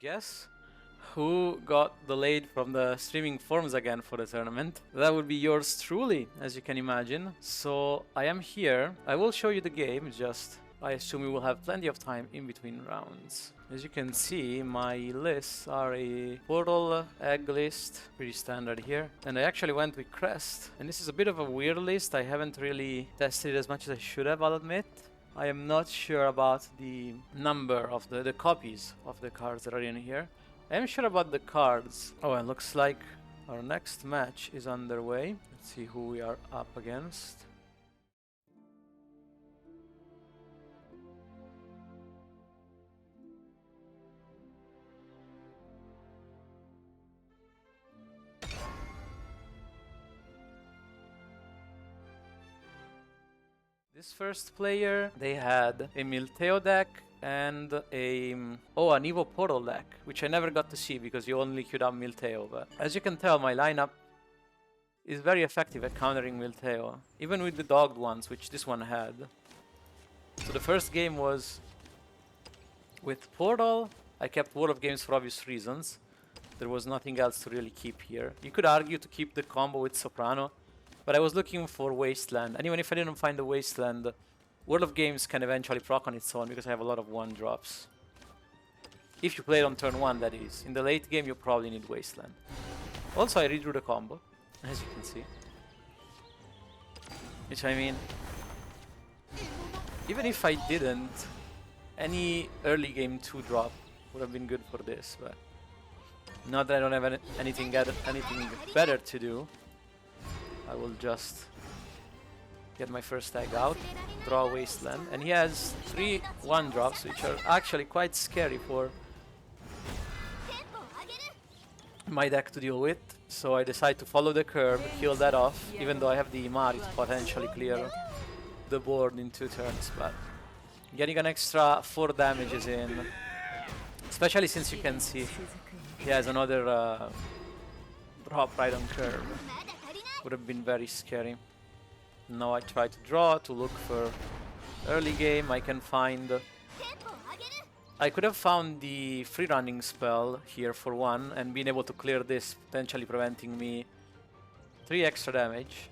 Guess who got delayed from the streaming forums again for the tournament? That would be yours truly, as you can imagine. So I am here. I will show you the game, just I assume we will have plenty of time in between rounds. As you can see, my lists are a portal egg list, pretty standard here. And I actually went with Crest. And this is a bit of a weird list. I haven't really tested it as much as I should have, I'll admit. I am not sure about the number of the copies of the cards that are in here. I am sure about the cards. Oh, and looks like our next match is underway. Let's see who we are up against. This first player, they had a Milteo deck and an Evo Portal deck, which I never got to see because you only queued up Milteo. But as you can tell, my lineup is very effective at countering Milteo, even with the dogged ones, which this one had. So the first game was with Portal. I kept War of Games for obvious reasons. There was nothing else to really keep here. You could argue to keep the combo with Soprano, but I was looking for Wasteland, and even if I didn't find the Wasteland, World of Games can eventually proc on its own because I have a lot of 1-drops. If you play it on turn 1, that is. In the late game, you probably need Wasteland. Also, I redrew the combo, as you can see. Which, I mean, even if I didn't, any early game 2-drop would have been good for this, but not that I don't have anything better to do. I will just get my first tag out, draw Wasteland, and he has 3 1-drops, which are actually quite scary for my deck to deal with. So I decide to follow the curve, kill that off, even though I have the Imari to potentially clear the board in 2 turns. But getting an extra 4 damages in, especially since you can see he has another drop right on curve, would have been very scary. Now I try to draw to look for early game. I can find... I could have found the free running spell here for 1 and been able to clear this, potentially preventing me 3 extra damage.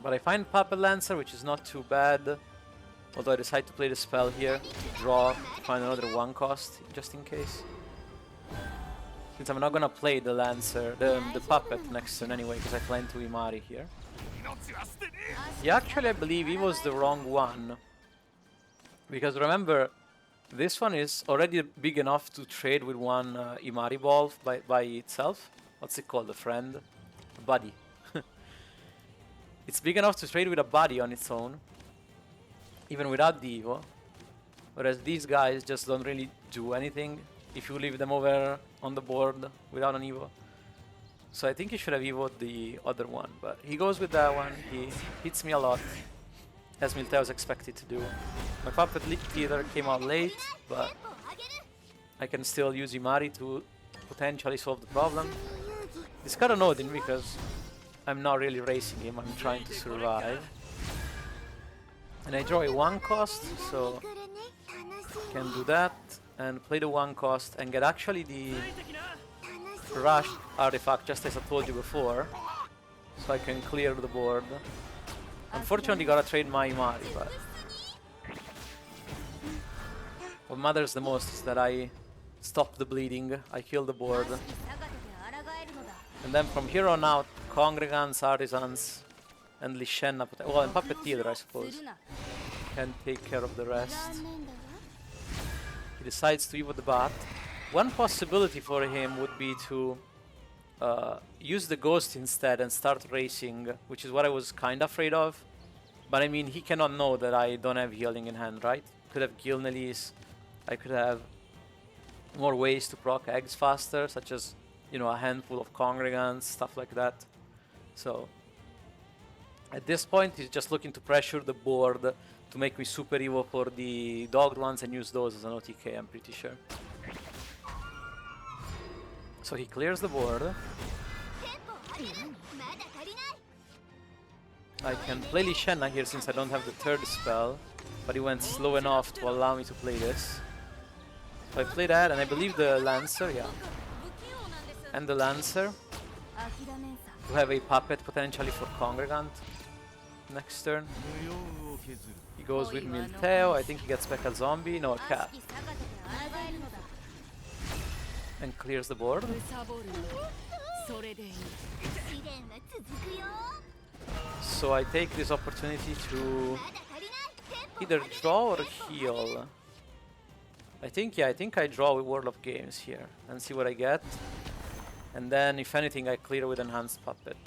But I find Puppet Lancer, which is not too bad. Although I decide to play the spell here to draw, to find another 1 cost, just in case. Since I'm not gonna play the Lancer, the Puppet next turn anyway, because I plan to Imari here. Yeah, actually I believe he was the wrong one. Because remember, this one is already big enough to trade with 1 Imari ball by itself. What's it called? A friend? A buddy. It's big enough to trade with a buddy on its own, even without the Evo. Whereas these guys just don't really do anything if you leave them over on the board without an Evo. So I think he should have Evo'd the other one, but he goes with that one. He hits me a lot, as Milteo was expected to do. My Puppet Theater came out late, but I can still use Imari to potentially solve the problem. Discard an Odin because I'm not really racing him, I'm trying to survive. And I draw a 1 cost, so can do that and play the 1 cost and get actually the Rush artifact, just as I told you before, so I can clear the board. Unfortunately gotta trade my Imari, but what matters the most is that I stop the bleeding, I kill the board. And then from here on out, Congregants, Artisans, and Lishenna, well, and Puppet Theater, I suppose, can take care of the rest. He decides to Evo the bot. One possibility for him would be to use the Ghost instead and start racing, which is what I was kind of afraid of. But I mean, he cannot know that I don't have healing in hand, right? Could have Gilnelis, I could have more ways to proc eggs faster, such as, you know, a handful of Congregants, stuff like that. So at this point, he's just looking to pressure the board to make me super Evo for the dogged ones and use those as an OTK, I'm pretty sure. So he clears the board. I can play Lishenna here since I don't have the 3rd spell, but he went slow enough to allow me to play this. So I play that, and I believe the Lancer, yeah. And the Lancer to have a puppet potentially for Congregant next turn. He goes with Milteo. I think he gets back a zombie, no, a cat. And clears the board. So I take this opportunity to either draw or heal. I think I draw with World of Games here and see what I get. And then, if anything, I clear with Enhanced Puppet.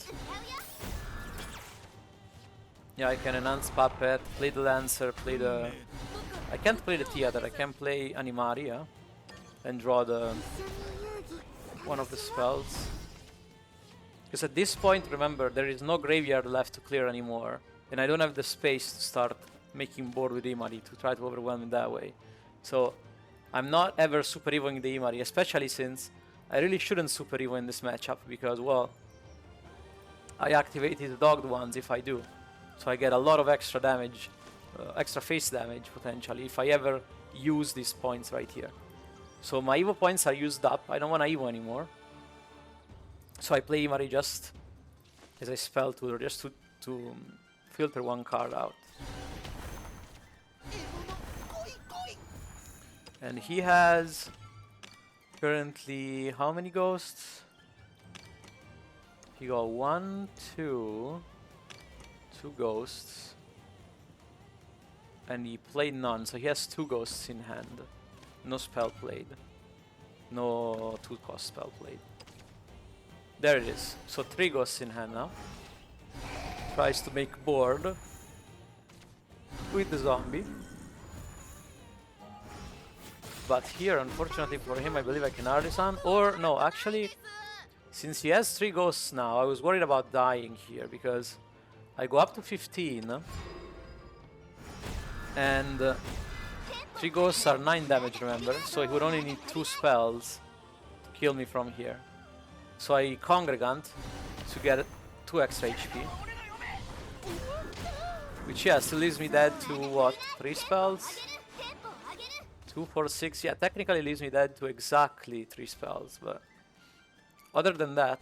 Yeah, I can Enhance Puppet, play the Lancer, play the... I can't play the Theater, I can play Animaria and draw the one of the spells. Because at this point, remember, there is no graveyard left to clear anymore. And I don't have the space to start making board with Imari to try to overwhelm it that way. So, I'm not ever Super Evoing the Imari, especially since I really shouldn't Super Evo in this matchup because, well, I activated the dogged ones if I do. So I get a lot of extra damage, extra face damage potentially if I ever use these points right here. So my Evo points are used up, I don't want to Evo anymore. So I play Imari just as a spell tutor, just to filter one card out. And he has currently how many ghosts? He got 1, 2 ghosts. And he played none, so he has 2 ghosts in hand. No spell played. No 2-cost spell played. There it is. So 3 ghosts in hand now. Tries to make board with the zombie. But here, unfortunately for him, I believe I can Artisan. Or, no, actually, since he has 3 ghosts now, I was worried about dying here because I go up to 15. And 3 ghosts are 9 damage, remember? So he would only need 2 spells to kill me from here. So I Congregant to get 2 extra HP. Which, yeah, still leaves me dead to, what, 3 spells? 2, 4, 6, yeah, technically leaves me dead to exactly 3 spells, but other than that,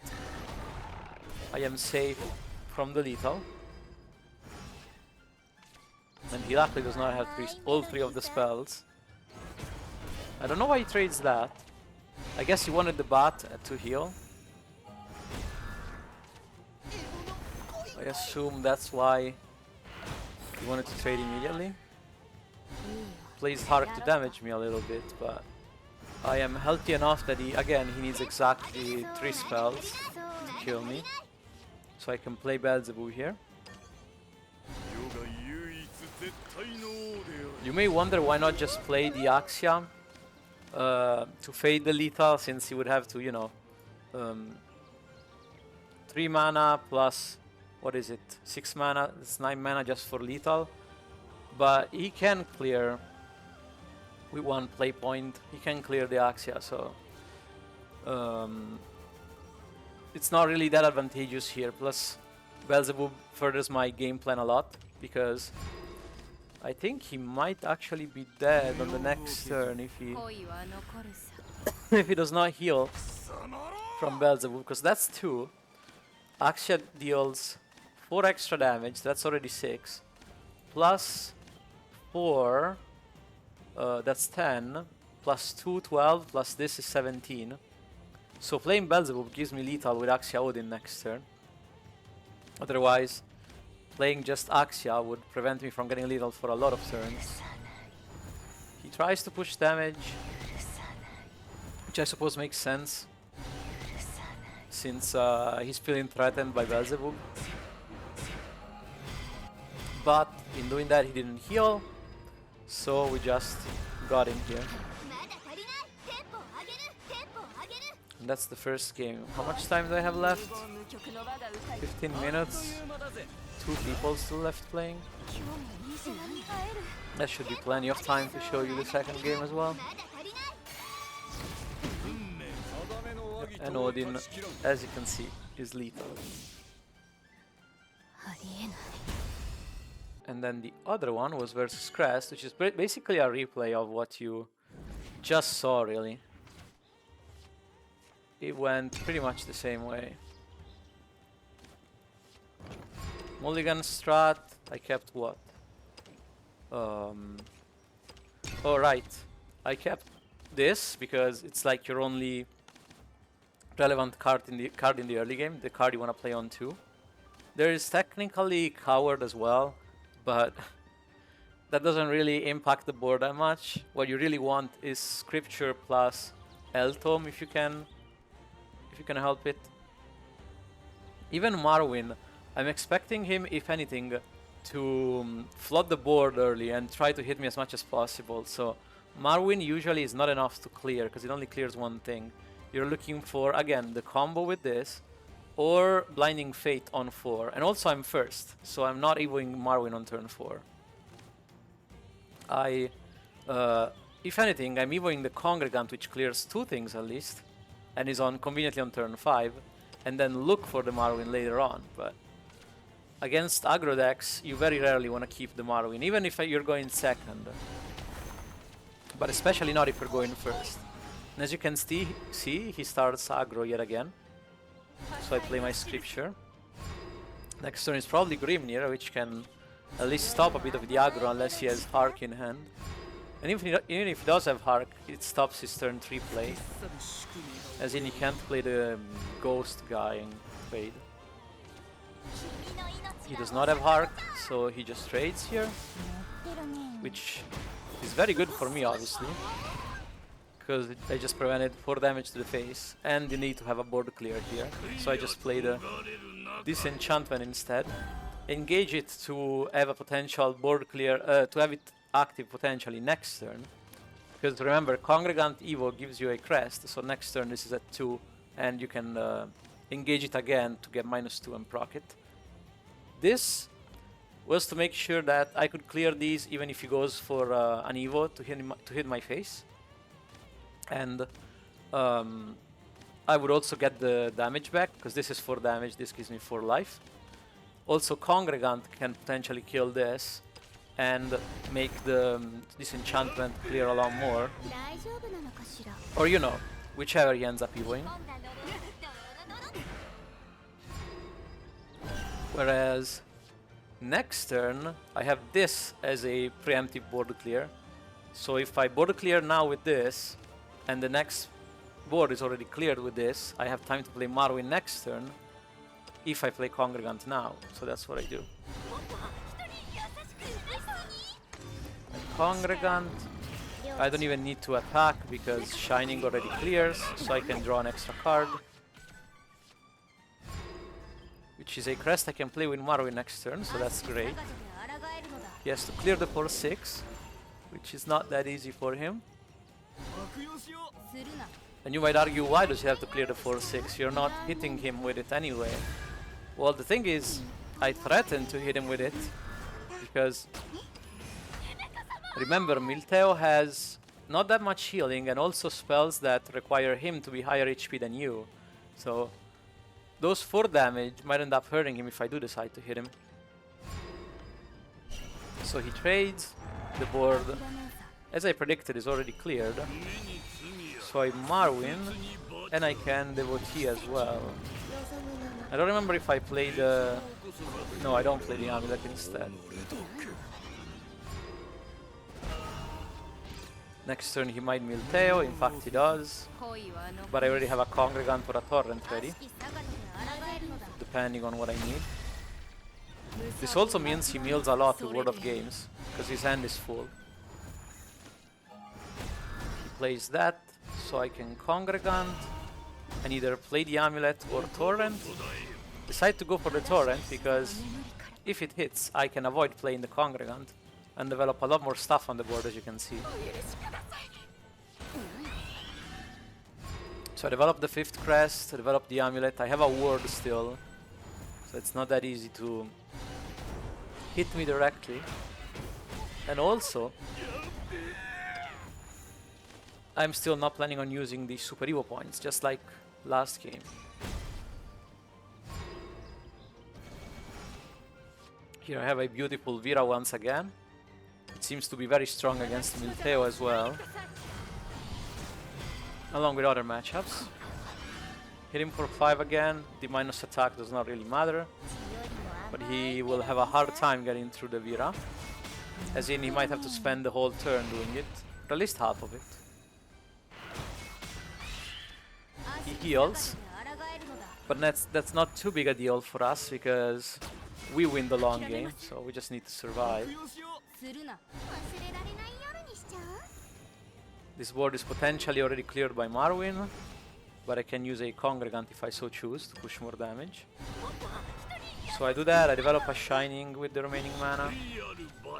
I am safe from the lethal. And he luckily does not have all 3 of the spells. I don't know why he trades that. I guess he wanted the bat to heal. I assume that's why he wanted to trade immediately. Plays hard to damage me a little bit, but I am healthy enough that he needs exactly 3 spells to kill me. So I can play Beelzebub here. You may wonder why not just play the Axia to fade the lethal, since he would have to, you know, 3 mana plus, what is it, 6 mana, it's 9 mana just for lethal. But he can clear with 1 play point, he can clear the Axia, so it's not really that advantageous here. Plus, Beelzebub furthers my game plan a lot, because I think he might actually be dead on the next turn if he if he does not heal from Beelzebub, because that's 2. Axia deals 4 extra damage, that's already 6. Plus 4, that's 10, plus 2, 12, plus this is 17. So playing Beelzebub gives me lethal with Axia Odin next turn. Otherwise, playing just Axia would prevent me from getting lethal for a lot of turns. He tries to push damage, which I suppose makes sense, since he's feeling threatened by Beelzebub. But in doing that, he didn't heal, so we just got him here. And that's the first game. How much time do I have left? 15 minutes. 2 people still left playing. That should be plenty of time to show you the second game as well. Yep. And Odin, as you can see, is lethal. And then the other one was versus Crest, which is basically a replay of what you just saw, really. It went pretty much the same way. Mulligan strat, I kept what? Oh, right. I kept this because it's like your only relevant card in the early game, the card you want to play on too. There is technically Coward as well, but that doesn't really impact the board that much. What you really want is Scripture plus Eltome if you can help it. Even Marwyn, I'm expecting him, if anything, to flood the board early and try to hit me as much as possible. So Marwyn usually is not enough to clear because it only clears one thing. You're looking for, again, the combo with this or Blinding Fate on 4. And also I'm first, so I'm not evoing Marwyn on turn 4. If anything, I'm evoing the Congregant, which clears 2 things at least, and is on conveniently on turn 5, and then look for the Marwyn later on. But against aggro decks, you very rarely want to keep the Marwyn, even if you're going second. But especially not if you're going first. And as you can see, he starts aggro yet again. So I play my Scripture. Next turn is probably Grimnir, which can at least stop a bit of the aggro unless he has Hark in hand. And even if he does have Hark, it stops his turn 3 play. As in, he can't play the Ghost guy and trade. He does not have Hark, so he just trades here. Which is very good for me, obviously. Because I just prevented 4 damage to the face. And you need to have a board clear here. So I just played a Disenchantment instead. Engage it to have a potential board clear, to have it active potentially next turn. Because remember, Congregant Evo gives you a crest, so next turn this is at 2, and you can engage it again to get -2 and proc it. This was to make sure that I could clear these even if he goes for an Evo to hit my face. And I would also get the damage back, because this is 4 damage, this gives me 4 life. Also, Congregant can potentially kill this and make the Disenchantment clear a lot more. Or, you know, whichever he ends up evoing. Whereas, next turn, I have this as a preemptive board clear. So if I board clear now with this, and the next board is already cleared with this, I have time to play Marwyn next turn, if I play Congregant now. So that's what I do. Congregant, I don't even need to attack because Shining already clears, so I can draw an extra card. Which is a crest I can play with Marwyn next turn, so that's great. He has to clear the 4/6, which is not that easy for him. And you might argue, why does he have to clear the 4/6? You're not hitting him with it anyway. Well, the thing is, I threatened to hit him with it, because remember, Milteo has not that much healing and also spells that require him to be higher HP than you. So those 4 damage might end up hurting him if I do decide to hit him. So he trades. The board, as I predicted, is already cleared. So I Marwyn, and I can Devotee as well. I don't remember if I played the... No, I don't play the Amulet instead. Next turn he might Milteo, in fact he does. But I already have a Congregant or a Torrent ready, depending on what I need. This also means he mills a lot with Word of Games, because his hand is full. He plays that, so I can Congregant, and either play the Amulet or Torrent. Decide to go for the Torrent, because if it hits, I can avoid playing the Congregant and develop a lot more stuff on the board, as you can see. So I developed the 5th crest, I developed the Amulet. I have a ward still, so it's not that easy to hit me directly. And also, I'm still not planning on using the Super Evo points, just like last game. Here I have a beautiful Vira once again. It seems to be very strong against Milteo as well. along with other matchups. Hit him for 5 again. The minus attack does not really matter, but he will have a hard time getting through the Vira. As in, he might have to spend the whole turn doing it, or at least half of it. He heals, but that's not too big a deal for us because we win the long game, so we just need to survive. This board is potentially already cleared by Marwin, but I can use a Congregant if I so choose to push more damage. So I do that, I develop a Shining with the remaining mana.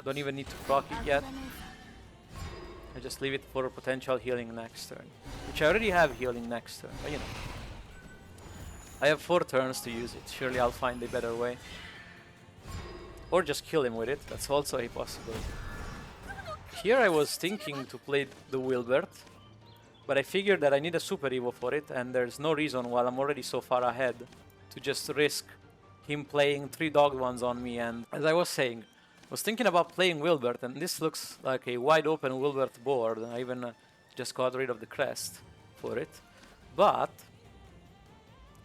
Don't even need to proc it yet. I just leave it for potential healing next turn. Which I already have healing next turn, but you know. I have 4 turns to use it, surely I'll find a better way. Or just kill him with it, that's also a possibility. Here I was thinking to play the Wilbert, but I figured that I need a Super Evo for it, and there's no reason while I'm already so far ahead to just risk him playing 3 dogged ones on me. And as I was saying, I was thinking about playing Wilbert, and this looks like a wide open Wilbert board. I even just got rid of the crest for it, but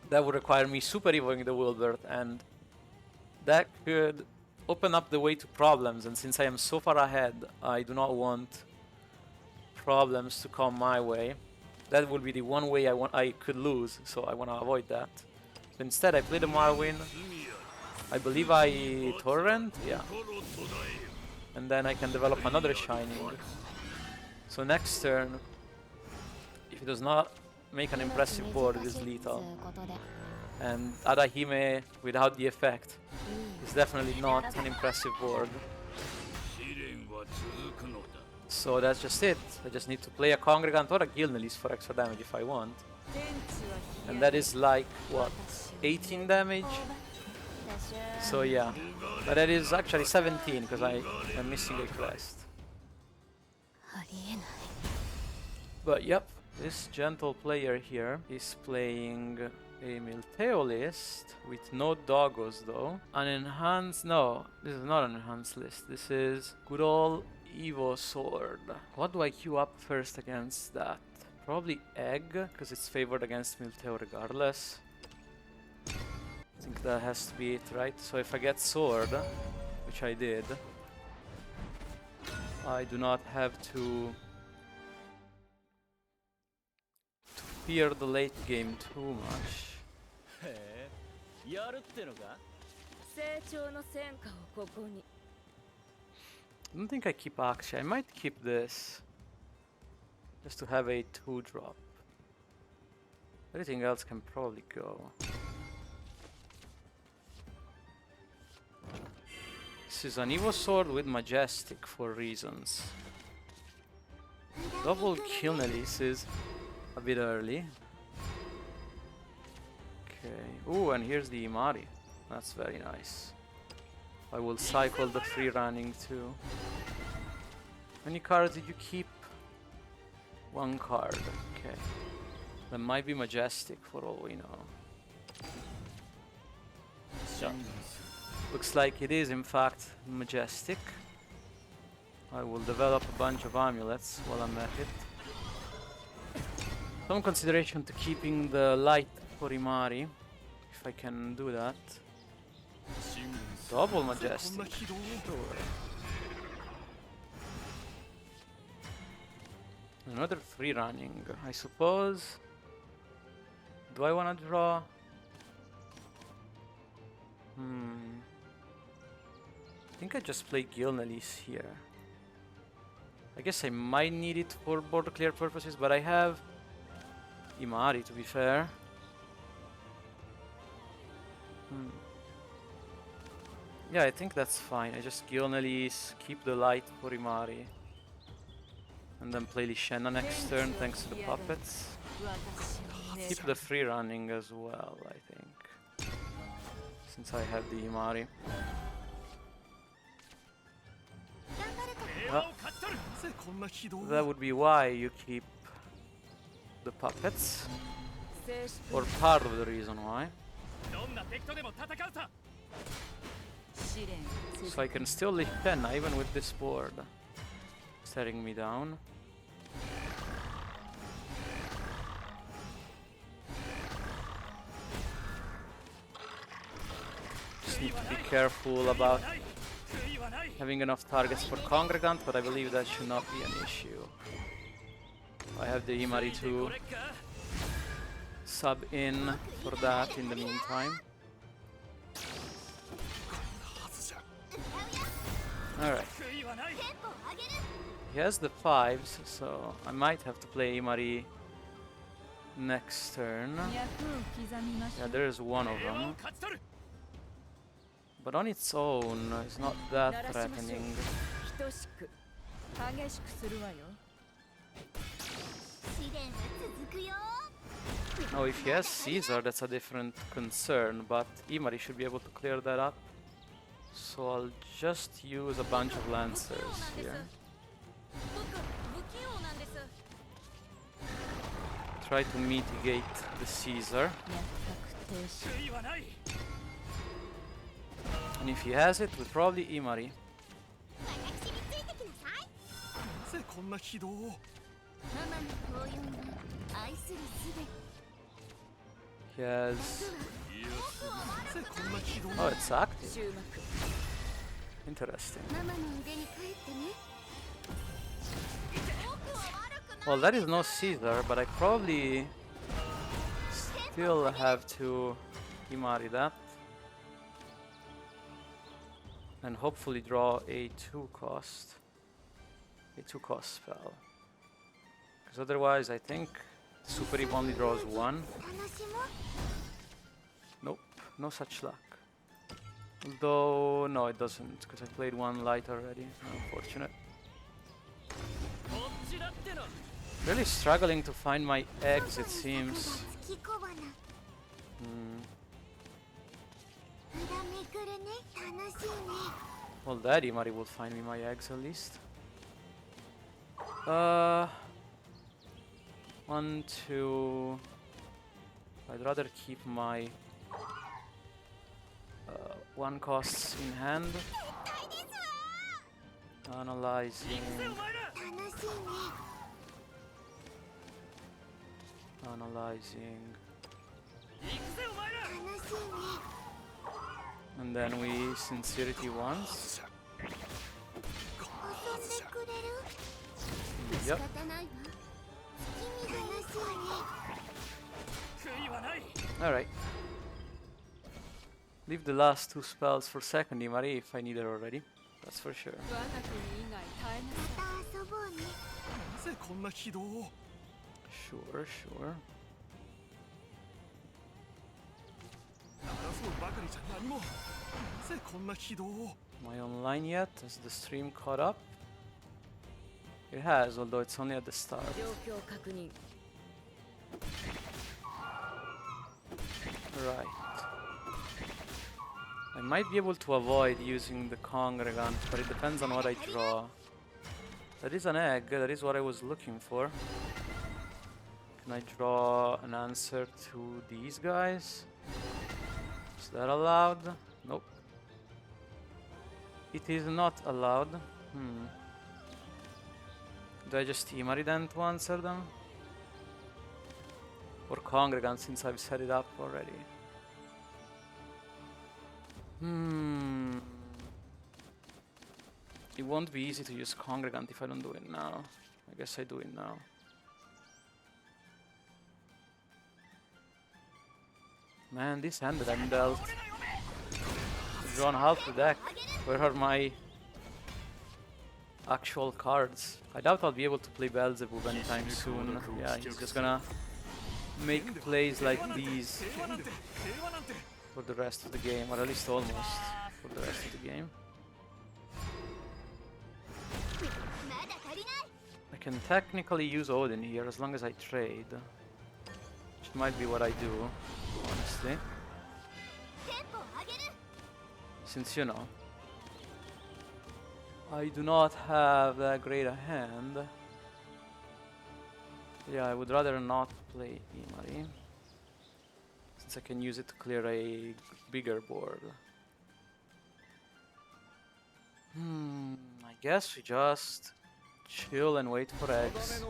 that would require me Super Evoing the Wilbert, and that could open up the way to problems, and since I am so far ahead, I do not want problems to come my way. That would be the one way I could lose, so I want to avoid that. So instead I play the Marwin, I believe I Torrent, yeah. And then I can develop another Shining. So next turn, if it does not make an impressive board, it is lethal. And Arahime without the effect is definitely not an impressive board. So that's just it. I just need to play a Congregant or a Gilnelis for extra damage if I want. And that is like, what, 18 damage? So yeah, but that is actually 17 because I am missing a quest. But yep, this gentle player here is playing a Milteo list with no doggos though. An enhanced, no, this is not an enhanced list. This is good old Evo Sword. What do I queue up first against that? Probably Egg, because it's favored against Milteo regardless. I think that has to be it, right? So if I get Sword, which I did, I do not have to fear the late game too much. I don't think I keep Axia. I might keep this just to have a 2-drop. Everything else can probably go. This is an Evo Sword with Majestic for reasons. Double Kilnelis is a bit early. Okay. Ooh, and here's the Imari. That's very nice. I will cycle the free running too. How many cards did you keep? 1 card. Okay. That might be Majestic for all we know. Yeah. Looks like it is in fact Majestic. I will develop a bunch of amulets while I'm at it. Some consideration to keeping the light for Imari, if I can do that. Double Majestic, sure. Another 3 running, I suppose. Do I want to draw? I think I just play Gilnelis here. I guess I might need it for board clear purposes, but I have Imari to be fair. Yeah, I think that's fine. I just Gilnelis, keep the light for Imari. And then play Lishenna next turn thanks to the puppets. Keep the free running as well, I think. Since I have the Imari. That would be why you keep the puppets. Or part of the reason why. So I can still lift 10 even with this board staring me down. be careful about having enough targets for Congregant, but I believe that should not be an issue. I have the Imari to sub in for that in the meantime. Alright. He has the 5s, so I might have to play Imari next turn. Yeah, there's one of them. But on its own, it's not that threatening. Oh, if he has Caesar, that's a different concern, but Imari should be able to clear that up. So I'll just use a bunch of Lancers here. Try to mitigate the Caesar. And if he has it, we'll probably Imari. He has... Oh, it's active. Interesting. Well, that is no Caesar, but I probably still have to Imari that. And hopefully draw a 2 cost spell. Because otherwise I think Super Eve only draws 1. Nope, no such luck. Although, no it doesn't, because I played 1 light already, unfortunate. Really struggling to find my eggs, it seems. Well, that Imari will find me my eggs at least. 1, 2... I'd rather keep my 1 costs in hand. Analyzing. And then we Sincerity once. Yep. Alright. Leave the last 2 spells for second Imari if I need it already. That's for sure. Sure. Am I online yet? Has the stream caught up? It has, although it's only at the start. Right. I might be able to avoid using the Congregant, but it depends on what I draw. That is an egg, that is what I was looking for. Can I draw an answer to these guys? Is that allowed? Nope. It is not allowed. Do I just Imari then to answer them? Or Congregant since I've set it up already? It won't be easy to use Congregant if I don't do it now. I guess I do it now. Man, this hand that I'm dealt. I've drawn half the deck. Where are my actual cards? I doubt I'll be able to play Beelzebub anytime soon. Yeah, he's just gonna make plays like these for the rest of the game, or at least almost for the rest of the game. I can technically use Odin here as long as I trade, which might be what I do, honestly. Since, you know, I do not have that great a hand. Yeah, I would rather not play Imari, since I can use it to clear a bigger board. I guess we just chill and wait for eggs.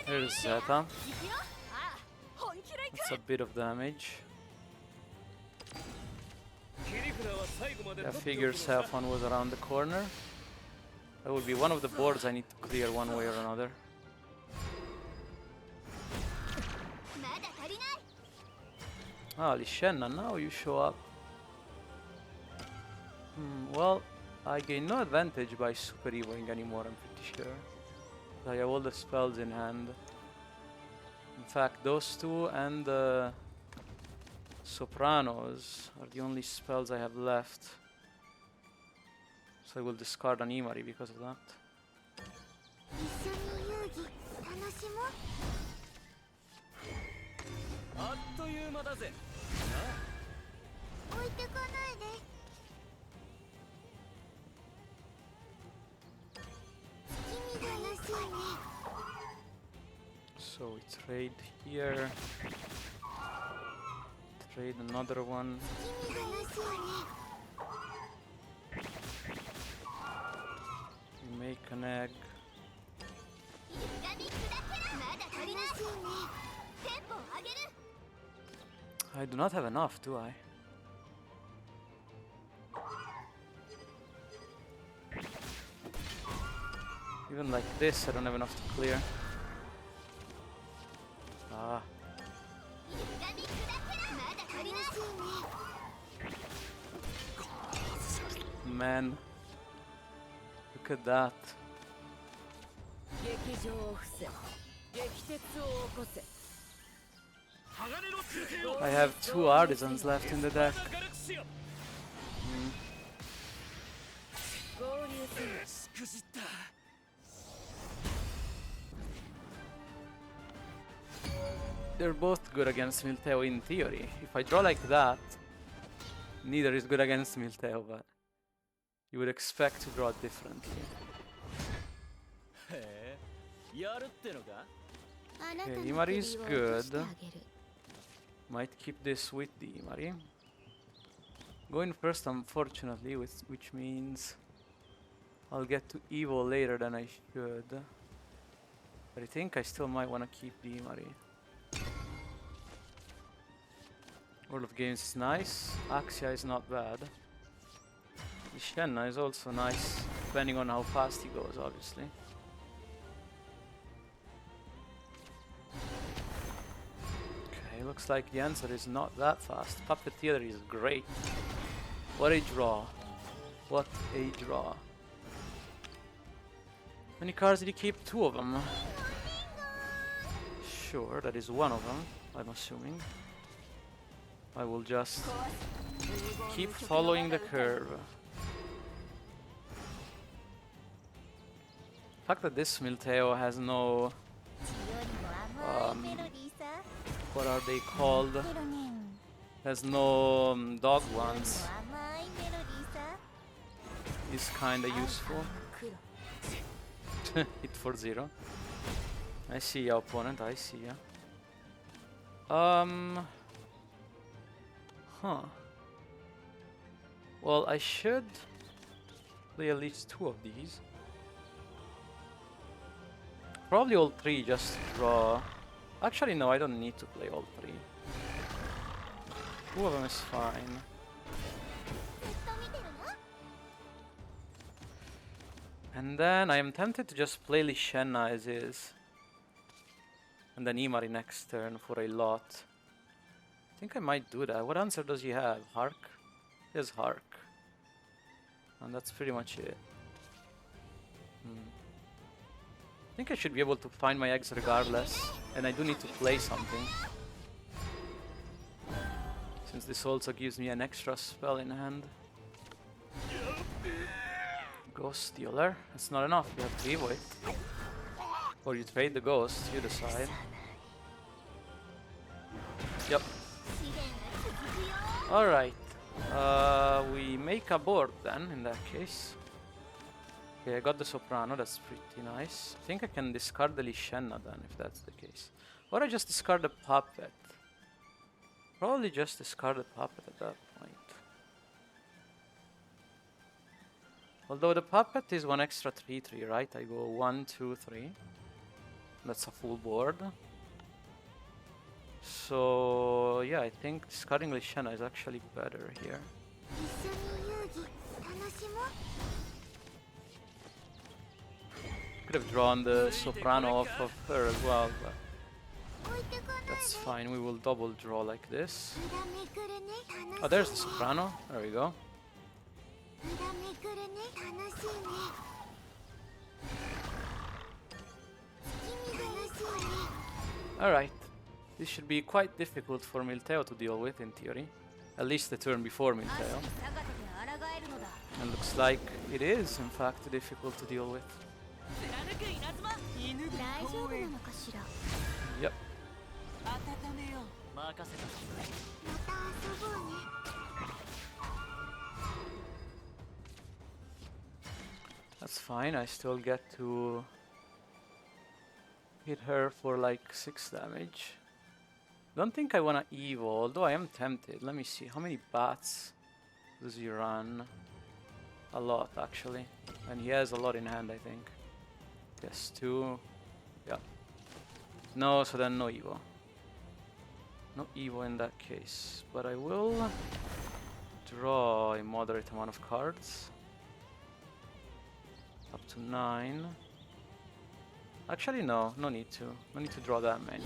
Here's Zeta. That's a bit of damage. Yeah, figure Self-1 was around the corner. That would be one of the boards I need to clear one way or another. Ah, Lishenna, now you show up. Well, I gain no advantage by super evoing anymore, I'm pretty sure. I have all the spells in hand. In fact, those two and the Sopranos are the only spells I have left. So I will discard an Imari because of that. So we trade here. Trade another one. We make an egg. I do not have enough, do I? Even like this, I don't have enough to clear. Ah. Man. Look at that. I have 2 artisans left in the deck. They're both good against Milteo in theory. If I draw like that, neither is good against Milteo, but you would expect to draw differently. Okay, Imari is good. Might keep this with the Imari. Going first, unfortunately, which means I'll get to Evo later than I should. But I think I still might want to keep the Imari. World of Games is nice. Axia is not bad. Shenna is also nice, depending on how fast he goes, obviously. Okay, looks like the answer is not that fast. Puppeteer is great. What a draw. What a draw. How many cards did he keep? 2 of them. Sure, that is one of them, I'm assuming. I will just keep following the curve. The fact that this Milteo has no... what are they called? Has no dog ones is kinda useful. Hit for 0. I see ya, opponent, I see ya. Huh. Well, I should play at least 2 of these. Probably all 3 just to draw. Actually, no, I don't need to play all 3. 2 of them is fine. And then I am tempted to just play Lishenna as is. And then Imari next turn for a lot. I think I might do that. What answer does he have? Hark? He has Hark. And that's pretty much it. I think I should be able to find my eggs regardless. And I do need to play something. Since this also gives me an extra spell in hand. Ghost Stealer. That's not enough. You have to evo it. Or you trade the ghost. You decide. Yep. Alright. We make a board then, in that case. Okay, I got the Soprano. That's pretty nice. I think I can discard the Lishenna then, if that's the case. Or I just discard the Puppet. Probably just discard the Puppet at that point. Although the Puppet is 1 extra 3/3, right? I go 1, 2, 3. That's a full board. So yeah, I think discarding Lishana is actually better here. Could have drawn the soprano off of her as well, but that's fine. We will double draw like this. Oh, there's the soprano. There we go. Alright. This should be quite difficult for Milteo to deal with, in theory. At least the turn before Milteo. And looks like it is, in fact, difficult to deal with. Yep. That's fine, I still get to hit her for like 6 damage. Don't think I wanna Evo, although I am tempted. Let me see, how many bats does he run? A lot, actually. And he has a lot in hand, I think. Yes, 2. Yeah. No, so then no Evo. No Evo in that case. But I will draw a moderate amount of cards. Up to 9. Actually, no need to. No need to draw that many.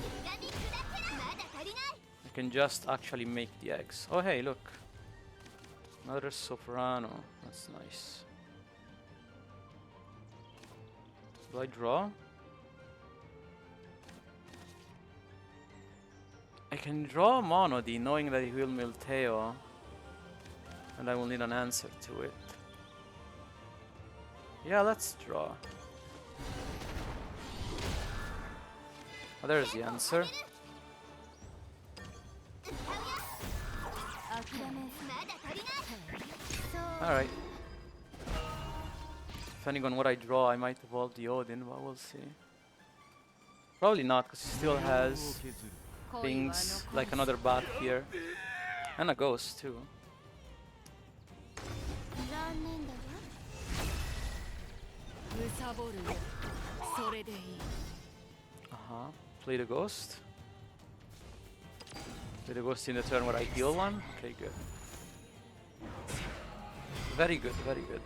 I can just actually make the eggs. Oh, hey, look. Another soprano. That's nice. Do I draw? I can draw Monody knowing that he will Milteo. And I will need an answer to it. Yeah, let's draw. Oh, there's the answer. Alright. Depending on what I draw, I might evolve the Odin, but we'll see. Probably not, because he still has things like another bat here. And a ghost, too. Play the ghost. Play the ghost in the turn where I heal one. Okay, good. Very good, very good.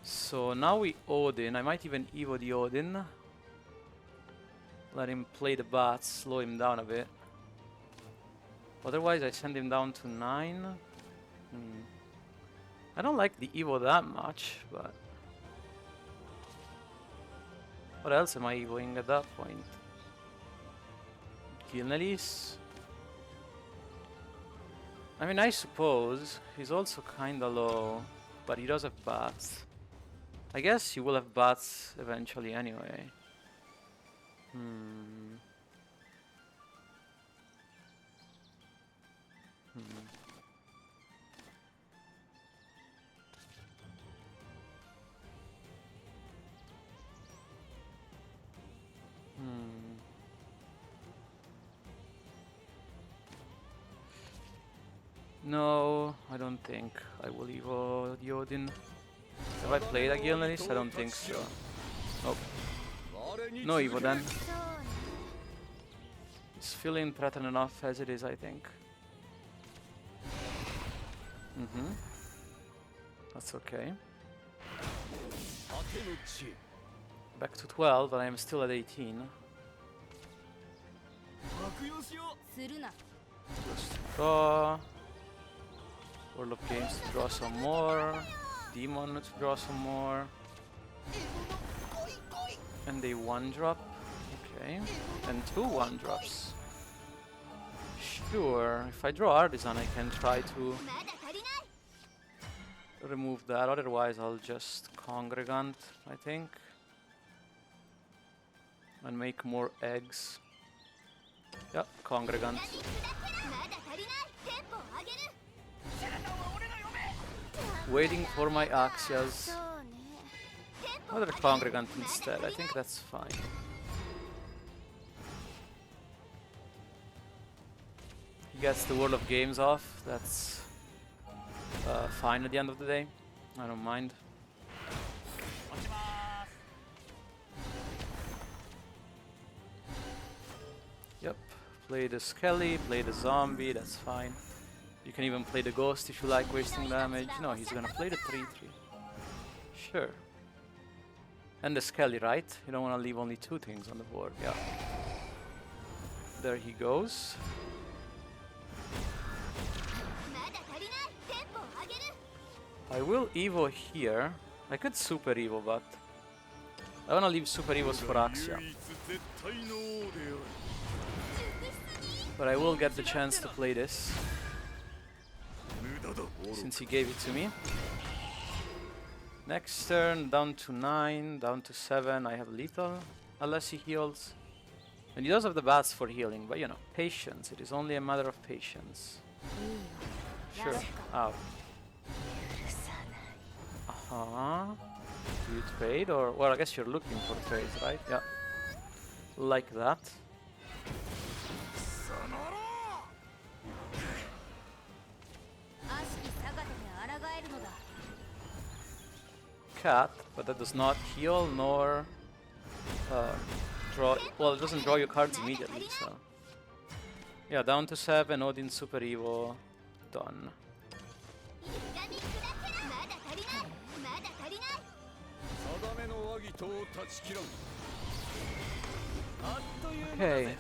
So now we Odin. I might even Evo the Odin. Let him play the bats, slow him down a bit. Otherwise I send him down to 9. I don't like the Evo that much, but... What else am I Evoing at that point? Gilnelis? I mean, I suppose he's also kinda low, but he does have bats. I guess he will have bats eventually anyway. No, I don't think I will Evo the Odin. Have I played a Gilnelis? I don't think so. Nope. No Evo then. It's feeling threatened enough as it is, I think. That's okay. Back to 12, but I am still at 18. Just draw. World of Games to draw some more. Demon to draw some more. And a 1-drop. Okay. And 2 1-drops. Sure. If I draw Artisan, I can try to remove that. Otherwise, I'll just Congregant, I think. And make more eggs. Yep, Congregant. Waiting for my Axias. Another Congregant instead, I think that's fine. He gets the World of Games off, that's fine at the end of the day. I don't mind. Yep. Play the Skelly, play the Zombie, that's fine. You can even play the Ghost if you like wasting damage. No, he's gonna play the 3-3. Sure. And the Skelly, right? You don't want to leave only 2 things on the board, yeah. There he goes. I will Evo here. I could Super Evo, but I want to leave Super Evos for Axia. But I will get the chance to play this, since he gave it to me. Next turn, down to 9, down to 7. I have lethal, unless he heals. And he does have the bats for healing, but you know, patience. It is only a matter of patience. Sure. Ow. Do you trade or... Well, I guess you're looking for trades, right? Yeah. Like that. Cat, but that does not heal nor draw. Well, it doesn't draw your cards immediately, so yeah. Down to 7. Odin Super Evo, done. Okay.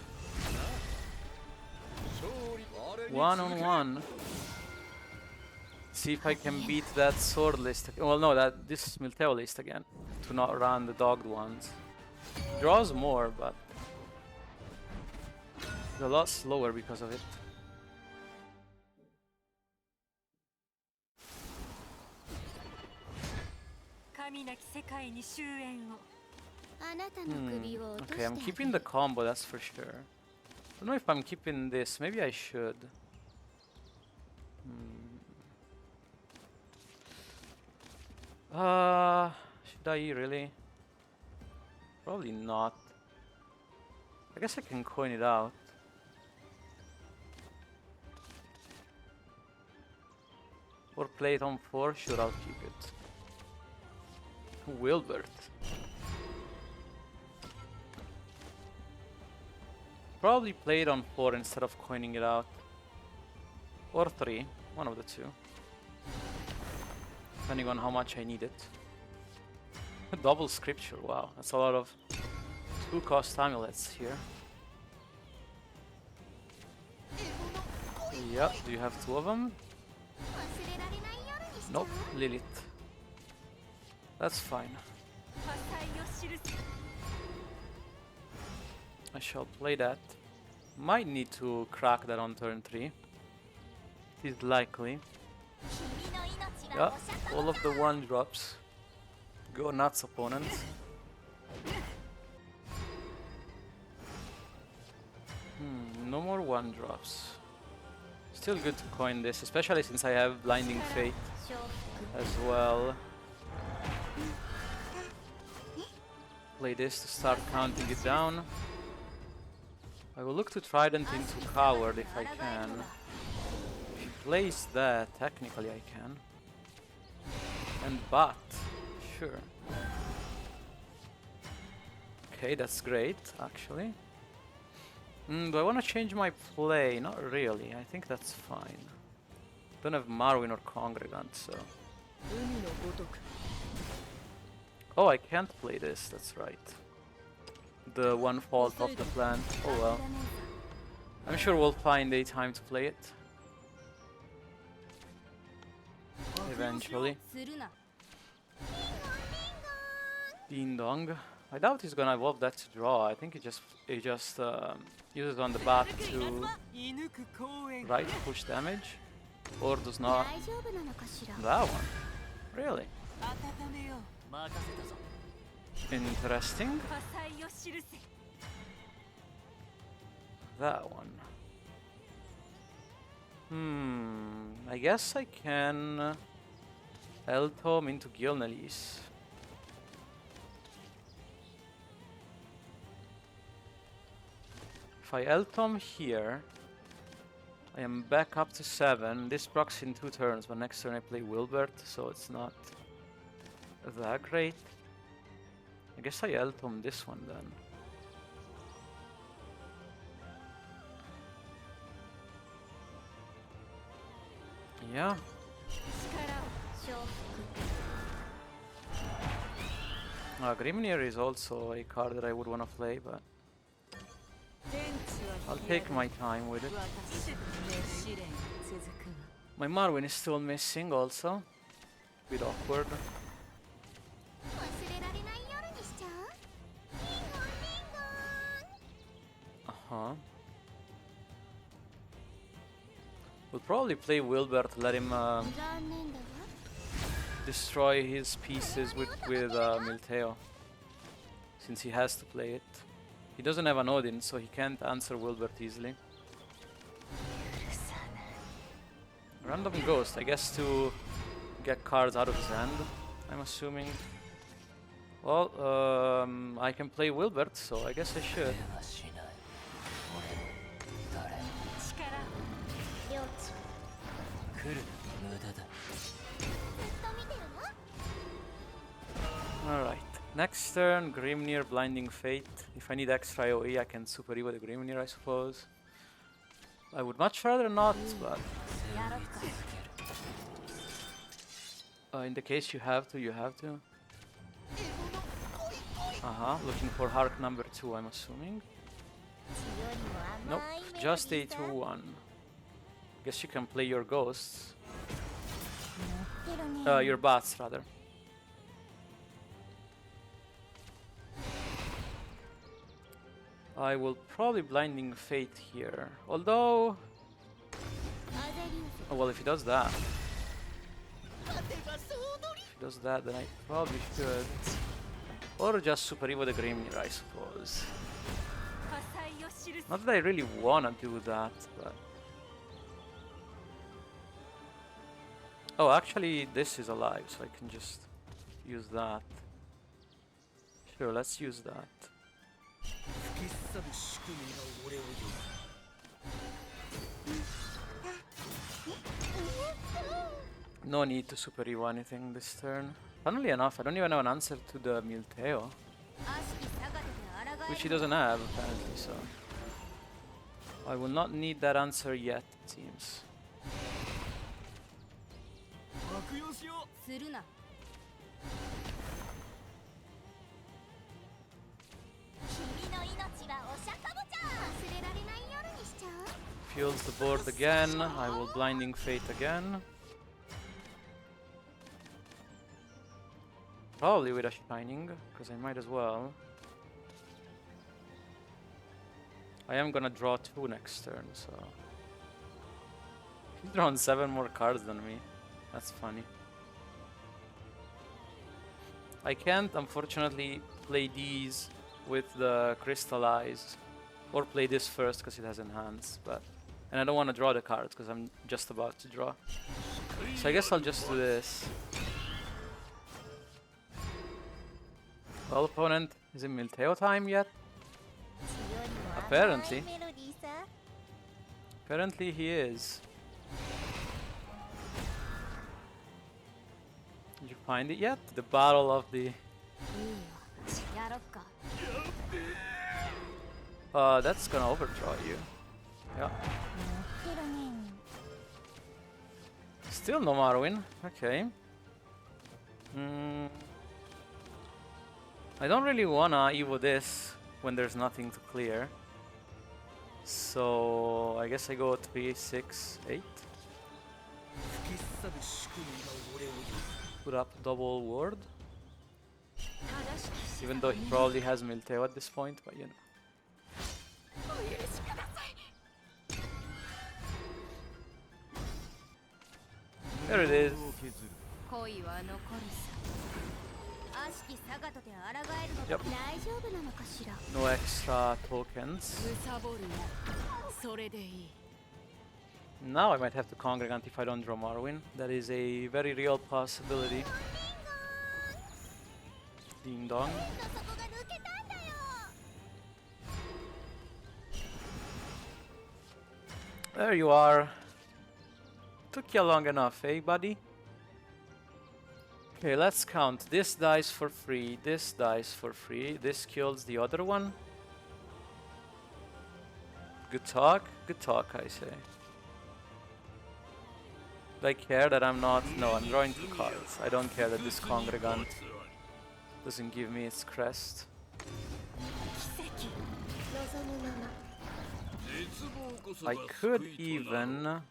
1-on-1. See if I can beat that sword list. Well, no, this Milteo list again, to not run the dogged ones. Draws more, but it's a lot slower because of it. Okay, I'm keeping the combo, that's for sure. I don't know if I'm keeping this. Maybe I should. Should I really? Probably not. I guess I can coin it out. Or play it on 4. Sure, I'll keep it. Wilbert. Probably play it on 4 instead of coining it out. Or 3. One of the two. Depending on how much I need it. Double scripture, wow, that's a lot of 2-cost amulets here. Yep, do you have 2 of them? Nope, Lilith. That's fine. I shall play that. Might need to crack that on turn 3. It is likely. Yeah, all of the 1-drops. Go nuts, opponent. No more 1-drops. Still good to coin this, especially since I have Blinding Fate as well. Play this to start counting it down. I will look to Trident into Coward if I can. If he plays that, technically I can. And Bat, sure. Okay, that's great, actually. Do I want to change my play? Not really, I think that's fine. Don't have Marwyn or Congregant, so... Oh, I can't play this, that's right. The one fault of the plant. Oh well. I'm sure we'll find a time to play it. Eventually. Ding dong. I doubt he's gonna evolve that to draw. I think he just uses on the bat to right push damage. Or does not. That one. Really? Interesting. That one. I guess I can Eltom into Gilnelis. If I Eltom here, I am back up to 7. This procs in 2 turns, but next turn I play Wilbert, so it's not that great. I guess I Eltom this one then. Yeah. Grimnir is also a card that I would want to play, but I'll take my time with it. My Marwyn is still missing also. Bit awkward. Uh-huh. We'll probably play Wilbert, let him destroy his pieces with Milteo, since he has to play it. He doesn't have an Odin, so he can't answer Wilbert easily. Random Ghost, I guess to get cards out of his hand, I'm assuming. Well, I can play Wilbert, so I guess I should. Alright, next turn, Grimnir, Blinding Fate. If I need extra AoE, I can Super Evo the Grimnir, I suppose. I would much rather not, but... in the case you have to, you have to. Looking for Hark number 2, I'm assuming. Nope, just a 2-1. Guess you can play your ghosts. Your bats, rather. I will probably Blinding Fate here. Although... Oh, well, if he does that... If he does that, then I probably should. Or just Super Evo the Grimnir, I suppose. Not that I really wanna do that, but... Oh, actually, this is alive, so I can just use that. Sure, let's use that. No need to Super Evo anything this turn. Funnily enough, I don't even have an answer to the Milteo. Which he doesn't have, apparently, so... I will not need that answer yet, it seems. Fuels the board again. I will Blinding Fate again. Probably with a Shining, because I might as well. I am gonna draw 2 next turn, so... He's drawn 7 more cards than me. That's funny. I can't, unfortunately, play these with the Crystallize. Or play this first, because it has enhance, but... And I don't want to draw the cards, because I'm just about to draw. So I guess I'll just do this. Well, opponent, is it Milteo time yet? Apparently. Apparently he is. Did you find it yet? The battle of the... that's gonna overdraw you. Yeah. Still no Marwyn. Okay. I don't really wanna Evo this when there's nothing to clear. So I guess I go 3, 6, 8. Put up double ward. Even though he probably has Milteo at this point, but you know. There it is. Yep. No extra tokens. Now I might have to Congregant if I don't draw Marwyn. That is a very real possibility. Ding dong. There you are. Took you long enough, eh, buddy? Okay, let's count. This dies for free, this dies for free, this kills the other one. Good talk, I say. Do I care that I'm not? No, I'm drawing 2 cards. I don't care that this Congregant doesn't give me its crest. I could even...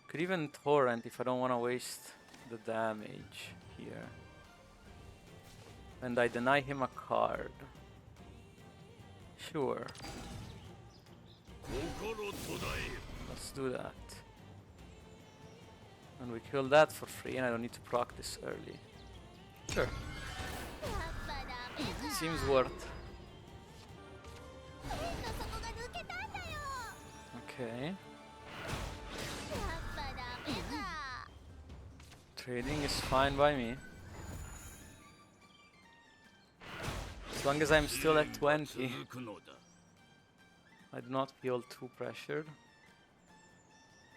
Could even Torrent if I don't want to waste the damage here. And I deny him a card. Sure. Let's do that. And we kill that for free and I don't need to proc this early. Sure. Seems worth. Okay. Trading is fine by me. As long as I'm still at 20. I do not feel too pressured.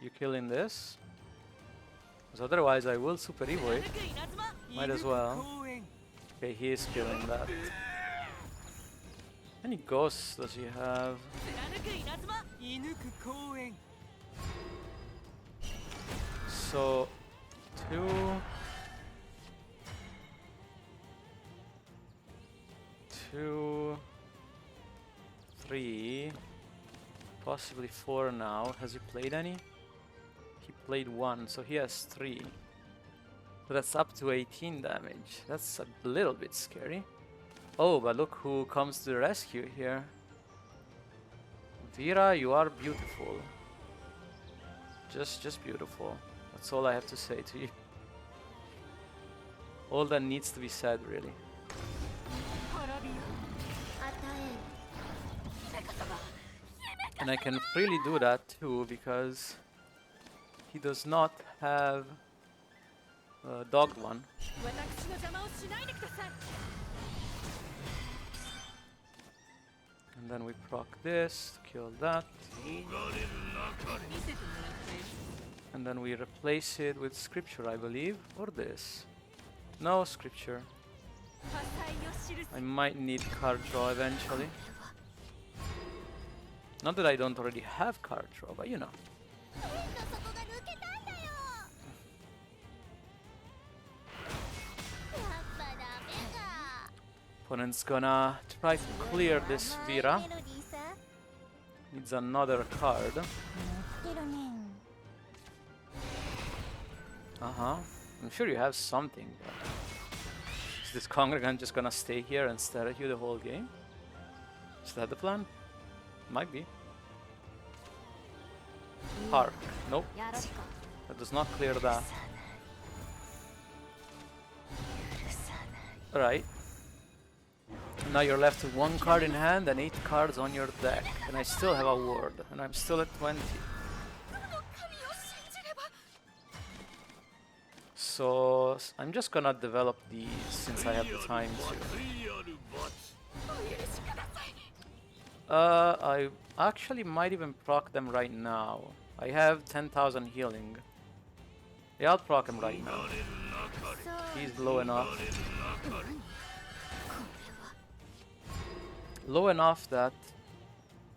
You killing this? Because otherwise I will Super Evo it. Might as well. Okay, he is killing that. How many ghosts does he have? So... 2... 2... 3... Possibly 4 now. Has he played any? He played 1, so he has 3. But that's up to 18 damage. That's a little bit scary. Oh, but look who comes to the rescue here. Vera, you are beautiful. Just beautiful. That's all I have to say to you. All that needs to be said, really. And I can freely do that too, because he does not have dogged one. And then we proc this to kill that. And then we replace it with scripture, I believe, or this. No scripture. I might need card draw eventually. Not that I don't already have card draw, but you know. Opponent's gonna try to clear this Vera. Needs another card. I'm sure you have something. Is this Congregant just gonna stay here and stare at you the whole game? Is that the plan? Might be. Hark. Nope. That does not clear that. Alright. Now you're left with 1 card in hand and 8 cards on your deck. And I still have a ward. And I'm still at 20. So I'm just gonna develop these since I have the time to. I actually might even proc them right now. I have 10,000 healing. Yeah, I'll proc him right now. He's low enough. Low enough that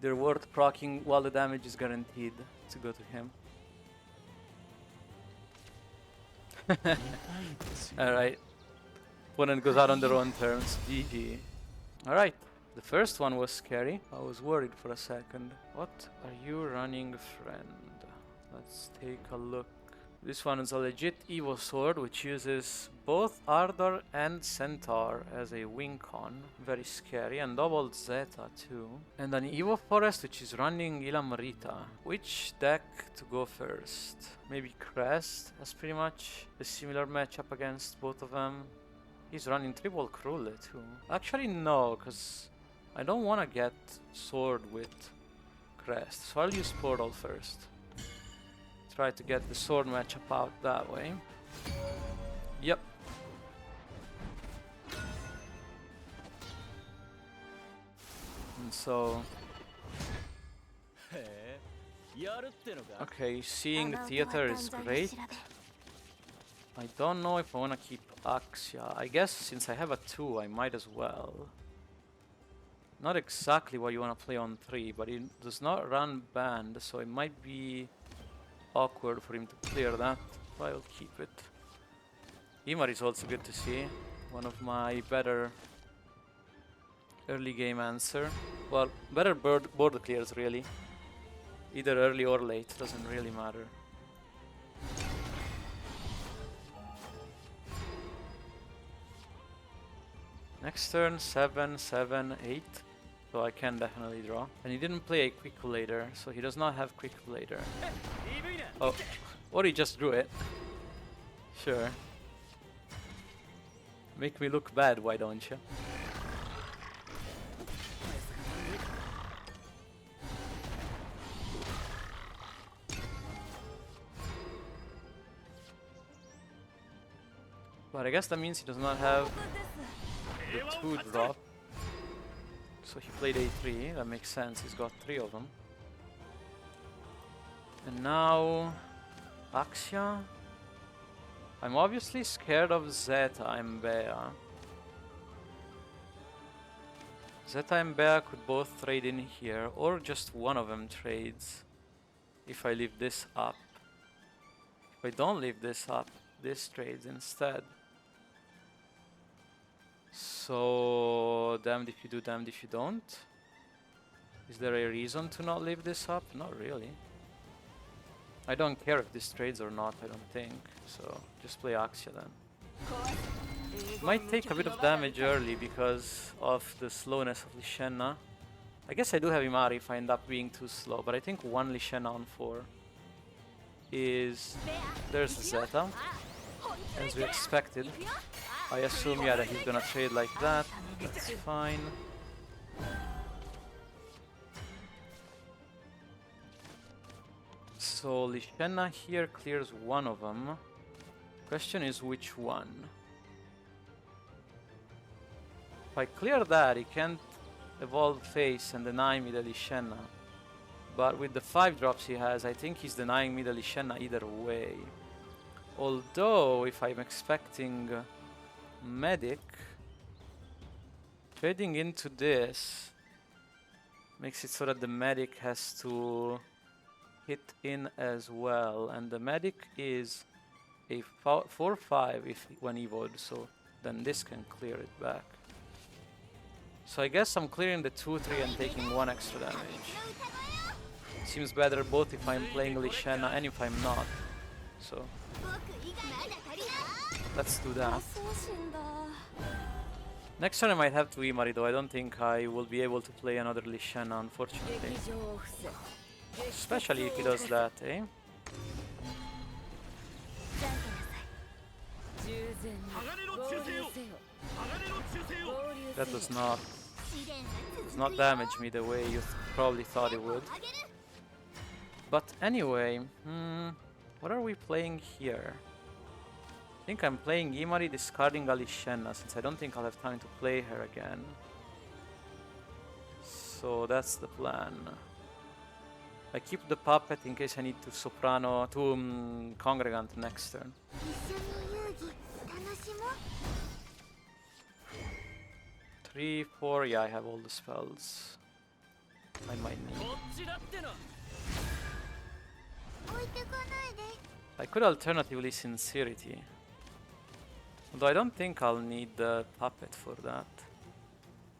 they're worth proccing while the damage is guaranteed to go to him. Alright. Opponent goes out on their own terms. GG. Alright. The first one was scary. I was worried for a second. What are you running, friend? Let's take a look. This one is a legit Evo sword, which uses both Ardor and Centaur as a wing con. Very scary, and double Zeta too. And an Evo Forest, which is running Ilamarita. Which deck to go first? Maybe Crest, that's pretty much a similar matchup against both of them. He's running triple Krule too. Actually no, because I don't want to get sword with Crest, so I'll use Portal first. Try to get the sword matchup out that way. Yep. And so... Okay, seeing theater is great. I don't know if I want to keep Axia. I guess since I have a 2, I might as well. Not exactly what you want to play on 3, but it does not run band, so it might be awkward for him to clear that. But I'll keep it. Imar is also good to see. One of my better early game answer. Well, better board clears really. Either early or late, doesn't really matter. Next turn, 7, 7, 8. So I can definitely draw. And he didn't play a quick later, so he does not have quick later. Oh, or he just drew it. Sure. Make me look bad, why don't you? But I guess that means he does not have the 2 drop. So he played a3, that makes sense, he's got 3 of them. And now... Axia? I'm obviously scared of Zeta and Bea. Zeta and Bea could both trade in here, or just one of them trades. If I leave this up. If I don't leave this up, this trades instead. So, damned if you do, damned if you don't. Is there a reason to not leave this up? Not really. I don't care if this trades or not, I don't think. So, just play Axia then. Might take a bit of damage early because of the slowness of Lishenna. I guess I do have Imari if I end up being too slow, but I think 1 Lishenna on 4 is... There's Zeta, as we expected. I assume, yeah, that he's gonna trade like that. That's fine. So Lishenna here clears one of them. Question is which one? If I clear that, he can't evolve face and deny me the Lishenna. But with the 5 drops he has, I think he's denying me the Lishenna either way. Although, if I'm expecting Medic, trading into this makes it so that the Medic has to hit in as well, and the Medic is a 4-5 if when evoed, so then this can clear it back. So I guess I'm clearing the 2-3 and taking 1 extra damage. Seems better both if I'm playing Lishenna and if I'm not. So let's do that. Next turn I might have to Imari, though I don't think I will be able to play another Lishenna, unfortunately. Especially if he does that, eh? That does not damage me the way you probably thought it would. But anyway, what are we playing here? I think I'm playing Imari discarding Lishenna, since I don't think I'll have time to play her again. So that's the plan. I keep the puppet in case I need to soprano to congregant next turn. 3, 4, yeah, I have all the spells I might need. I could alternatively Sincerity. Although I don't think I'll need the puppet for that.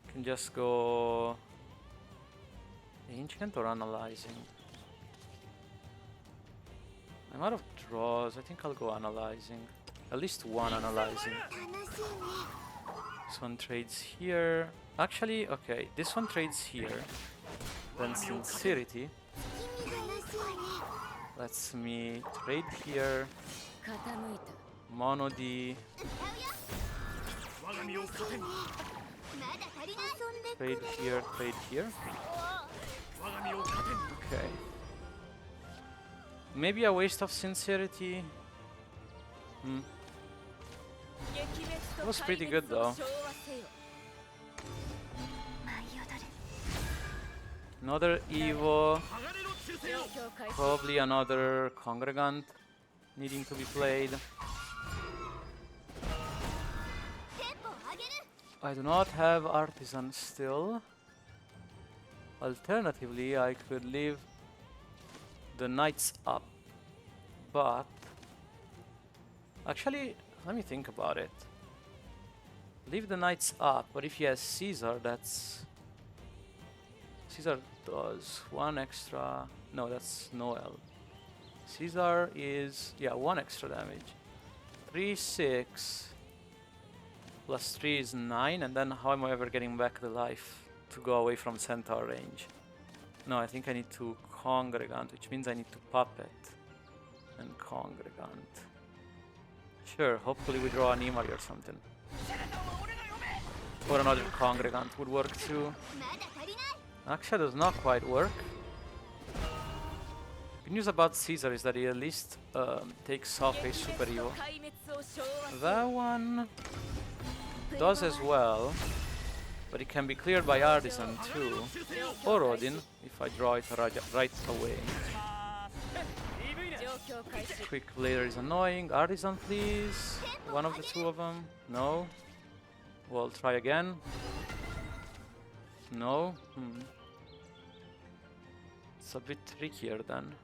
I can just go Ancient or Analyzing. I'm out of draws. I think I'll go Analyzing. At least one Analyzing. This one trades here. Actually, okay, this one trades here. Then Sincerity lets me trade here. Mono D. Trade here, trade here. Okay. Maybe a waste of Sincerity. It was pretty good though. Another Evo. Probably another Congregant needing to be played. I do not have Artisan still. Alternatively, I could leave the knights up, but actually, let me think about it. Leave the knights up, but if he has Caesar, that's... Caesar does 1 extra... No, that's Noel. Caesar is... yeah, 1 extra damage. 3, 6... plus 3 is 9, and then how am I ever getting back the life to go away from Centaur range? No, I think I need to Congregant, which means I need to Puppet and Congregant. Sure, hopefully we draw an Imari or something. Or another Congregant would work too. Actually, does not quite work. Good news about Caesar is that he at least takes off a Super Evo. That one does as well, but it can be cleared by Artisan too, or Odin, if I draw it right away. Quick Blader is annoying. Artisan, please. One of the two of them. No. We'll try again. No. It's a bit trickier then.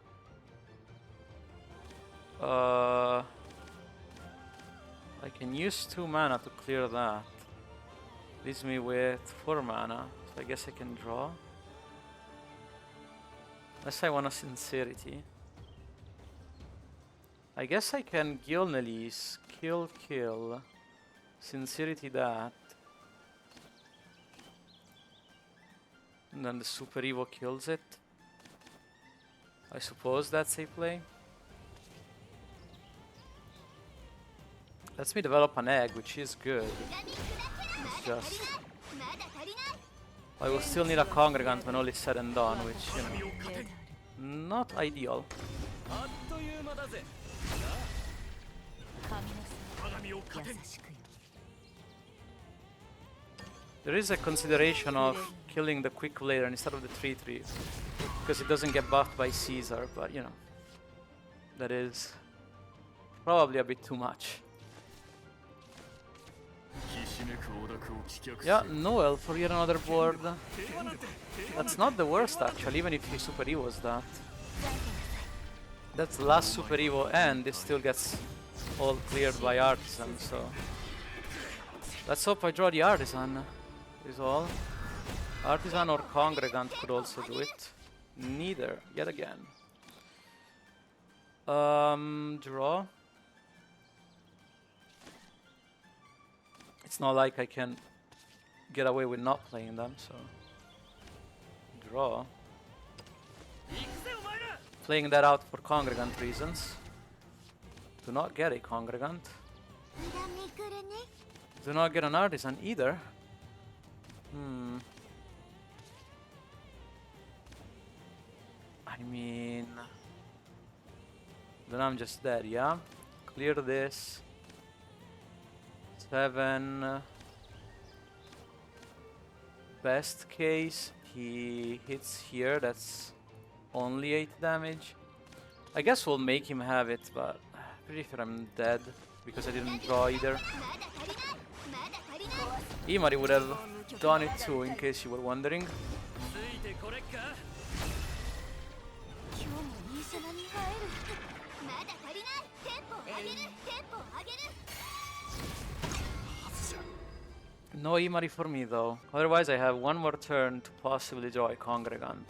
I can use 2 mana to clear that. Leaves me with 4 mana, so I guess I can draw. Unless I want a Sincerity. I guess I can Gilnelis, kill, Sincerity that. And then the Super Evo kills it. I suppose that's a play. Lets me develop an egg, which is good. It's just... I will still need a Congregant when all is said and done, which, you know, not ideal. There is a consideration of killing the Quick Blader instead of the 3/3, because it doesn't get buffed by Caesar, but, you know, that is probably a bit too much. Yeah, Noel for yet another board. That's not the worst actually, even if he Super Evo's that. That's the last Super Evo, and it still gets all cleared by Artisan, so... Let's hope I draw the Artisan, is all. Artisan or Congregant could also do it. Neither, yet again. Draw. It's not like I can get away with not playing them, so... Draw. Playing that out for Congregant reasons. Do not get a Congregant. Do not get an Artisan either. I mean... Then I'm just dead, yeah? Clear this. 7. Best case, he hits here, that's only 8 damage. I guess we'll make him have it, but pretty sure I'm dead because I didn't draw either. Imari would have done it too, in case you were wondering. No Imari for me though. Otherwise I have one more turn to possibly draw a Congregant.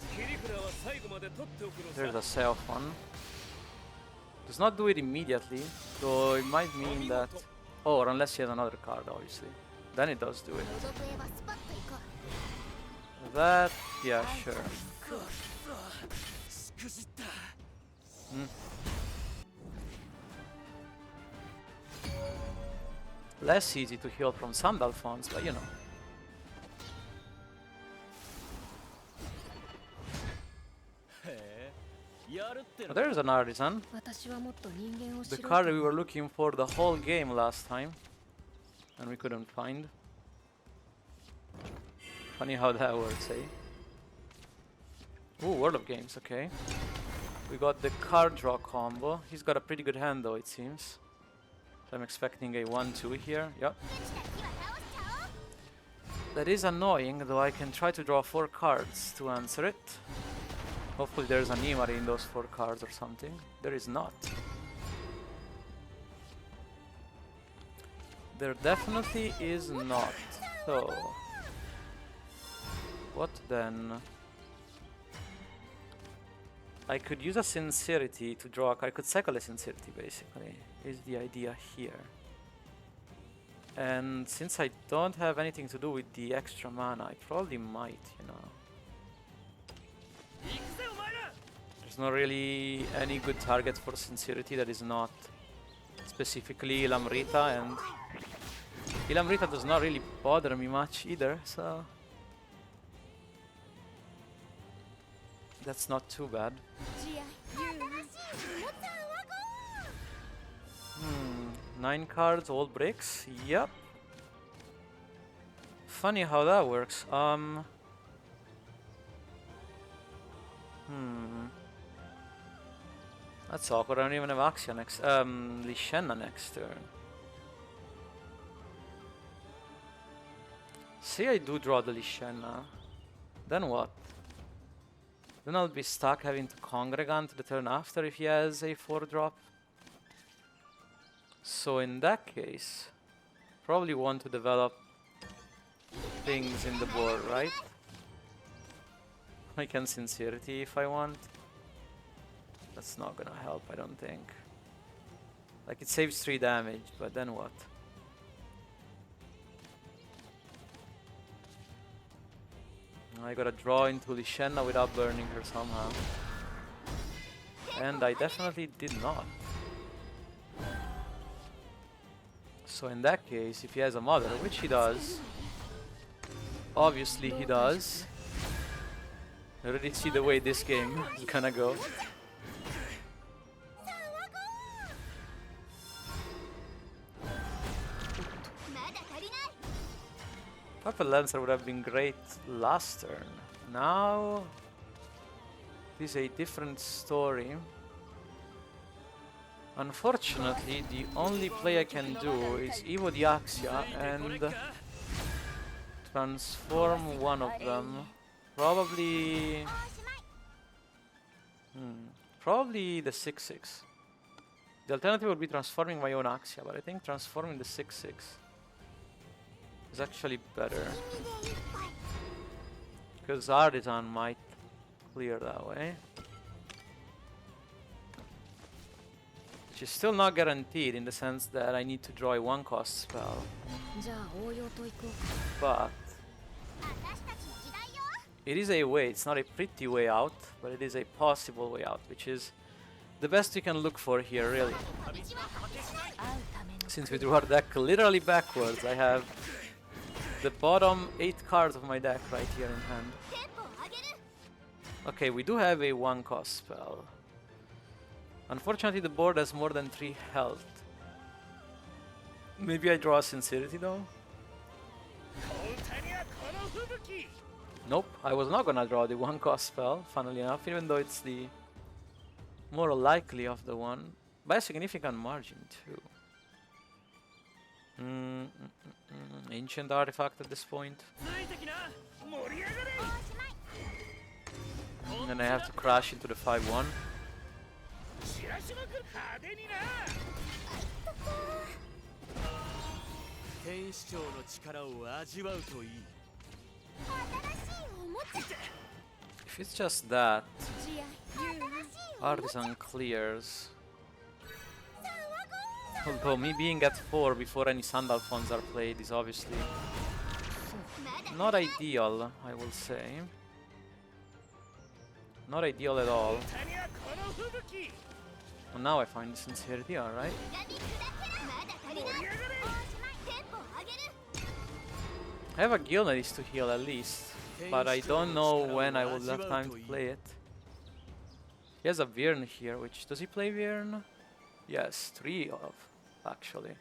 There's a self one. Does not do it immediately, so it might mean that... Oh, or unless he has another card, obviously. Then it does do it. That... yeah, sure. Less easy to heal from Sandal Fonts, but you know. Oh, there's an Artisan. The card we were looking for the whole game last time, and we couldn't find. Funny how that works, eh? Ooh, World of Games, okay. We got the card draw combo. He's got a pretty good hand though, it seems. So I'm expecting a 1-2 here, yep. That is annoying, though I can try to draw 4 cards to answer it. Hopefully there's an Imari in those 4 cards or something. There is not. There definitely is not. So... what then? I could use a Sincerity to draw a card. I could cycle a Sincerity, basically, is the idea here. And since I don't have anything to do with the extra mana, I probably might, you know. There's not really any good target for Sincerity that is not specifically Ilamrita, and Ilamrita does not really bother me much either, so that's not too bad. 9 cards, all bricks. Yep. Funny how that works. That's awkward. I don't even have Axia next. Lishenna next turn. Say I do draw the Lishenna. Then what? Then I'll be stuck having to Congregant the turn after if he has a 4-drop. So in that case, probably want to develop things in the board, right? I can Sincerity if I want. That's not gonna help, I don't think. Like, it saves 3 damage, but then what? I gotta draw into Lishenna without burning her somehow. And I definitely did not. So in that case, if he has a mother, which he does, obviously he does. I already see the way this game is gonna go. Purple Lancer would have been great last turn. Now, this is a different story. Unfortunately, the only play I can do is Evo the Axia and transform one of them. Probably... probably the 6-6. The alternative would be transforming my own Axia, but I think transforming the 6-6 is actually better. Because Artisan might clear that way. Which is still not guaranteed in the sense that I need to draw a 1-cost spell. But it is a way, it's not a pretty way out, but it is a possible way out, which is the best we can look for here, really. Since we drew our deck literally backwards, I have the bottom 8 cards of my deck right here in hand. Okay, we do have a 1-cost spell. Unfortunately, the board has more than 3 health. Maybe I draw a Sincerity though? Nope, I was not gonna draw the 1-cost spell, funnily enough, even though it's the more likely of the one. By a significant margin too. Ancient artifact at this point. And then I have to crash into the 5-1. If it's just that, Artisan clears. Although me being at 4 before any Sandalphons are played is obviously not ideal, I will say. Not ideal at all. Well, now I find the Sincerity, alright. I have a Gilneris to heal at least, but I don't know when I will have time to play it. He has a Virn here, which... does he play Virn? Yes, 3 of, actually.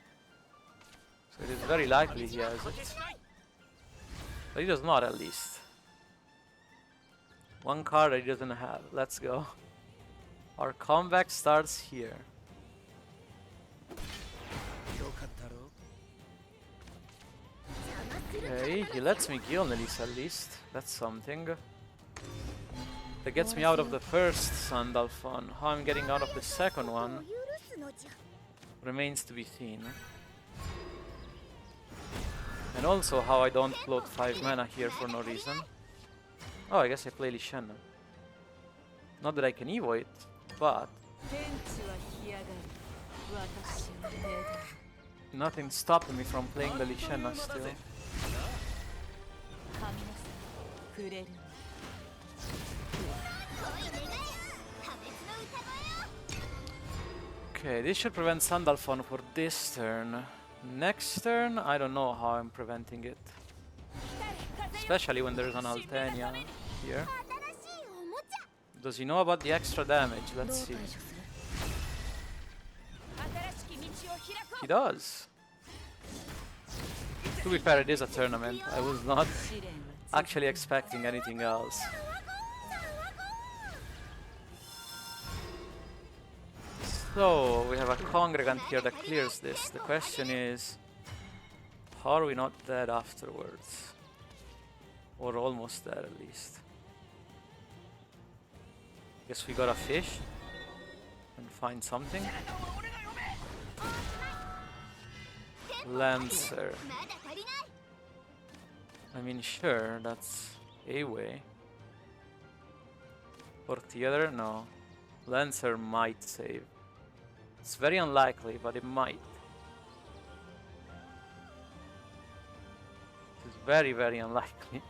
So it is very likely he has it. But he does not, at least. 1 card that he doesn't have. Let's go. Our comeback starts here. Okay, he lets me kill Nelise at least. That's something. That gets me out of the first Sandalphon. How I'm getting out of the second one remains to be seen. And also how I don't float 5 mana here for no reason. Oh, I guess I play Lee Shen. Not that I can Evo it, but nothing stopped me from playing the Lee Shen still. Okay, this should prevent Sandalphon for this turn. Next turn, I don't know how I'm preventing it. Especially when there's an Altania here. Does he know about the extra damage? Let's see. He does. To be fair, it is a tournament. I was not actually expecting anything else. So, we have a Congregant here that clears this. The question is, how are we not dead afterwards? Or almost dead at least. Guess we gotta fish and find something. Lancer. I mean, sure, that's a way. Or the other? No. Lancer might save. It's very unlikely, but it might. It's very, very unlikely.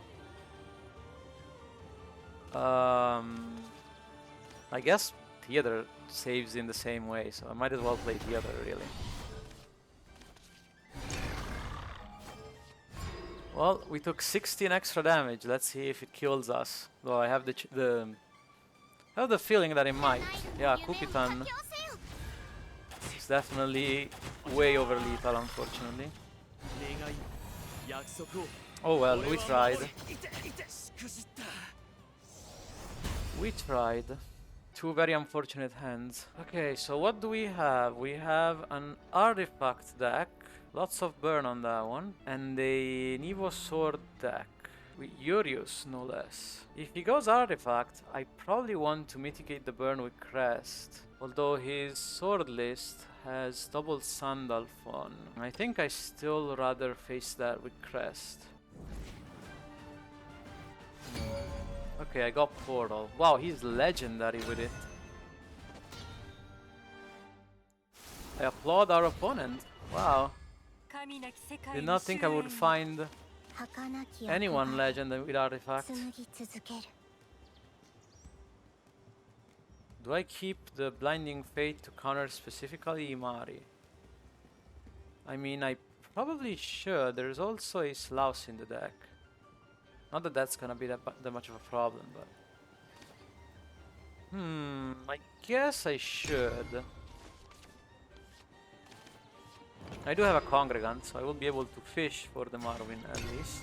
I guess Theater saves in the same way, so I might as well play Theater, really. Well, we took 16 extra damage. Let's see if it kills us. Though I have I have the feeling that it might. Yeah, Kupitan is definitely way over lethal, unfortunately. Oh well, we tried. We tried. Two very unfortunate hands. Okay, so what do we have? We have an artifact deck. Lots of burn on that one. And a Nevo sword deck. With Urius, no less. If he goes artifact, I probably want to mitigate the burn with Crest. Although his sword list has double Sandalphon. I think I still rather face that with Crest. Okay, I got Portal. Wow, he's legendary with it. I applaud our opponent. Wow. Did not think I would find anyone legendary with artifact. Do I keep the Blinding Fate to counter specifically Imari? I mean, I probably should. There's also a Slouse in the deck. Not that that's gonna be that much of a problem, but... I guess I should. I do have a Congregant, so I will be able to fish for the Marwyn at least.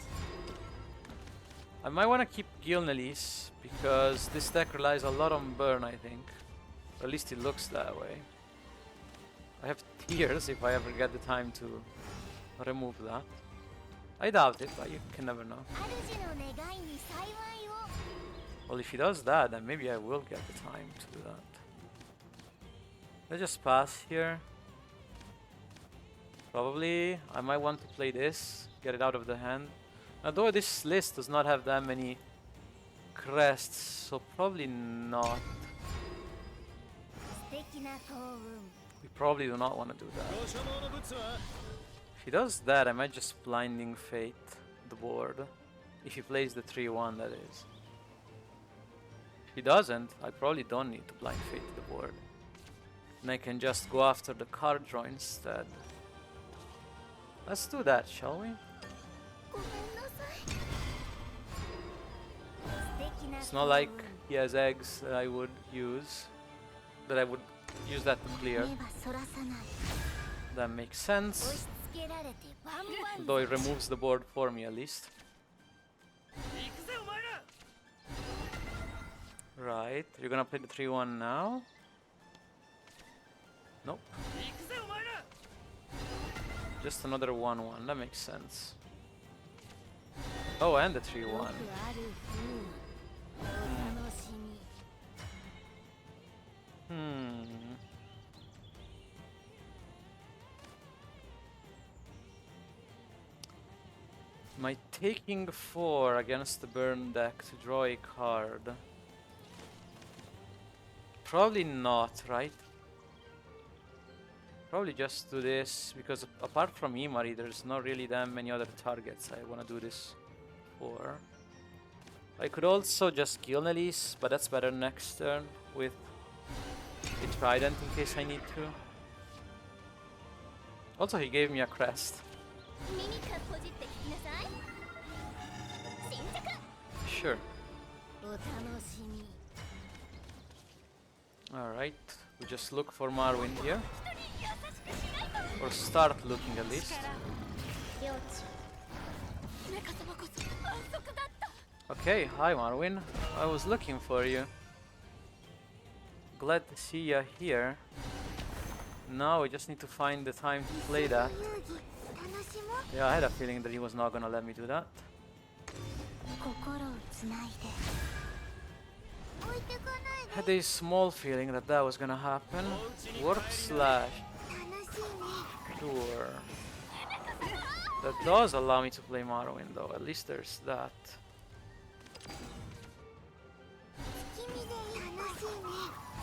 I might want to keep Gilnelis, because this deck relies a lot on burn, I think. Or at least it looks that way. I have Tears if I ever get the time to remove that. I doubt it, but you can never know. Well, if he does that, then maybe I will get the time to do that. Let's just pass here. Probably, I might want to play this, get it out of the hand. Although this list does not have that many crests, so probably not. We probably do not want to do that. If he does that, I might just Blinding Fate the board. If he plays the 3-1, that is. If he doesn't, I probably don't need to Blind Fate the board. And I can just go after the card draw instead. Let's do that, shall we? It's not like he has eggs that I would use. That I would use that to clear. That makes sense. Though it removes the board for me at least. Right, you're gonna play the 3-1 now? Nope. Just another 1-1, that makes sense. Oh, and the 3-1. Am I taking 4 against the burn deck to draw a card? Probably not, right? Probably just do this, because apart from Imari, there's not really that many other targets I want to do this for. I could also just kill Nelise, but that's better next turn with a Trident in case I need to. Also, he gave me a crest. Sure. Alright, we just look for Marwyn here. Or start looking at least. Okay, hi Marwyn. I was looking for you. Glad to see you here. Now we just need to find the time to play that. Yeah, I had a feeling that he was not gonna let me do that. Had a small feeling that that was gonna happen. Warp Slash. Sure. That does allow me to play Morrowind though, at least there's that.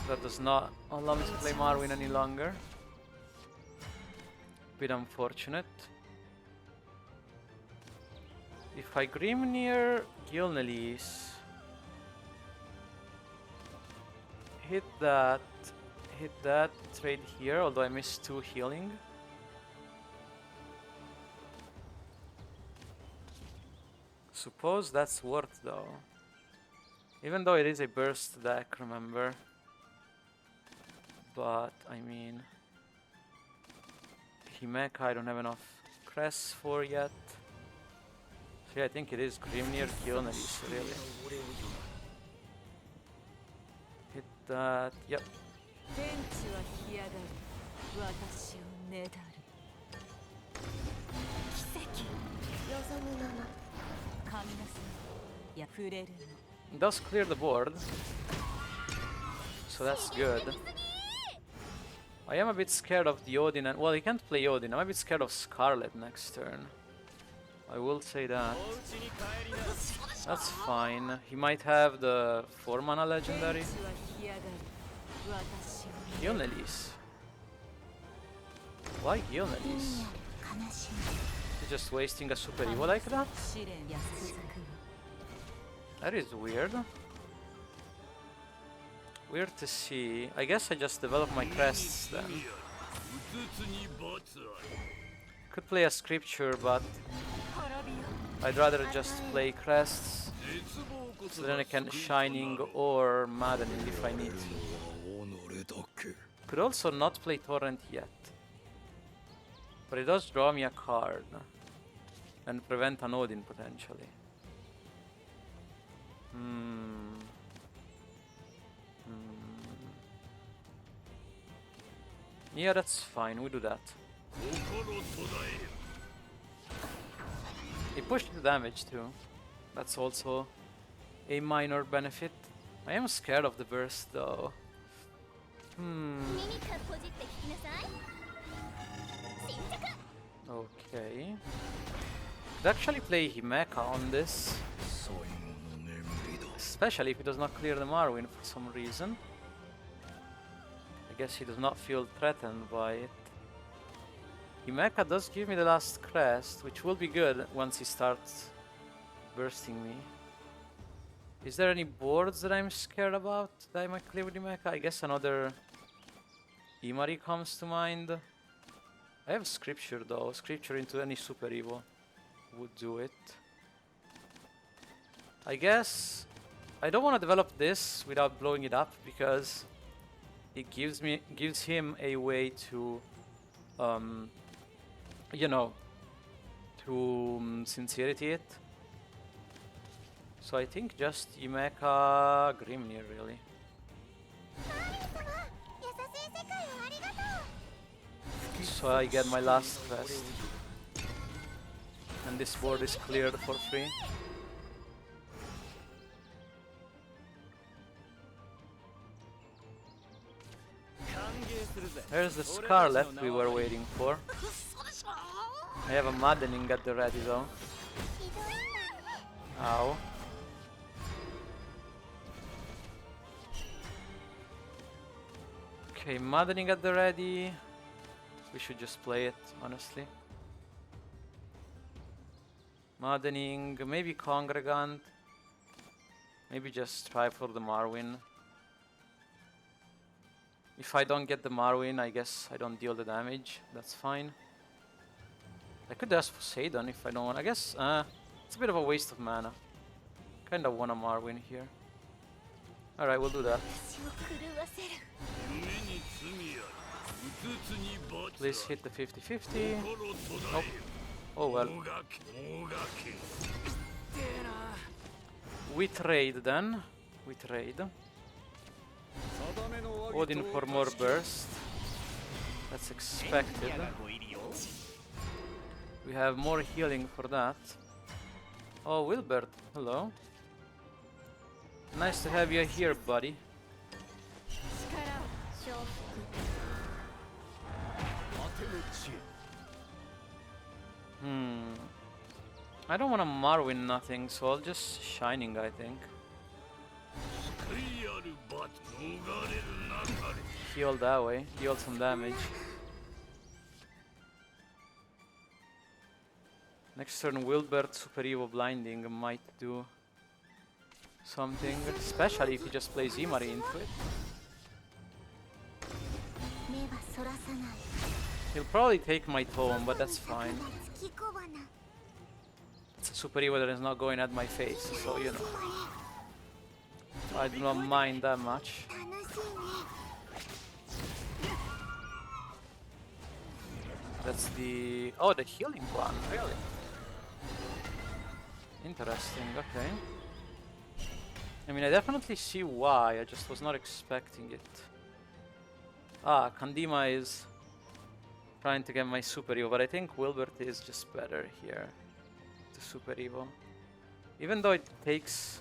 That does not allow me to play Morrowind any longer. Bit unfortunate. If I Grimnir Gilnelis, hit that, trade here, although I missed 2 healing. Suppose that's worth though. Even though it is a burst deck, remember. But, I mean... Himeka I don't have enough crests for yet. So yeah, I think it is Grimnir Gilnelis, really. Hit that, yep. It does clear the board, so that's good. I am a bit scared of the Odin, and well, he can't play Odin. I'm a bit scared of Scarlet next turn. I will say that. That's fine. He might have the 4 mana legendary. Gilnelis. Why Gilnelis? He's just wasting a super Evo like that? That is weird. Weird to see. I guess I just develop my crests then. Could play a scripture, but I'd rather just play crests. So then I can Shining or Maddening if I need to. Could also not play Torrent yet. But it does draw me a card. And prevent an Odin potentially. Yeah, that's fine, we do that. He pushed the damage too. That's also a minor benefit. I am scared of the burst though. Okay. Could actually play Himeka on this. Especially if he does not clear the Marwyn for some reason. I guess he does not feel threatened by it. Himeka does give me the last crest, which will be good once he starts bursting me. Is there any boards that I'm scared about that I might clear with Himeka? I guess another Imari comes to mind. I have Scripture though. Scripture into any Super Evo would do it. I guess I don't want to develop this without blowing it up because it gives him a way to you know, to sincerity it. So I think just Himeka Grimnir really. So I get my last quest. and this board is cleared for free. There's the Scarlet we were waiting for. I have a Maddening at the ready though. Ow. Okay, Maddening at the ready. We should just play it, honestly. Maddening, maybe Congregant. Maybe just try for the Marwin. If I don't get the Marwin, I guess I don't deal the damage. That's fine. I could ask Poseidon if I don't want. I guess it's a bit of a waste of mana. Kinda want a Marwin here. Alright, we'll do that. Please hit the 50-50. Nope. Oh well. We trade then. We trade. Odin for more burst. That's expected. We have more healing for that. Oh, Wilbert, hello. Nice to have you here, buddy. I don't want to Marwin nothing, so I'll just Shining, I think. Heal that way, deal some damage. Next turn, Wilbert Super Evo Blinding might do something, especially if he just plays Imari into it. He'll probably take my Tome, but that's fine. It's a Super Evo that is not going at my face, so you know. I do not mind that much. That's the... oh, the healing one, really? Interesting, okay. I mean, I definitely see why, I just was not expecting it. Ah, Kandima is trying to get my Super Evo, but I think Wilbert is just better here. The Super Evo. Even though it takes...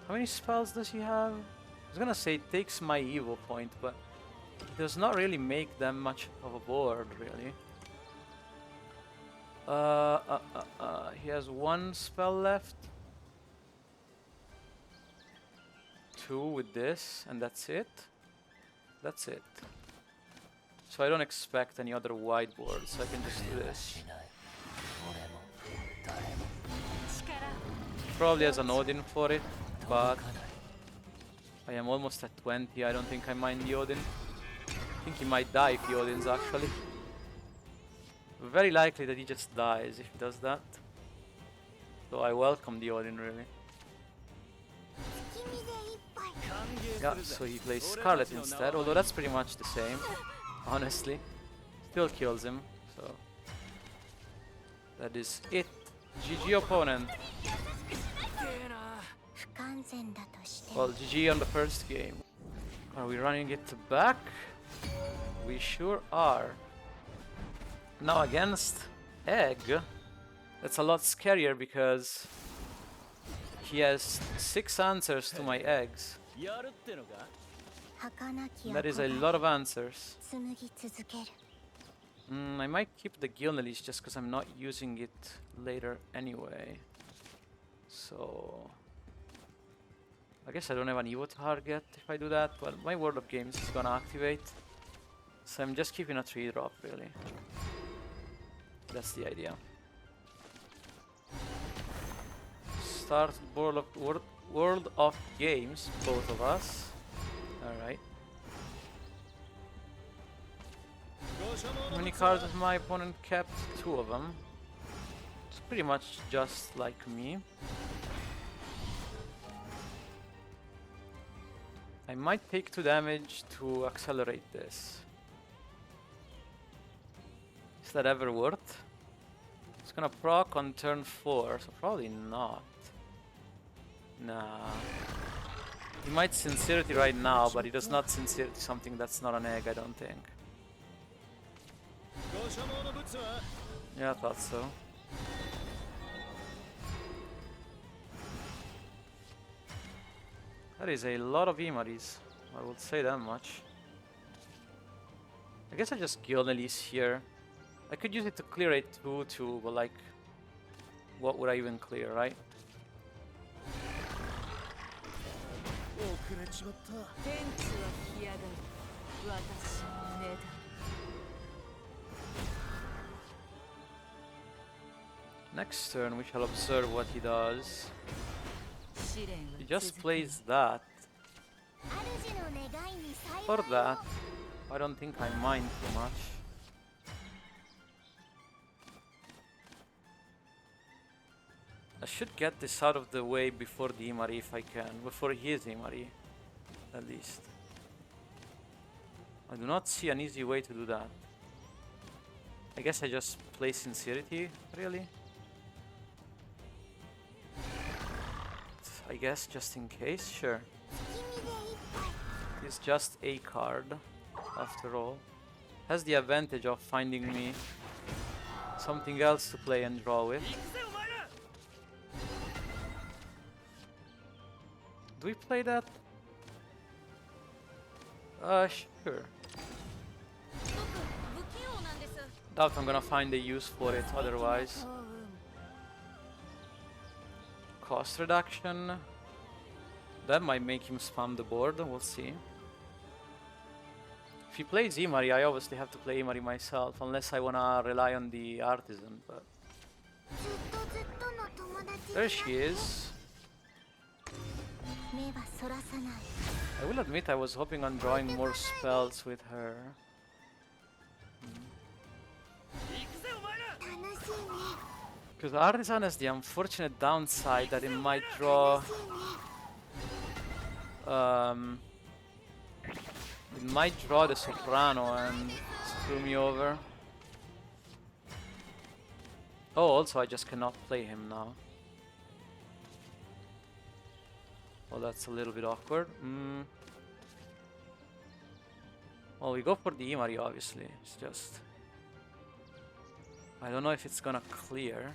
how many spells does he have? I was gonna say it takes my Evo point, but it does not really make that much of a board, really. He has one spell left. 2 with this, and that's it. That's it. So I don't expect any other wide boards, so I can just do this. Probably has an Odin for it, but I am almost at 20. I don't think I mind the Odin. I think he might die if he Odins, actually. Very likely that he just dies if he does that. So I welcome the Odin, really. Yeah, so he plays Scarlet instead, although that's pretty much the same, honestly. Still kills him, so... that is it. GG opponent. Well, GG on the first game. Are we running it back? We sure are. Now against Egg, that's a lot scarier because he has 6 answers to my eggs. That is a lot of answers. I might keep the Gilnelis just because I'm not using it later anyway. So... I guess I don't have an Evo target if I do that, but my World of Games is gonna activate. So I'm just keeping a 3-drop, really. That's the idea. Start World of Games, both of us. Alright. How many cards has my opponent kept? 2 of them. It's pretty much just like me. I might take 2 damage to accelerate this. Is that ever worth? It's gonna proc on turn 4, so probably not. Nah. He might Sincerity right now, but he does not Sincerity something that's not an egg, I don't think. Yeah, I thought so. That is a lot of Imaris, I would say that much. I guess I just killed Elise here. I could use it to clear a 2-2, but like, what would I even clear, right? Next turn we shall observe what he does. He just plays that. For that, I don't think I mind too much. I should get this out of the way before the Imari if I can, before his Imari, at least. I do not see an easy way to do that. I guess I just play Sincerity, really? I guess just in case, sure. It's just a card, after all. Has the advantage of finding me something else to play and draw with. Do we play that? Sure. Doubt I'm gonna find a use for it otherwise. Cost reduction. That might make him spam the board, we'll see. If he plays Imari, I obviously have to play Imari myself, unless I wanna rely on the artisan, but... There she is. I will admit I was hoping on drawing more spells with her. Because Artisan has the unfortunate downside that it might draw... it might draw the Soprano and screw me over. Oh, also I just cannot play him now. Well, that's a little bit awkward. Well, we go for the Imari, obviously. It's just... I don't know if it's gonna clear.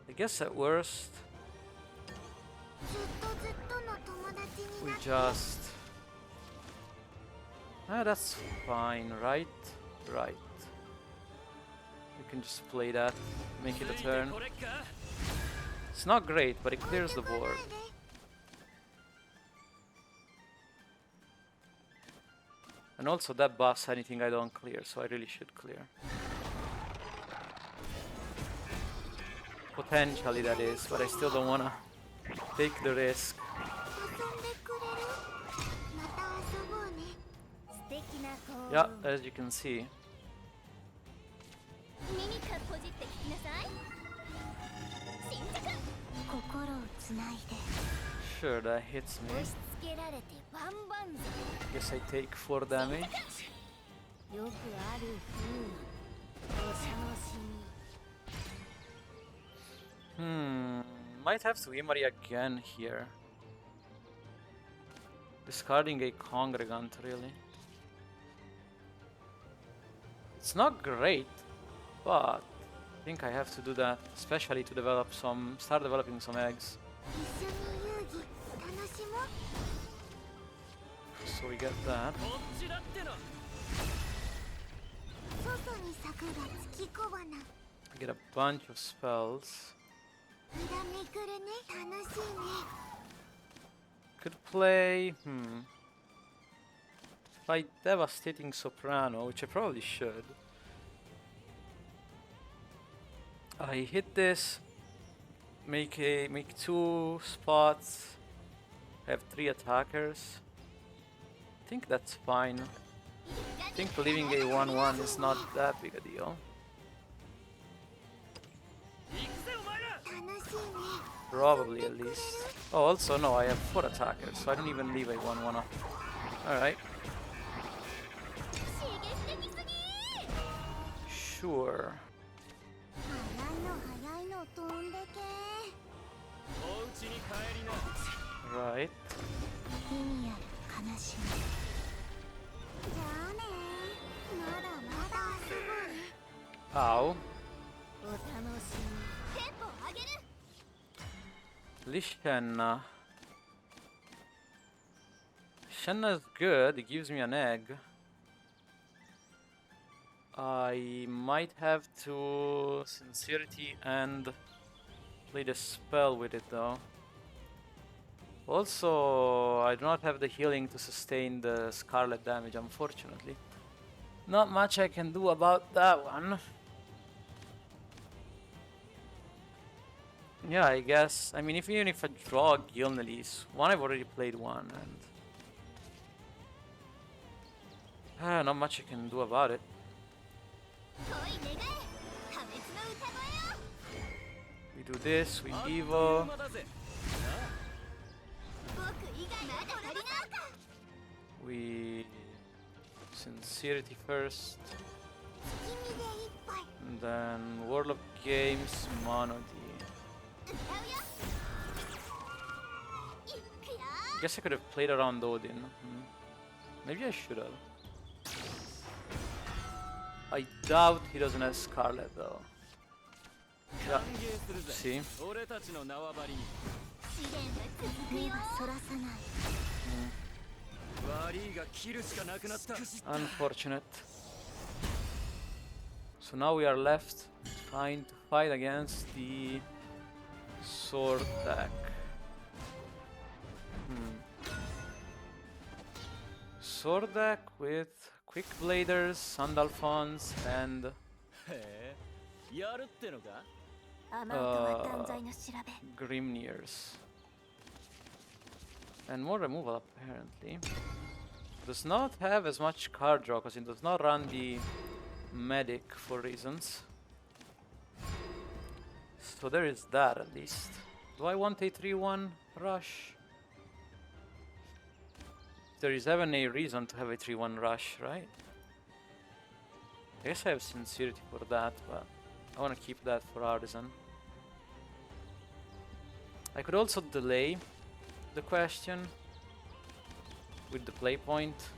I guess at worst... we just... Ah, that's fine, right? Right. You can just play that, make it a turn. It's not great, but it clears the board. And also that buffs anything I don't clear, so I really should clear. Potentially that is, but I still don't wanna take the risk. Yeah, as you can see. Sure, that hits me. Guess I take 4 damage. Might have to Imari again here. Discarding a Congregant, really. It's not great, but I think I have to do that, especially to develop some, start developing some eggs. So we get that. I get a bunch of spells. Could play... Fight Devastating Soprano, which I probably should. I hit this, make 2 spots, I have 3 attackers. I think that's fine. I think leaving a 1-1 is not that big a deal. Probably at least. Oh, also no, I have 4 attackers, so I don't even leave a 1-1 up. Alright. Sure. Right. Ow. Lishenna. Shenna's good, it gives me an egg. I might have to Sincerity and play the spell with it though. Also, I do not have the healing to sustain the Scarlet damage, unfortunately. Not much I can do about that one. Yeah, I guess. I mean, even if I draw Gilnelis, one I've already played one, and not much I can do about it. We do this, we Evo. We Sincerity first. And then World of Games, Mono D. Guess I could have played around Odin. Maybe I should have. I doubt he doesn't have Scarlet though. Yeah. See? Unfortunate. So now we are left trying to fight against the sword deck. Sword deck with Quick Bladers, Sandalphons, and Grimniers. And more removal apparently. Does not have as much card draw because it does not run the medic for reasons. So there is that at least. Do I want a 3-1 rush? There is even a reason to have a 3-1 rush, right? I guess I have Sincerity for that, but I want to keep that for Artisan. I could also delay the question with the play point.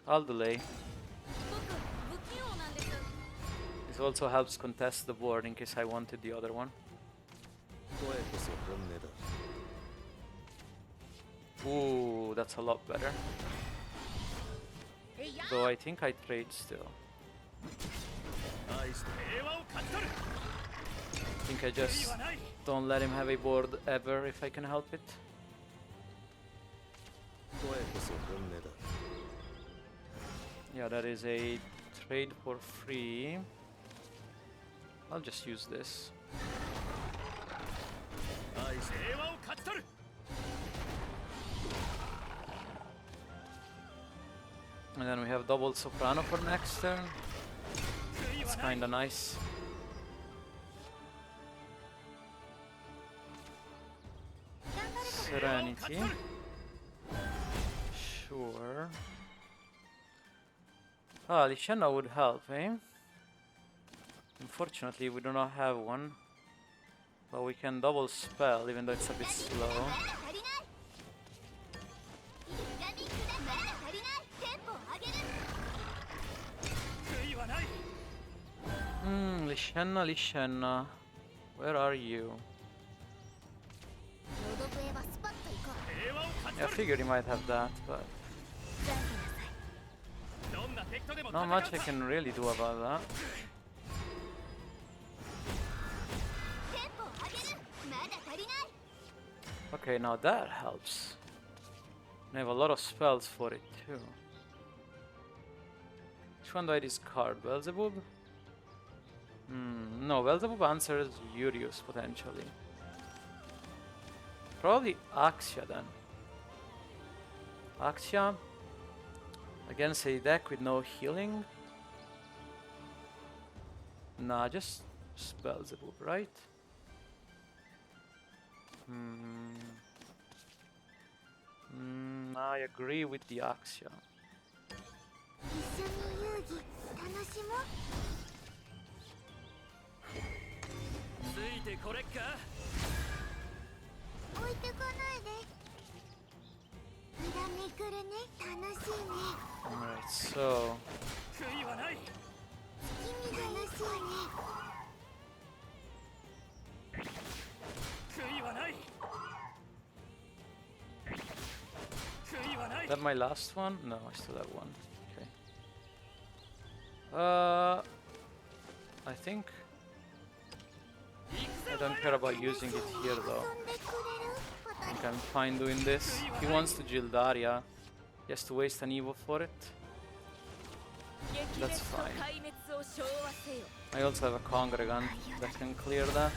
I'll delay. This also helps contest the board in case I wanted the other one. Ooh, that's a lot better. Though I think I trade still. I think I just don't let him have a board ever if I can help it. Yeah, that is a trade for free. I'll just use this. And then we have double soprano for next turn. It's kinda nice. Serenity. Sure. Ah, Lishenna would help, eh? Unfortunately, we do not have one. But we can double spell, even though it's a bit slow. Lishenna. Where are you? Yeah, I figured he might have that, but not much I can really do about that. Okay, now that helps. I have a lot of spells for it too. Which one do I discard? Beelzebub? No, Beelzebub answers Urius potentially. Probably Axia then. Axia against a deck with no healing? Nah, just Beelzebub, right? I agree with the Axia. Alright, so is that my last one? No, I still have one. Okay. I think I don't care about using it here though. I think I'm fine doing this. He wants to Gildaria. He has to waste an Evo for it. That's fine. I also have a Congregant that can clear that.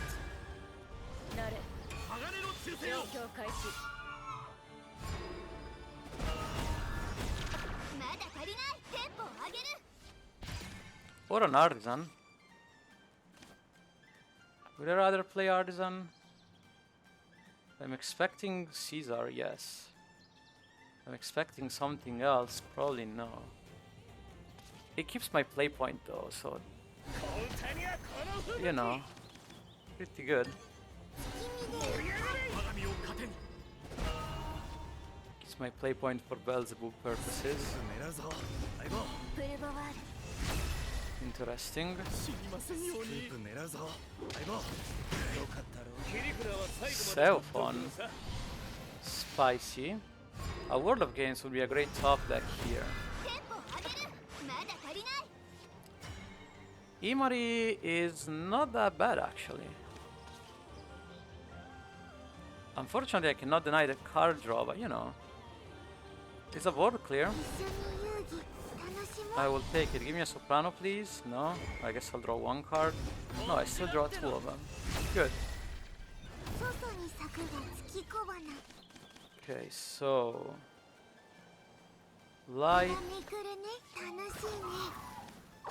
Or an Artisan. Would I rather play Artisan? I'm expecting Caesar, yes. I'm expecting something else, probably no. It keeps my play point though, so you know, pretty good. Keeps my play point for Beelzebub purposes. Interesting. So fun. Spicy. A World of Games would be a great top deck here. Imari is not that bad actually. Unfortunately I cannot deny the card draw, but you know. It's a board clear. I will take it. Give me a Soprano please. No? I guess I'll draw one card. No, I still draw two of them. Good. Okay, so Light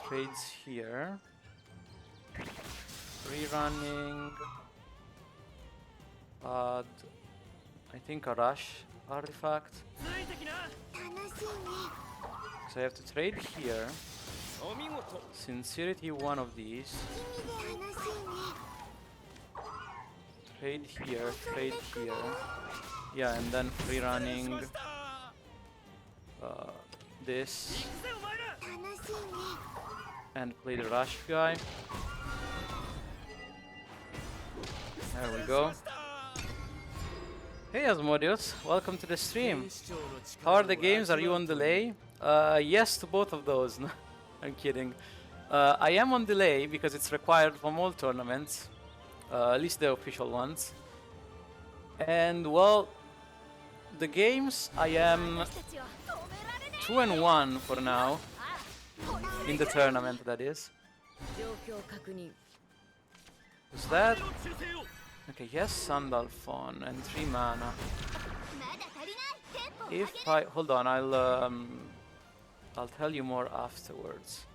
trades here. Rerunning. Add, I think, a Rush artifact. So I have to trade here. Sincerity, one of these. Trade here, trade here. Yeah, and then free running this. And play the Rush guy. There we go. Hey Asmodeus, welcome to the stream. How are the games? Are you on delay? Yes to both of those. No, I'm kidding. I am on delay because it's required from all tournaments, at least the official ones. And well, the games I am 2-1 for now. In the tournament, that is. Is that? Okay, yes, Sandalphon and 3 mana. If I hold on, I'll tell you more afterwards.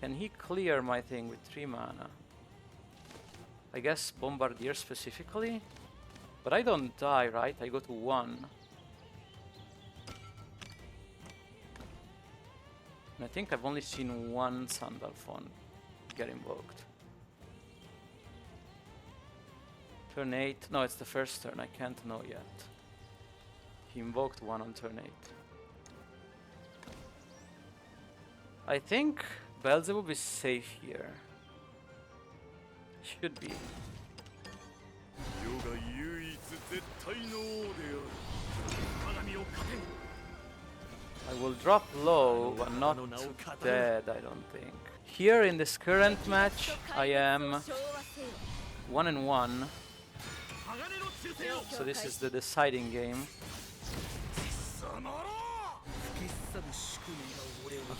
Can he clear my thing with 3 mana? I guess Bombardier specifically, but I don't die, right? I go to 1. And I think I've only seen one Sandalphon get invoked. Turn 8. No, it's the first turn. I can't know yet. He invoked one on turn 8. I think Beelzebub is safe here. Should be. I will drop low, but not dead, I don't think. Here in this current match, I am 1-1. So this is the deciding game.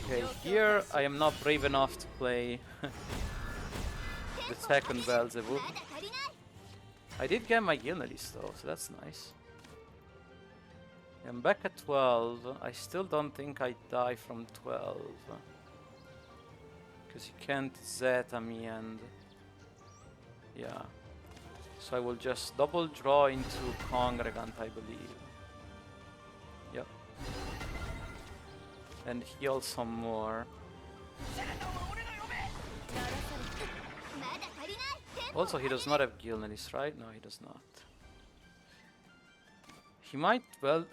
Okay, here I am not brave enough to play the second Beelzebub. I did get my Gilnelis though, so that's nice. I'm back at 12. I still don't think I die from 12. Because he can't Zeta me and... yeah. So I will just double draw into Congregant, I believe. Yep. And heal some more. Also, he does not have Gilnelis, right? No, he does not. He might, well,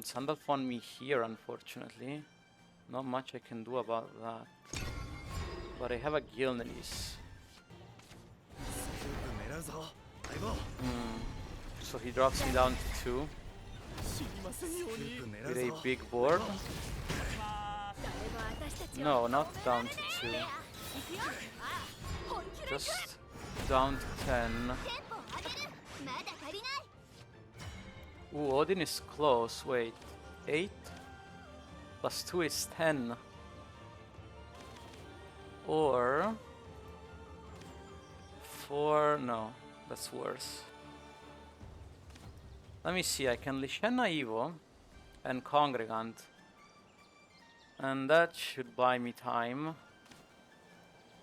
Sandalphon me here, unfortunately. Not much I can do about that. But I have a Gilnelis. So he drops me down to 2. With a big board. No, not down to 2. Just down to 10. Ooh, Odin is close. Wait. 8? Plus 2 is 10. Or 4. No, that's worse. Let me see. I can Lishenna Evo and Congregant. And that should buy me time.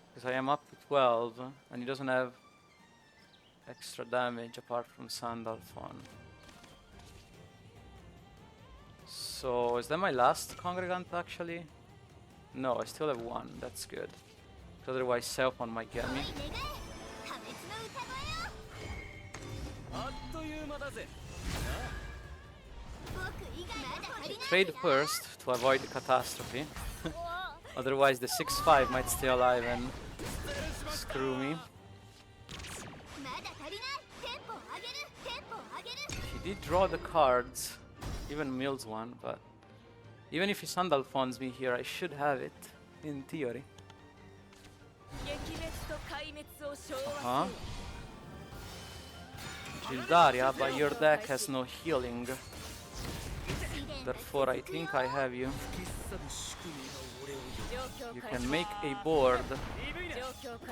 Because I am up to 12. And he doesn't have extra damage apart from Sandalphon. So, is that my last Congregant actually? No, I still have 1. That's good. Otherwise, Selphon might get me. Trade first to avoid the catastrophe. Otherwise, the 6-5 might stay alive and screw me. He did draw the cards. Even mills one, but even if he Sandalphons me here, I should have it, in theory. Gildaria, but your deck has no healing. Therefore, I think I have you. You can make a board,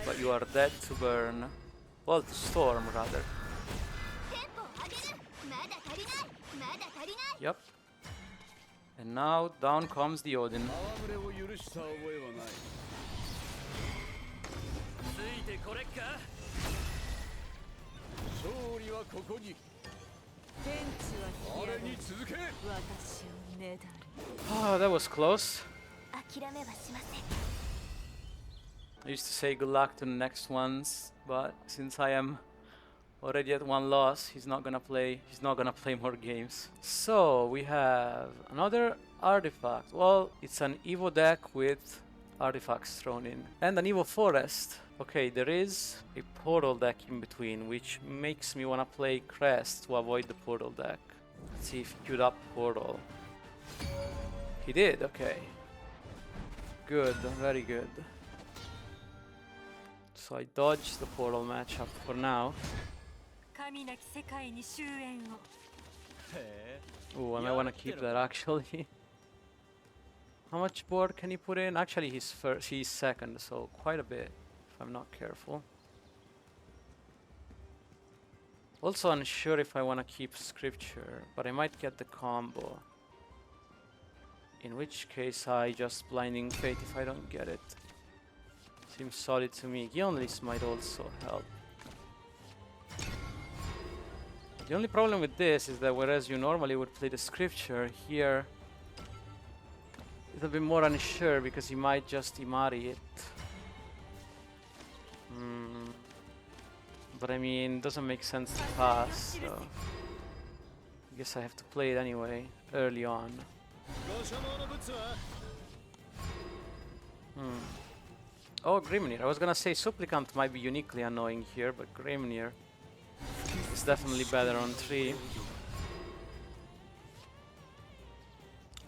but you are dead to burn. Well, to storm, rather. Yep. And now down comes the Odin. Oh, that was close. I used to say good luck to the next ones, but since I am already at 1 loss, he's not gonna play more games. So we have another artifact. Well, it's an Evo deck with artifacts thrown in. And an Evo forest. Okay, there is a portal deck in between, which makes me wanna play Crest to avoid the portal deck. Let's see if he queued up portal. He did, okay. Good, very good. So I dodged the portal matchup for now. Oh, I might want to keep that actually. How much board can he put in? Actually, he's second, so quite a bit if I'm not careful. Also unsure if I want to keep scripture, but I might get the combo. In which case I just blinding fate if I don't get it. Seems solid to me. Gilnelis might also help. The only problem with this is that whereas you normally would play the scripture, here it'll be more unsure because you might just Imari it. But I mean, it doesn't make sense to pass, so I guess I have to play it anyway, early on. Oh, Grimnir. I was gonna say Supplicant might be uniquely annoying here, but Grimnir is definitely better on 3.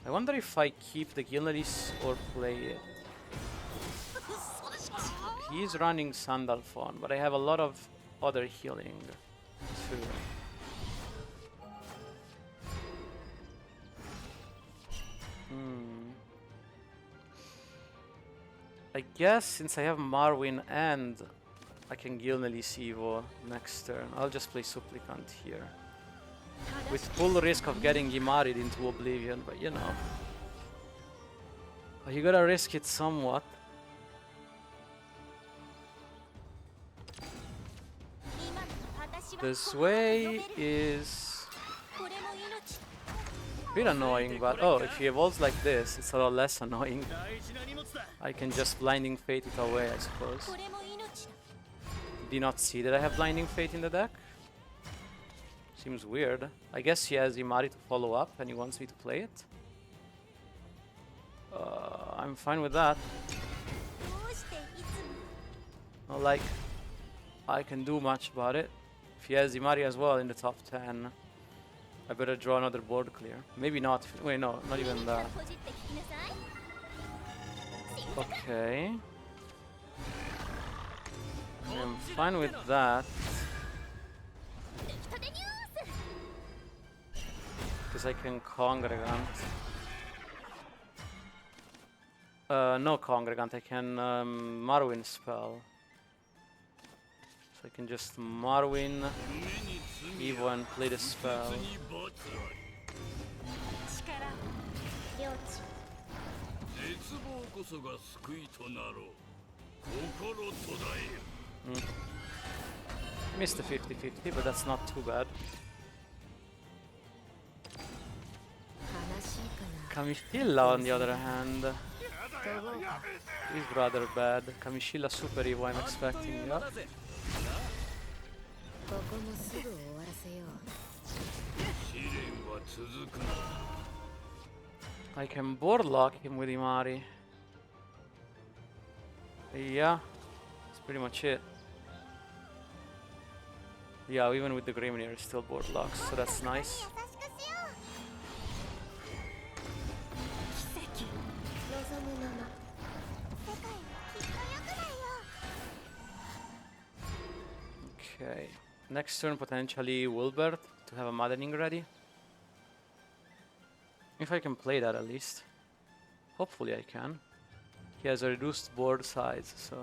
I wonder if I keep the Gilnelis or play it. He's running Sandalphon, but I have a lot of other healing too. I guess since I have Marwyn and I can Gilnelis Evo next turn, I'll just play Supplicant here. With full risk of getting Imari'd into oblivion, but you know. You gotta risk it somewhat. The Sway is a bit annoying, but oh, if he evolves like this, it's a lot less annoying. I can just Blinding Fate it away, I suppose. Did not see that I have Blinding Fate in the deck. Seems weird. I guess he has Imari to follow up and he wants me to play it. I'm fine with that. Not like I can do much about it. If he has Imari as well in the top 10, I better draw another board clear. Maybe not. Wait, no, not even that. Okay. I'm fine with that. Because I can Congregant. No Congregant, I can Marwin spell. So I can just Marwin Evo and play the spell. Missed the 50-50, but that's not too bad. Kamishilla, on the other hand, is rather bad. Kamishilla Super Evo, I'm expecting, yeah. I can board lock him with Imari. Yeah, that's pretty much it. Yeah, even with the Grimnir, it's still board locks, so that's nice. Okay, next turn potentially Wilbert to have a maddening ready. If I can play that at least. Hopefully I can. He has a reduced board size, so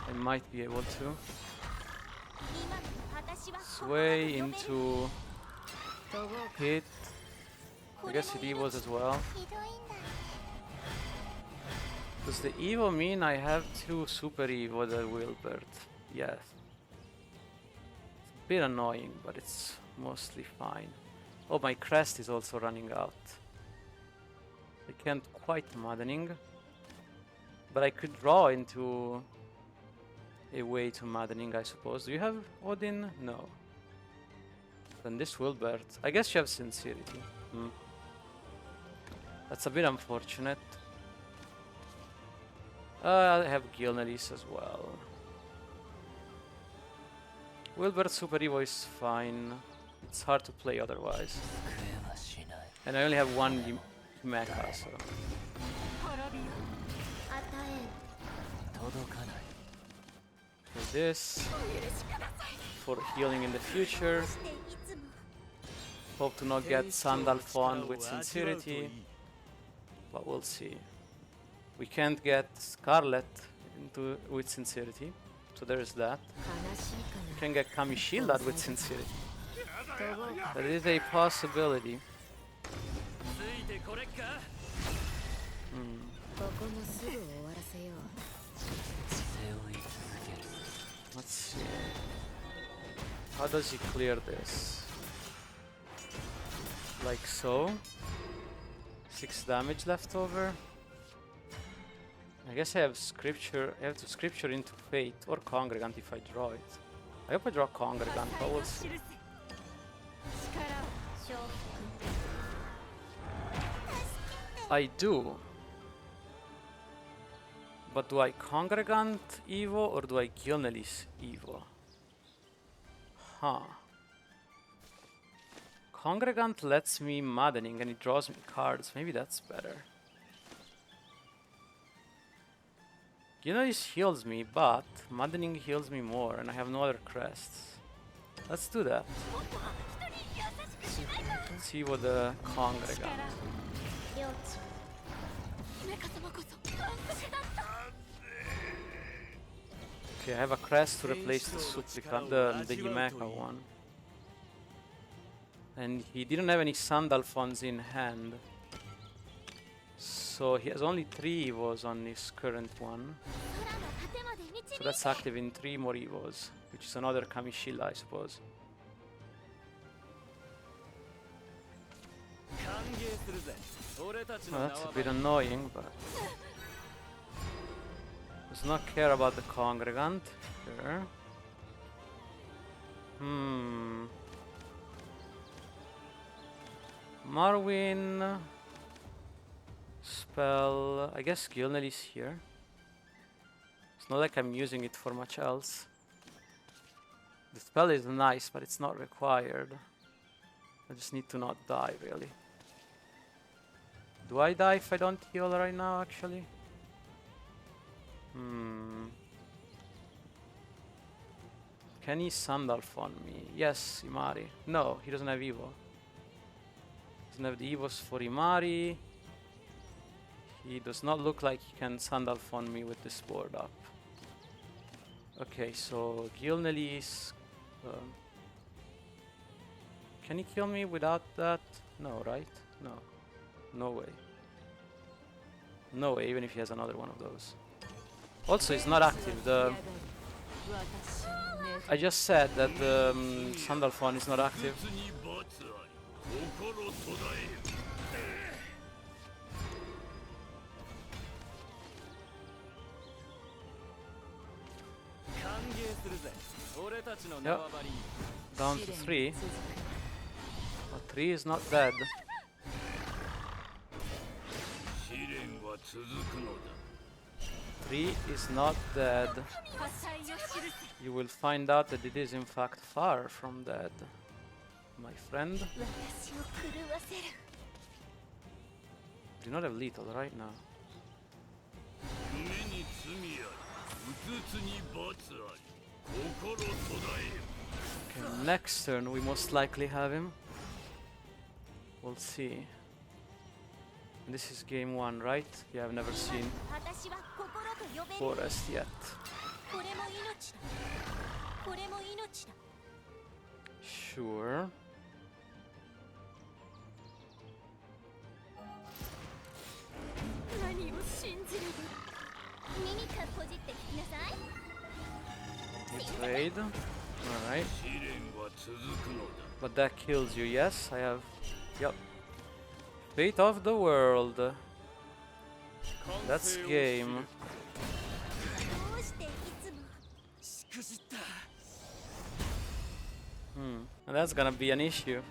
I might be able to. Sway into hit. I guess it evos as well. Does the evo mean I have to super evo the Wilbert? Yes. It's a bit annoying, but it's mostly fine. Oh, my crest is also running out. I can't quite maddening, but I could draw into a way to maddening, I suppose. Do you have Odin? No. Then this Wilbert. I guess you have Sincerity. That's a bit unfortunate. I have Gilneris as well. Wilbert Super Evo is fine. It's hard to play otherwise. And I only have one mecha, so. For this. For healing in the future. Hope to not get Sandal Fond with Sincerity. But we'll see. We can't get Scarlet with Sincerity. So there's that. We can get Kamishilla with Sincerity. That is a possibility. Let's see. How does he clear this? Like so. 6 damage left over. I guess I have scripture. I have to scripture into fate or Congregant if I draw it. I hope I draw Congregant, but we'll see. I do. But do I Congregant Evo or do I Gilnelis Evo? Huh. Congregant lets me maddening and it draws me cards. Maybe that's better. Gilnelis heals me, but maddening heals me more and I have no other crests. Let's do that. Let's see what the Congregant. Okay, I have a crest to replace the Supplicant, the Himeka one. And he didn't have any Sandal Fonds in hand. So he has only 3 Evos on his current one. So that's active in 3 more Evos, which is another Kamishilla, I suppose. Well, that's a bit annoying, but does not care about the Congregant. Sure. Marwin. Spell. I guess Gilnel is here. It's not like I'm using it for much else. The spell is nice, but it's not required. I just need to not die, really. Do I die if I don't heal right now, actually? Can he Sandalf on me? Yes, Imari. No, he doesn't have Evo. Doesn't have the Evos for Imari. He does not look like he can Sandalf on me with this board up. Okay, so Gilnelis. Can he kill me without that? No, right? No. No way. No way, even if he has another one of those. Also, it's not active. I just said that the Sandalphon is not active. Yep. Down to 3. But 3 is not dead. 3 is not dead. You will find out that it is in fact far from dead, my friend. Do not have lethal right now. Okay, next turn we most likely have him. We'll see. And this is game 1, right? Yeah, I've never seen Forest yet. Sure. Trade. Alright. But that kills you, yes? I have... Yep. Fate of the world. That's game. And that's gonna be an issue.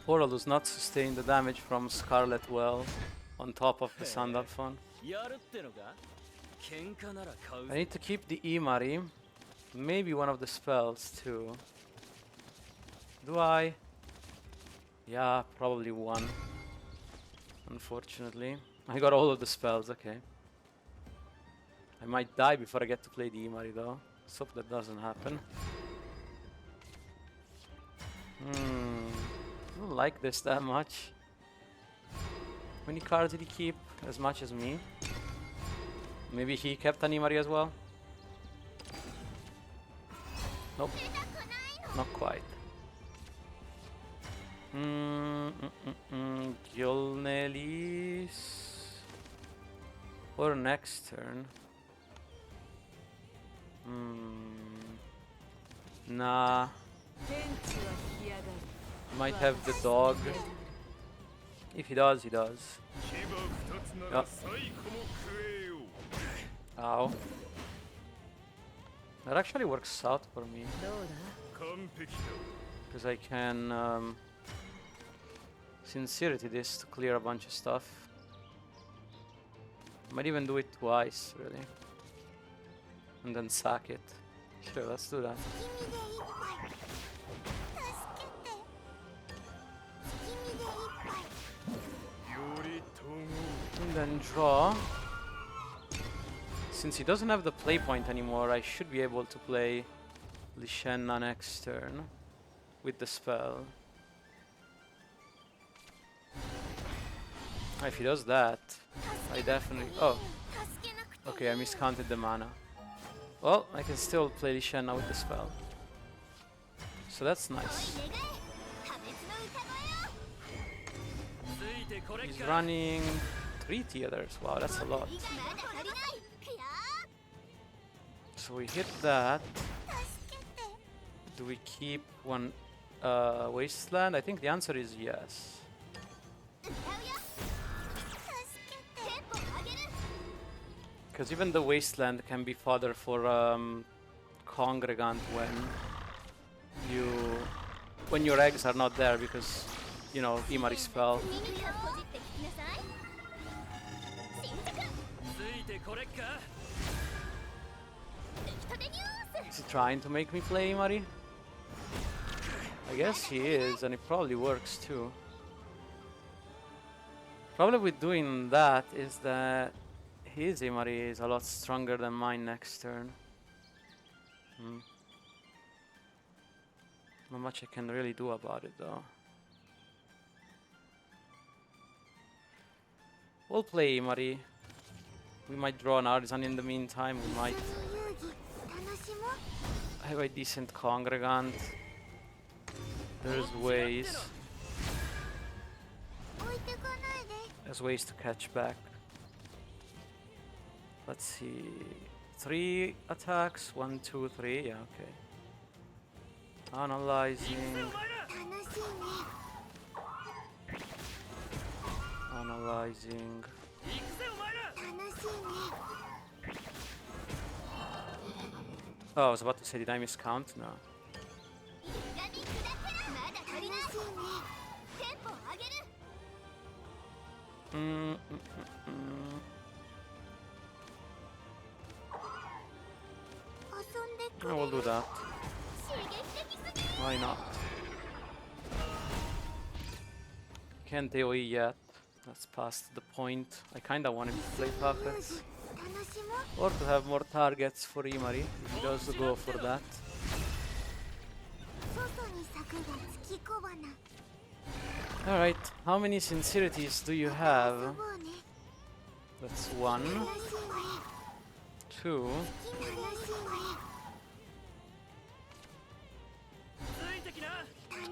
Portal does not sustain the damage from Scarlet Well on top of the Sandalphon. I need to keep the Imari. Maybe one of the spells too. Do I? Yeah, probably one. Unfortunately. I got all of the spells, okay. I might die before I get to play the Imari though. Let's hope that doesn't happen. I don't like this that much. How many cards did he keep? As much as me? Maybe he kept an Imari as well? Nope. Not quite. Gilnelis. Or next turn. Nah. Might have the dog. If he does, he does. Oh. Ow. That actually works out for me. Because I can Sincerity this to clear a bunch of stuff. Might even do it twice, really. And then sack it. Sure, let's do that. And then draw. Since he doesn't have the play point anymore, I should be able to play Lishenna next turn with the spell. If he does that, I definitely... Oh! Okay, I miscounted the mana. Well, I can still play Lishenna with the spell. So that's nice. He's running 3 theaters. Wow, that's a lot. So we hit that. Do we keep one Wasteland? I think the answer is yes. Because even the Wasteland can be fodder for Congregant when your eggs are not there because, you know, Imari spell. Is he trying to make me play Imari? I guess he is, and it probably works too. Problem with doing that is that his Imari is a lot stronger than mine next turn. Not much I can really do about it though. We'll play Imari. We might draw an artisan in the meantime. We might have a decent Congregant. There's ways. There's ways to catch back. Let's see. 3 attacks. 1, 2, 3. Yeah, okay. Analyzing. Analyzing. Oh, I was about to say, did I miscount? No. I will do that. Why not? Can't AoE yet. That's past the point. I kinda wanted to play puppets. Or to have more targets for Imari. If he does go for that. Alright, how many sincerities do you have? That's 1. 2.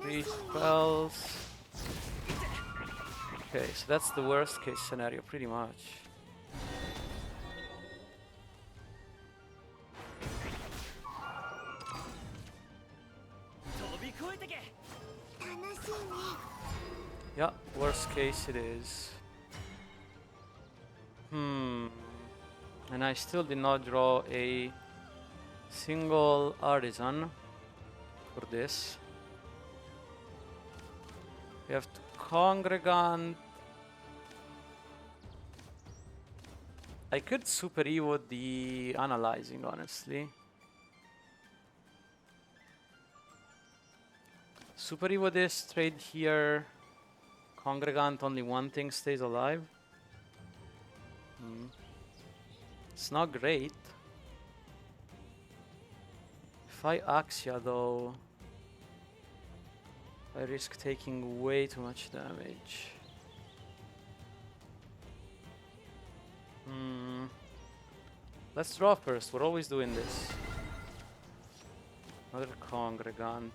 3 spells. Okay, so that's the worst case scenario, pretty much. Yeah, worst case it is. And I still did not draw a single artisan for this. We have to Congregant. I could Super Evo the Analyzing, honestly. Super Evo this, trade here. Congregant, only one thing stays alive. It's not great. If I Axia though, I risk taking way too much damage. Let's draw first, we're always doing this. Another Congregant.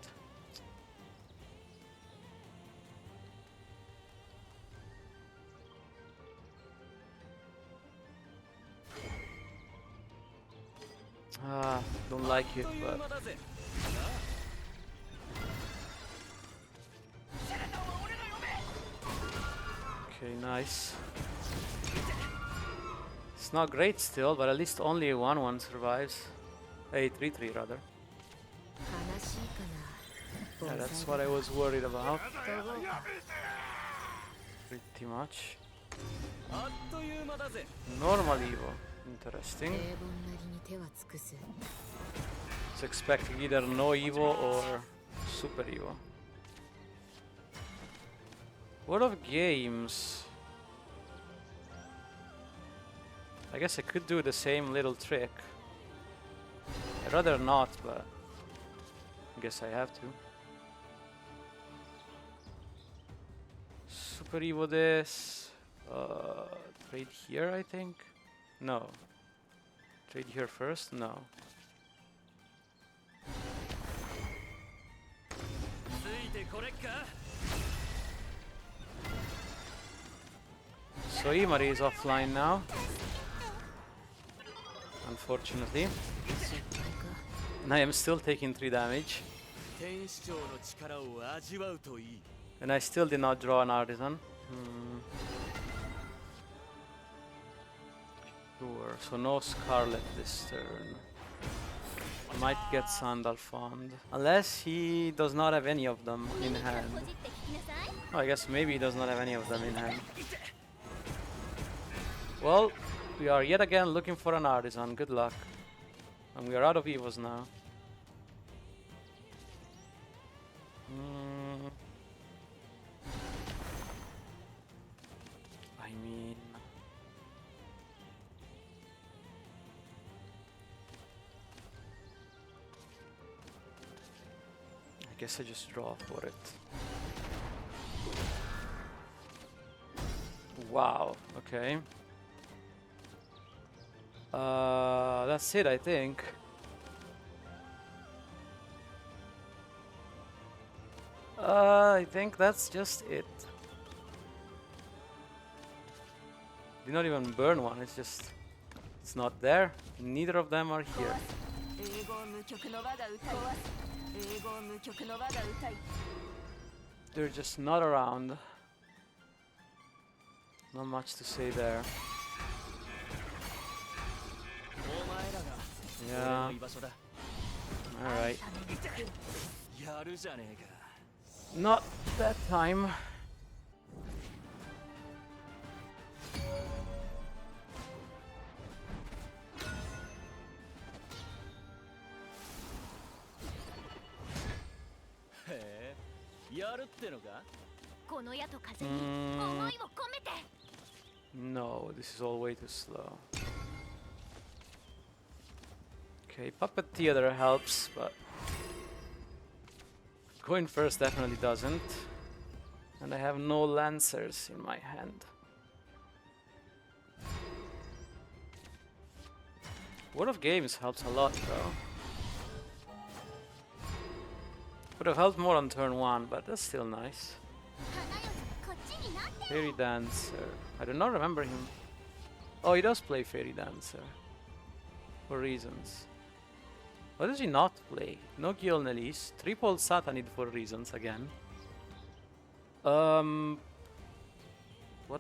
Don't like it, but... Okay, nice. It's not great still, but at least only a 1-1 survives. A 3-3 rather. Yeah, that's what I was worried about. Pretty much. Normal Evo. Interesting. It's expecting either no Evo or Super Evo. What of games? I guess I could do the same little trick. I'd rather not, but I guess I have to. Super Evo this. Trade here, I think? No. Trade here first? No. So Imari is offline now, unfortunately. And I am still taking 3 damage. And I still did not draw an artisan. Sure, so no Scarlet this turn. Might get Sandal Fond. Unless he does not have any of them in hand. Oh, I guess maybe he does not have any of them in hand. Well, we are yet again looking for an artisan. Good luck. And we are out of Evos now. I mean... I guess I just draw for it. Wow, okay. That's it, I think. I think that's just it. Did not even burn one, it's just... It's not there. Neither of them are here. They're just not around. Not much to say there. Yeah. Alright. Not that time. No, this is all way too slow. Okay, Puppet Theater helps, but going first definitely doesn't. And I have no Lancers in my hand. World of Games helps a lot, though. Would have helped more on turn 1, but that's still nice. Fairy Dancer. I do not remember him. Oh, he does play Fairy Dancer. For reasons. What does he not play? No Gilnelis. Triple Satanid for reasons again. What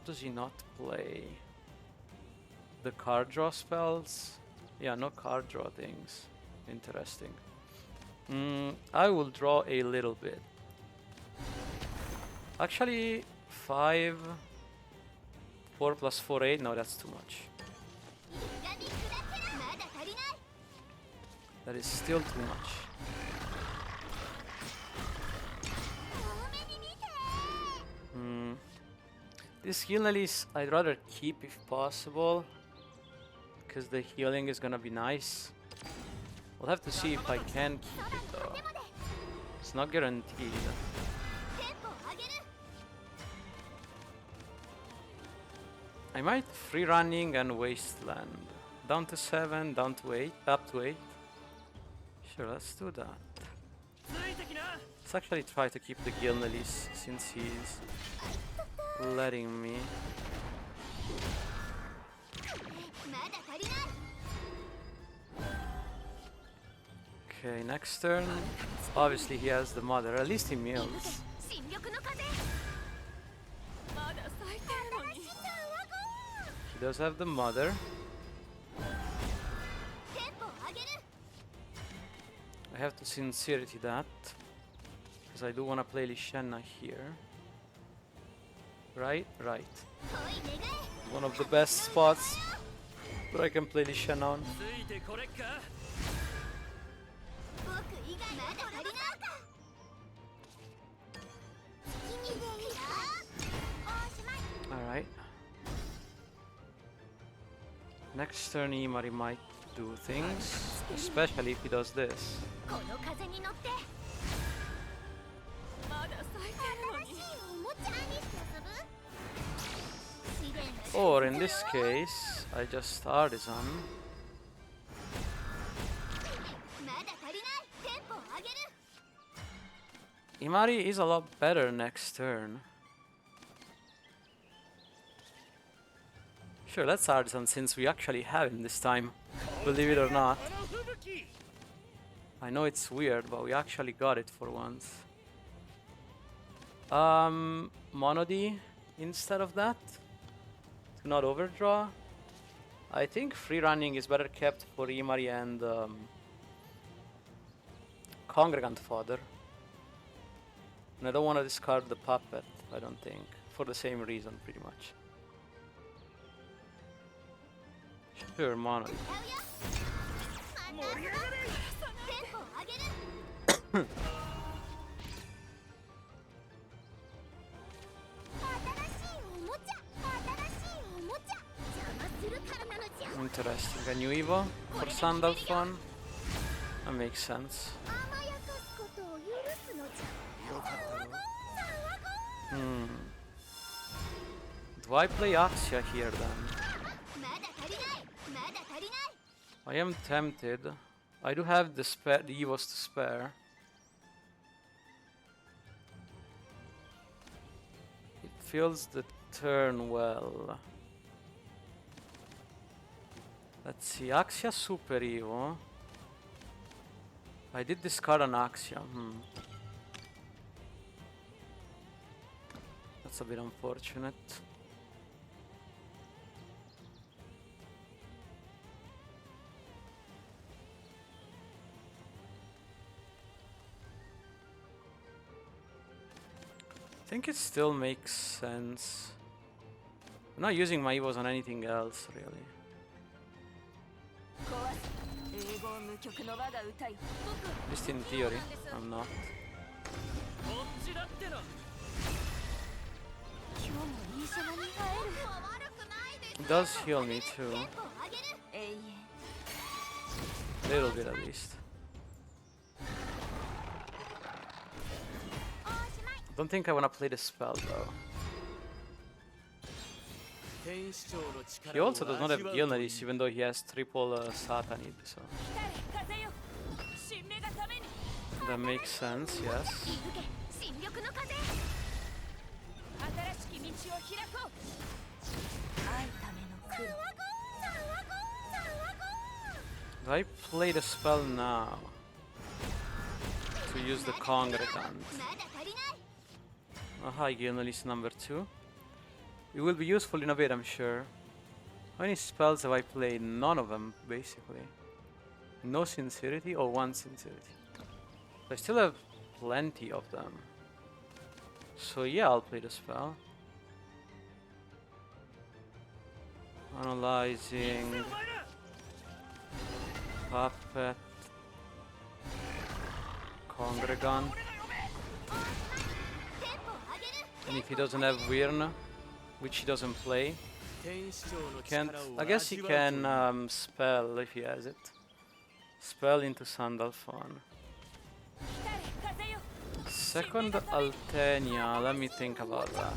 does he not play? The card draw spells? Yeah, no card draw things. Interesting. I will draw a little bit. Actually, 5... 4 plus 4, 8. No, that's too much. That is still too much. This Gilnelis I'd rather keep if possible, because the healing is gonna be nice. We'll have to see if I can keep it though. It's not guaranteed. I might free running and wasteland. Down to 7, down to 8, up to 8. Sure, let's do that. Let's actually try to keep the Gilnelis since he's letting me. Okay, next turn. Obviously he has the mother, at least he mills. He does have the mother. I have to sincerity that, because I do want to play Lishenna here. Right? Right. One of the best spots where I can play Lishenna on. Alright. Next turn Imari might do things, especially if he does this. Or in this case, I just Artisan. Imari is a lot better next turn. Sure, let's Artisan since we actually have him this time, believe it or not. I know it's weird, but we actually got it for once. Mono D instead of that, to not overdraw. I think free running is better kept for Imari and Congregant fodder. And I don't want to discard the puppet, I don't think. For the same reason, pretty much. Sure, mono. Interesting. A new Evo for Sandalphon? That makes sense. Do I play Axia here then? I am tempted. I do have the Evos to spare. It feels the turn well. Let's see, Axia Super Evo. I did discard an Axia. That's a bit unfortunate. I think it still makes sense. I'm not using my Evos on anything else, really. At least in theory, I'm not. It does heal me too. A little bit at least. Don't think I wanna play the spell though. He also does not have Gilneris, even though he has triple Satanid, so that makes sense, yes. Do I play the spell now to use the Congregant? Aha, Gilneris number 2. It will be useful in a bit, I'm sure. How many spells have I played? None of them, basically. No Sincerity or one Sincerity. I still have plenty of them. So yeah, I'll play the spell. Analyzing. Puppet. Congregant. And if he doesn't have Wyrn, which he doesn't play, can't. I guess he can spell if he has it. Spell into Sandalphon. Second Altenia, let me think about that.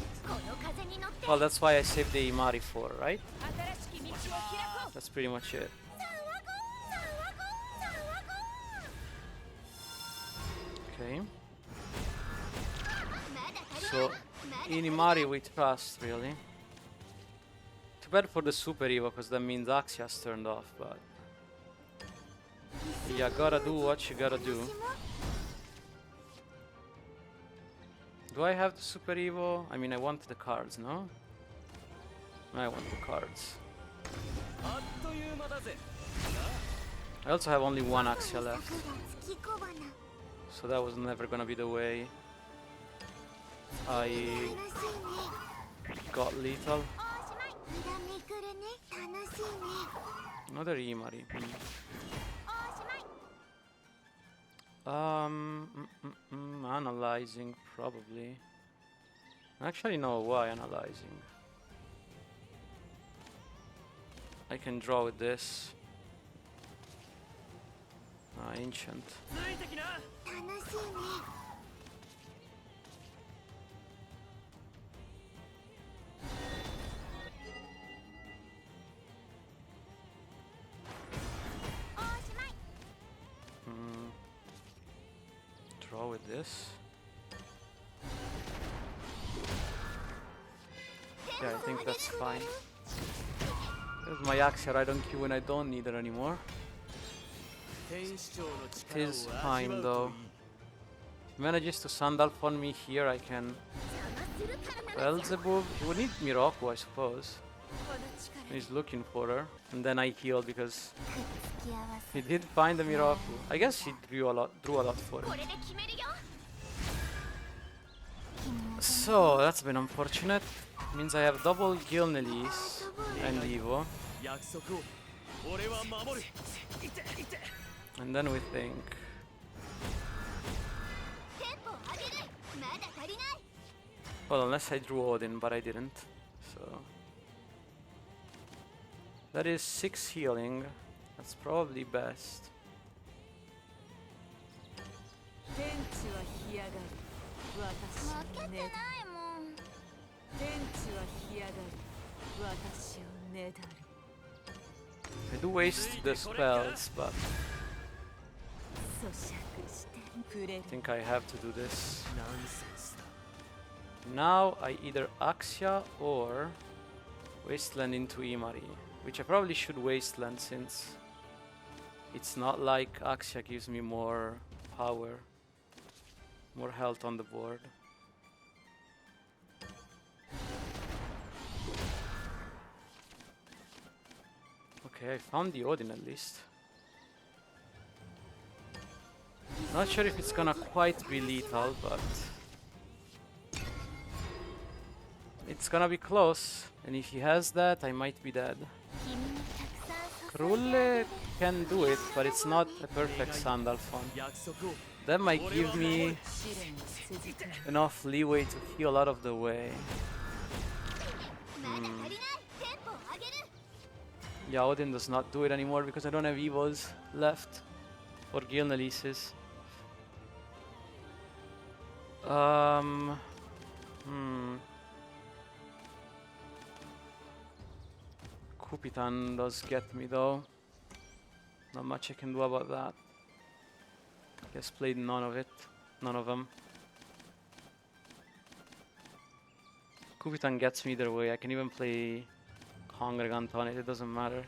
Well, that's why I saved the Imari for, right? That's pretty much it. Okay. So, in Imari we trust, really. Too bad for the Super Evo, because that means Axia's turned off, but... yeah, gotta do what you gotta do. Do I have the Super Evo? I mean, I want the cards, no? I want the cards. I also have only one Axia left. So that was never gonna be the way. I got lethal. Another Imari. Analyzing probably. Actually, no. Why analyzing? I can draw with this. Ancient. Draw with this. Yeah, I think that's fine. There's my Axia right on cue when I don't need it anymore. It is fine though. If he manages to Sandalphon me here, I can... Beelzebub? He would need Miroku, I suppose. He's looking for her. And then I heal because He did find the Miraku. I guess he drew a lot for it. So that's been unfortunate. Means I have double Gilnelis and Evo. And then we think. Well, unless I drew Odin, but I didn't. So that is 6 healing. That's probably best. I do waste the spells, but I think I have to do this. Now I either Axia or Wasteland into Imari, which I probably should Wasteland since it's not like Axia gives me more power, more health on the board. Okay, I found the Odin at least. Not sure if it's gonna quite be lethal, but it's gonna be close. And if he has that, I might be dead. Krulle can do it, but it's not a perfect Sandalphon. That might give me enough leeway to heal out of the way. Yeah, Odin does not do it anymore because I don't have Evos left. Or Gilnelises. Kupitan does get me though. Not much I can do about that. Guess played none of it. None of them. Kupitan gets me either way. I can even play Congregant on it. It doesn't matter.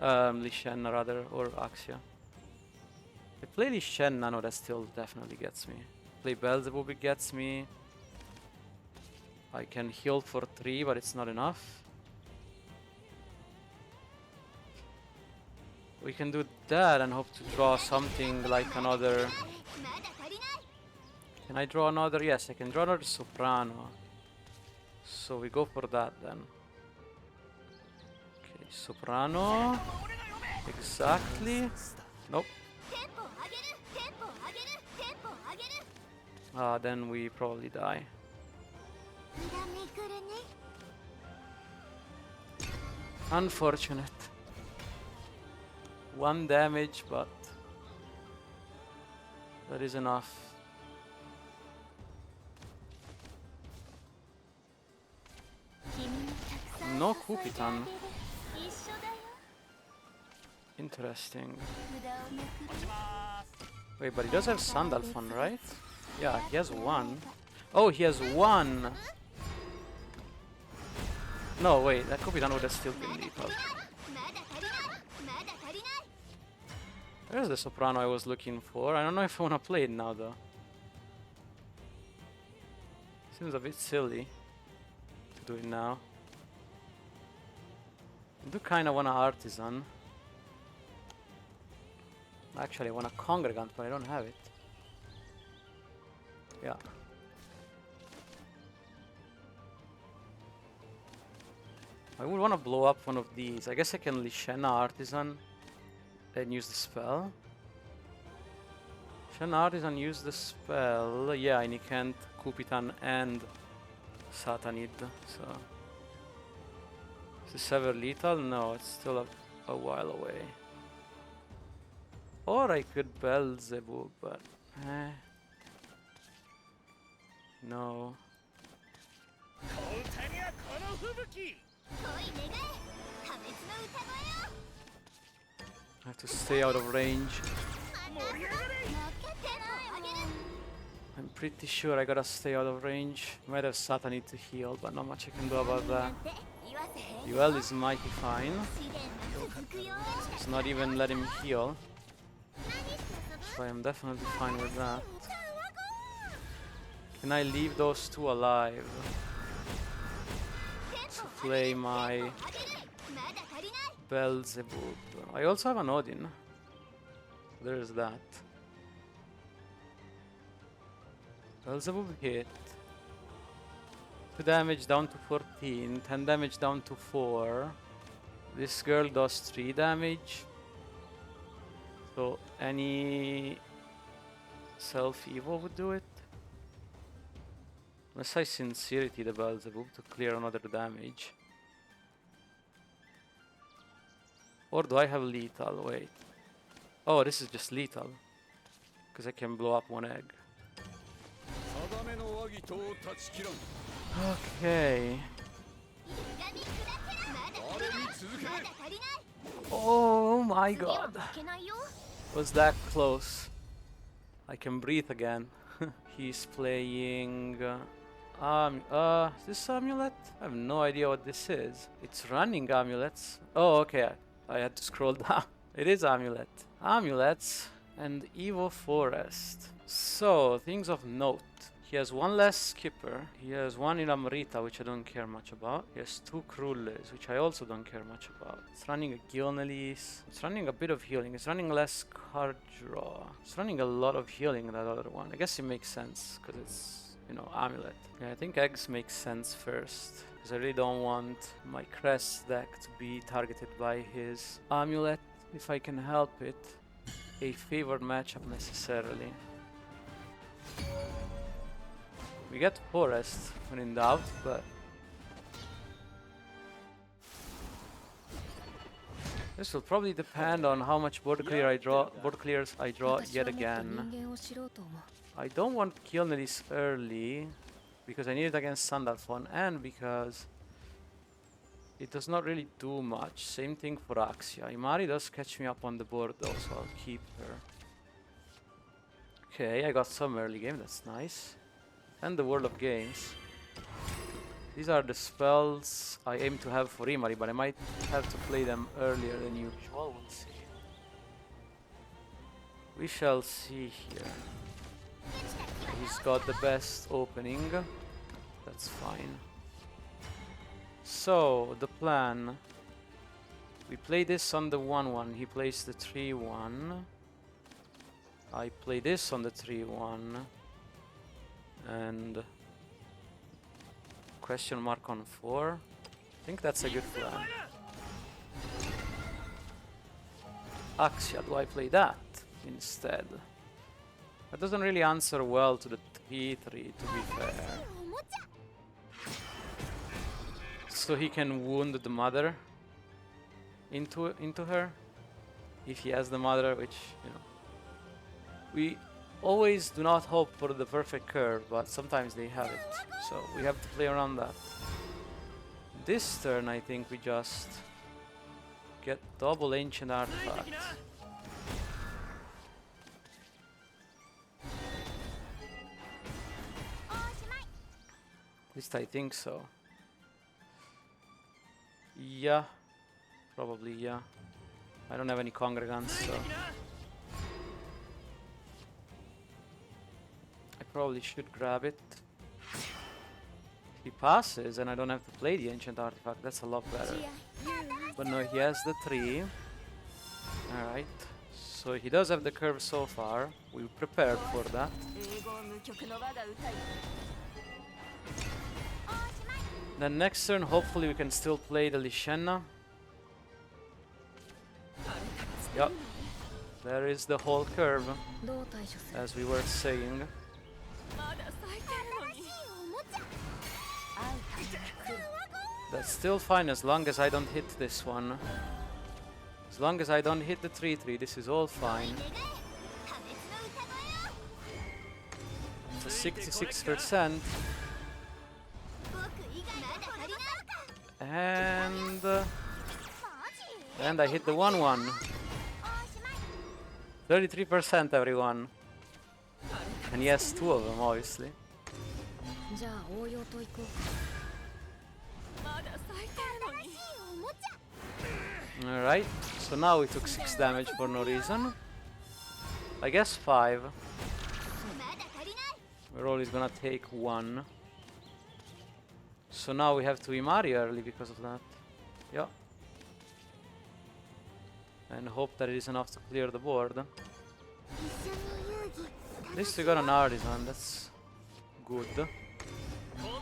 Lishen rather, or Axia. If I play Lishen Nano, that still definitely gets me. Play Beelzebub, it gets me. I can heal for 3, but it's not enough. We can do that and hope to draw something like another. Can I draw another? Yes, I can draw another Soprano. So we go for that then. Okay, Soprano. Exactly. Nope. Then we probably die. Unfortunate. 1 damage, but that is enough. No Kupitan. Interesting. Wait, but he does have Sandalphon, right? Yeah, he has 1. Oh, he has 1! No, wait, that Kupitan would have still been lethal. There's the Soprano I was looking for. I don't know if I want to play it now, though. Seems a bit silly to do it now. I do kind of want an Artisan. Actually, I want a Congregant, but I don't have it. Yeah. I would want to blow up one of these. I guess I can Lishena Artisan and use the spell. Lishena Artisan use the spell. Yeah, and he can't Kupitan and Satanid. So is this ever lethal? No, it's still a while away. Or I could Beelzebub, but no. I have to stay out of range. I'm pretty sure I gotta stay out of range. Might have Satanid to heal, but not much I can do about that. Duel is mighty fine. It's not even let him heal. So I'm definitely fine with that. Can I leave those 2 alive? To play my Beelzebub. I also have an Odin. There's that. Beelzebub hit. 2 damage down to 14, 10 damage down to 4. This girl does 3 damage. So any self-evo would do it. Unless I sincerity the Beelzebub to clear another damage. Or do I have lethal? Wait. Oh, this is just lethal. Because I can blow up 1 egg. Okay. Oh my god. Was that close? I can breathe again. He's playing... is this amulet? I have no idea what this is. It's running amulets. Oh, okay. I had to scroll down. It is amulet. Amulets and Evo Forest. So, things of note. He has 1 less skipper. He has 1 in Amrita, which I don't care much about. He has 2 Krulles, which I also don't care much about. It's running a Gilnelis. It's running a bit of healing. It's running less card draw. It's running a lot of healing, that other one. I guess it makes sense, because it's, you know, amulet. Yeah, I think eggs make sense first. Because I really don't want my Crest deck to be targeted by his amulet, if I can help it. A favored matchup necessarily. We get Forest when in doubt, but this will probably depend on how much board clears I draw yet again. I don't want Gilnelis early because I need it against Sandalphon and because it does not really do much. Same thing for Axia. Imari does catch me up on the board though, so I'll keep her. Okay, I got some early game, that's nice. And the World of Games. These are the spells I aim to have for Imari, but I might have to play them earlier than usual. We'll see. We shall see here. He's got the best opening. That's fine. So, the plan. We play this on the 1-1. He plays the 3-1. I play this on the 3-1. And question mark on 4. I think that's a good plan. Axia, do I play that instead? That doesn't really answer well to the 3-3, to be fair. So he can wound the mother into her if he has the mother, which, you know, we always do not hope for the perfect curve, but sometimes they have it, so we have to play around that. This turn I think we just get double ancient artifact. At least I think so. Yeah, probably yeah. I don't have any congregants, so probably should grab it. He passes and I don't have to play the ancient artifact. That's a lot better. But no, he has the 3. Alright. So he does have the curve so far. We prepared for that. Then next turn hopefully we can still play the Lishenna. Yup. There is the whole curve, as we were saying. That's still fine as long as I don't hit this one. As long as I don't hit the 3-3, this is all fine. It's a 66%. And I hit the 1-1. 33% everyone. And yes, 2 of them obviously. Alright, so now we took 6 damage for no reason. I guess 5. We're always gonna take 1. So now we have to Imari early because of that. Yeah. and hope that it is enough to clear the board. At least we got an artisan, that's good.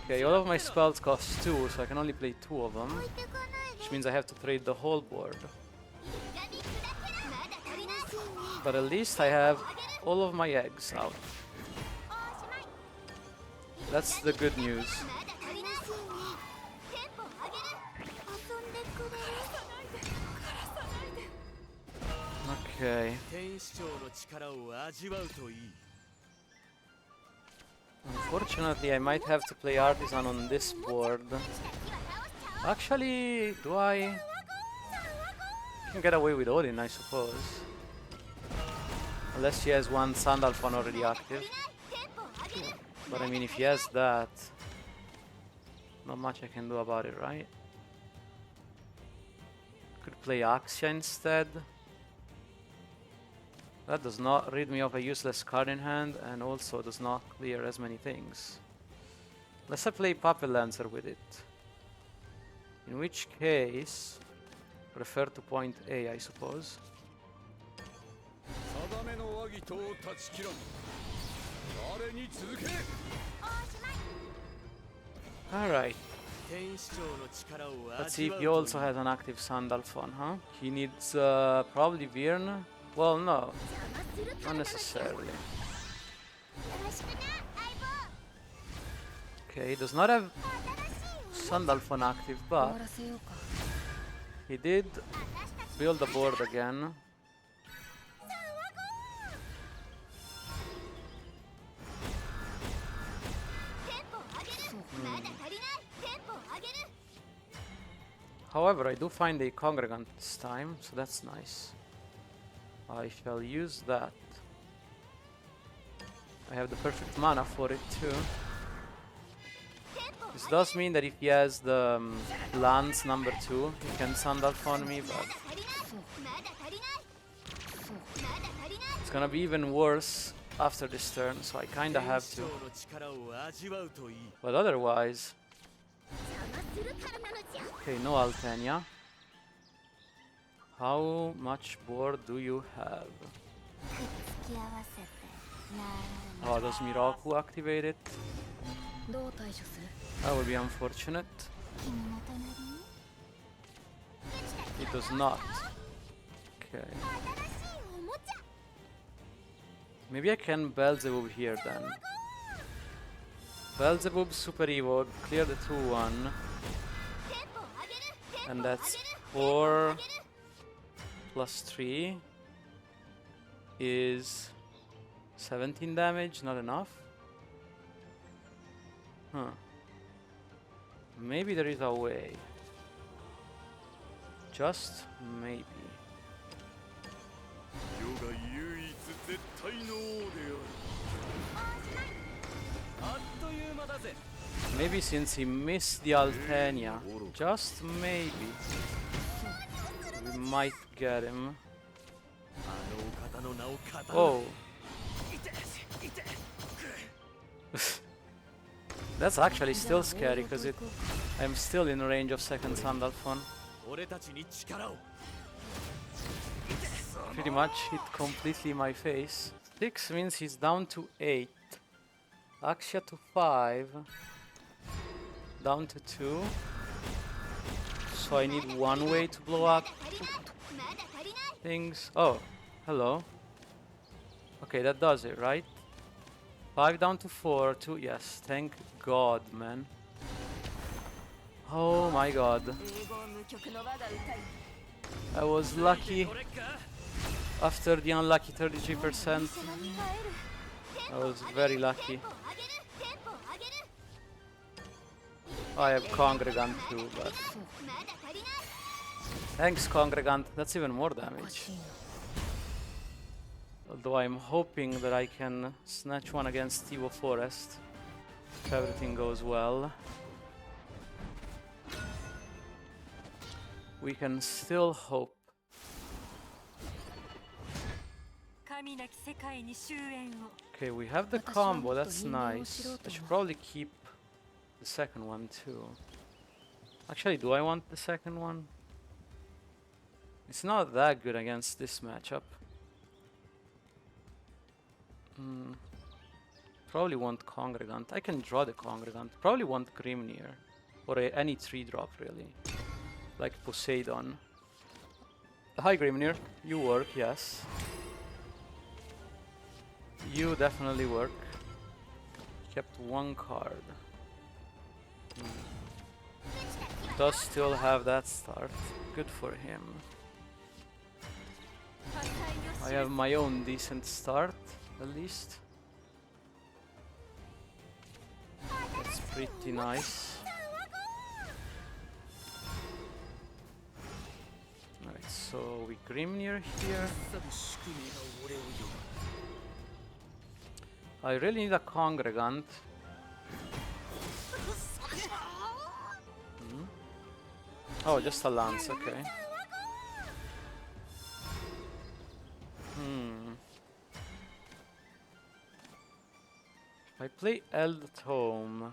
Okay, all of my spells cost 2, so I can only play 2 of them, which means I have to trade the whole board. But at least I have all of my eggs out. That's the good news. Okay. Unfortunately, I might have to play artisan on this board. Actually, do I? Can get away with Odin, I suppose. Unless he has one Sandalphon already active. But I mean, if he has that, not much I can do about it, right? Could play Axia instead. That does not rid me of a useless card in hand, and also does not clear as many things. Let's play Puppet Lancer with it. In which case, prefer to point A, I suppose. Alright. Let's see if he also has an active Sandalphon, huh? He needs probably Virn. Well, no, not necessarily. Okay, he does not have Sandalphon active, but he did build the board again. However, I do find a Congregant this time, so that's nice. I shall use that. I have the perfect mana for it too. This does mean that if he has the lands number 2, he can Sandalphon me, but it's gonna be even worse after this turn, so I kinda have to. But otherwise... Okay, no Altenia. How much board do you have? Oh, does Miraku activate it? That would be unfortunate. It does not. Okay. Maybe I can Beelzebub here then. Beelzebub Super Evo, clear the 2-1. And that's 4 plus 3 is 17 damage, not enough. Huh. Maybe there is a way. Just maybe. Maybe since he missed the Altenia, just maybe, we might get him. Oh. That's actually still scary, because I'm still in range of second Sandalphon. Pretty much hit completely my face. 6 means he's down to 8. Axia to 5. Down to 2. So I need one way to blow up things. Oh, hello. Okay, that does it, right? 5 down to 4, 2, yes, thank God, man. Oh my God. I was lucky after the unlucky 33%. I was very lucky. I have Congregant too, but... Thanks, Congregant, that's even more damage. Although I'm hoping that I can snatch one against Evo Forest, if everything goes well. We can still hope. Okay, we have the combo, that's nice. I should probably keep the second one too. Actually, do I want the second one? It's not that good against this matchup. Probably want Congregant. I can draw the Congregant. Probably want Grimnir. Or any 3-drop really. Like Poseidon. Hi Grimnir. You work, yes. You definitely work. Kept 1 card. Does still have that start. Good for him. I have my own decent start, at least. That's pretty nice. Alright, so we Grimnir here. I really need a Congregant. Oh, just a lance, okay. If I play Eld Tome...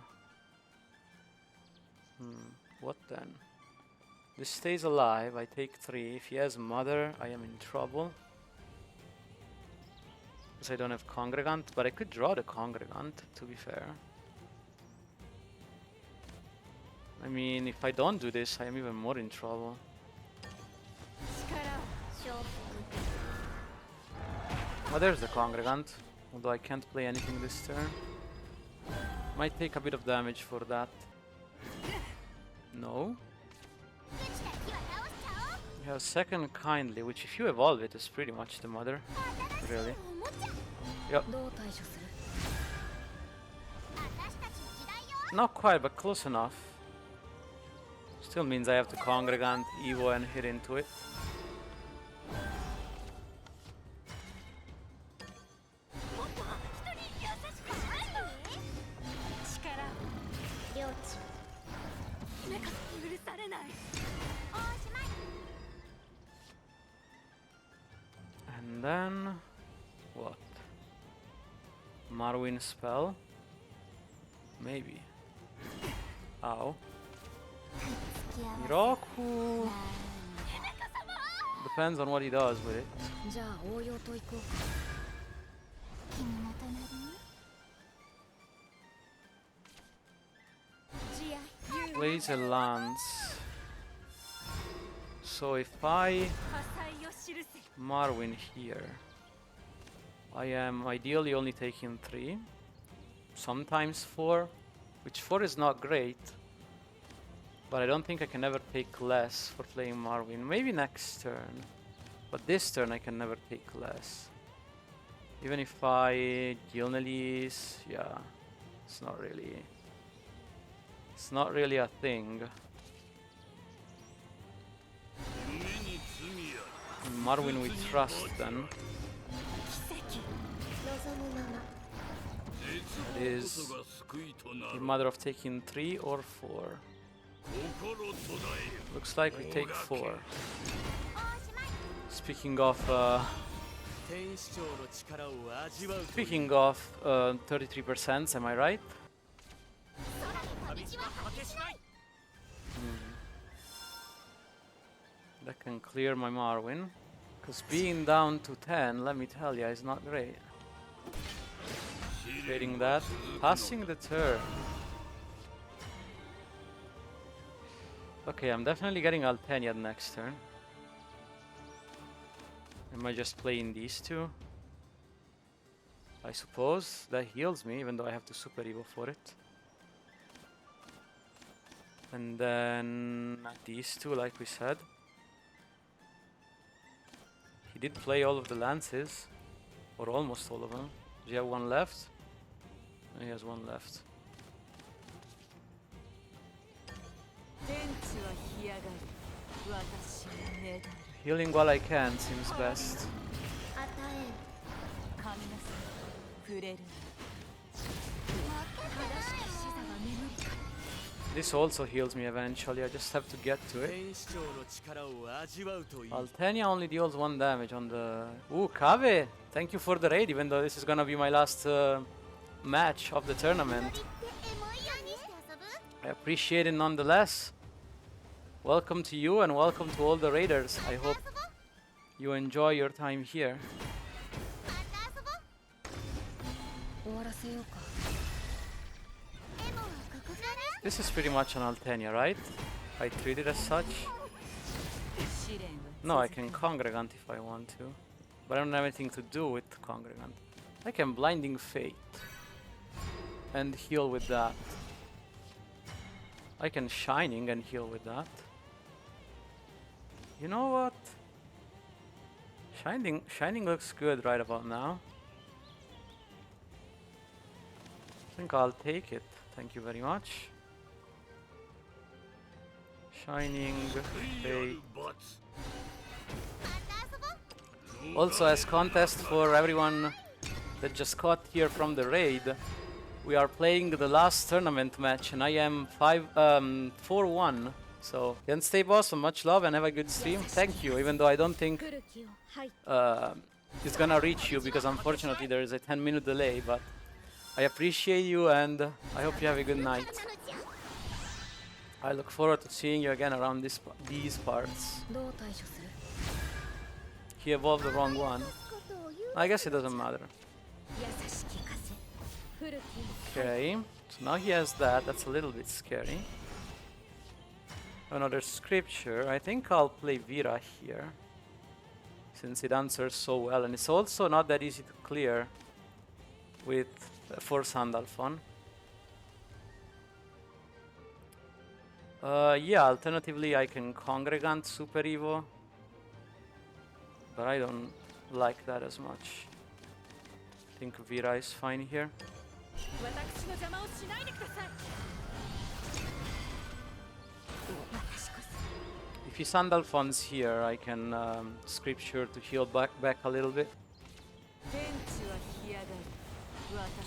what then? This stays alive, I take 3. If he has Mother, I am in trouble. Because I don't have Congregant, but I could draw the Congregant, to be fair. I mean, if I don't do this, I am even more in trouble. Well, there's the Congregant, although I can't play anything this turn. Might take a bit of damage for that. No. You have Second Kindly, which if you evolve it is pretty much the Mother. Really. Yep. Not quite, but close enough. Still means I have to Congregant, Evo and hit into it. And then... what? Marwin spell? Maybe. Ow. Miroku... depends on what he does with it. Plays a lance. So if I Marwin here, I am ideally only taking 3, sometimes 4, which 4 is not great, but I don't think I can ever take less for playing Marwin. Maybe next turn, but this turn I can never take less. Even if I Gilnelis, yeah, it's not really a thing. Marwin we trust then. It is the matter of taking 3 or 4. Looks like we take 4. Speaking of 33%, am I right? That can clear my Marwin. Because being down to 10, let me tell you, is not great. Trading that. Passing the turn. Okay, I'm definitely getting Altenia next turn. Am I just playing these two? I suppose that heals me, even though I have to Super Evo for it. And then these two, like we said. He did play all of the lances, or almost all of them. Does he have one left? He has one left. Healing while I can seems best. This also heals me eventually, I just have to get to it. Altenia only deals 1 damage on the... Ooh, Kave! Thank you for the raid, even though this is gonna be my last match of the tournament. I appreciate it nonetheless. Welcome to you and welcome to all the raiders. I hope you enjoy your time here. This is pretty much an Altenia, right? I treat it as such. No, I can Congregant if I want to. But I don't have anything to do with Congregant. I can Blinding Fate. And heal with that. I can Shining and heal with that. You know what? Shining looks good right about now. I think I'll take it. Thank you very much. Shining, Fate. Also, as contest for everyone that just got here from the raid, we are playing the last tournament match, and I am 4-1. So, against Stay Boss, much love and have a good stream. Thank you, even though I don't think it's gonna reach you, because unfortunately there is a 10-minute delay, but I appreciate you and I hope you have a good night. I look forward to seeing you again around these parts. He evolved the wrong one. I guess it doesn't matter. Okay, so now he has that. That's a little bit scary. Another scripture. I think I'll play Vira here, since it answers so well, and it's also not that easy to clear with for Sandalphon. Yeah, alternatively I can Congregant Super Evo, but I don't like that as much. I think Vira is fine here. If he Sandalphon's here, I can Scripture to heal back a little bit.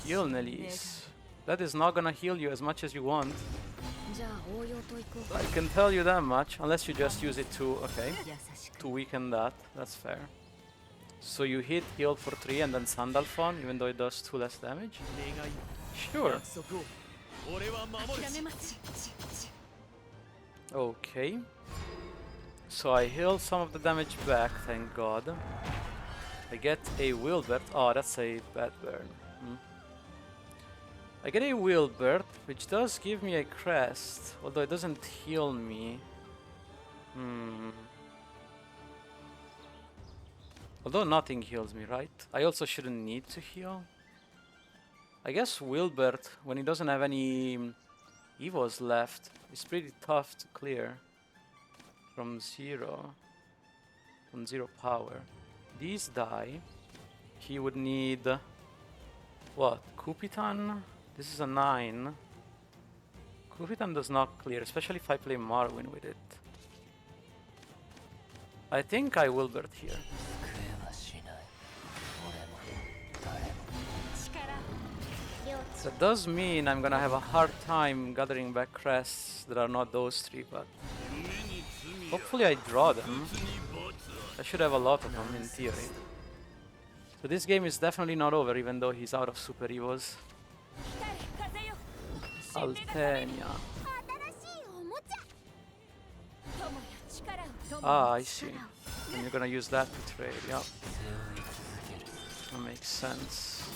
Heal Nellis. That is not gonna heal you as much as you want. I can tell you that much, unless you just use it to, okay, to weaken that. That's fair. So you hit heal for 3 and then Sandalphon, even though it does 2 less damage? Sure. Okay. So I heal some of the damage back, thank god. I get a Wilbert. Oh, that's a bad burn. I get a Wilbert, which does give me a crest, although it doesn't heal me. Although nothing heals me, right? I also shouldn't need to heal. I guess Wilbert, when he doesn't have any Evos left, is pretty tough to clear from 0 power. These die. He would need what? Kupitan? This is a 9. Kupitan does not clear, especially if I play Marwyn with it. I think I Wilbert here. That does mean I'm gonna have a hard time gathering back crests that are not those 3, but hopefully I draw them. I should have a lot of them in theory. So this game is definitely not over, even though he's out of Super Evos. Altenia. Ah, I see. And you're gonna use that to trade, yeah. That makes sense.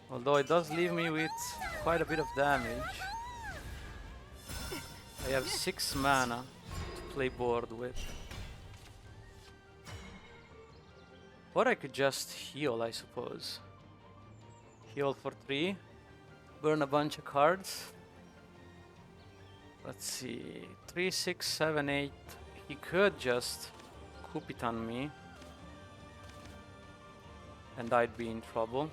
Although it does leave me with quite a bit of damage. I have 6 mana to play board with. Or I could just heal, I suppose. Heal for 3. Burn a bunch of cards. Let's see. 3, 6, 7, 8. He could just Kupitan me. And I'd be in trouble.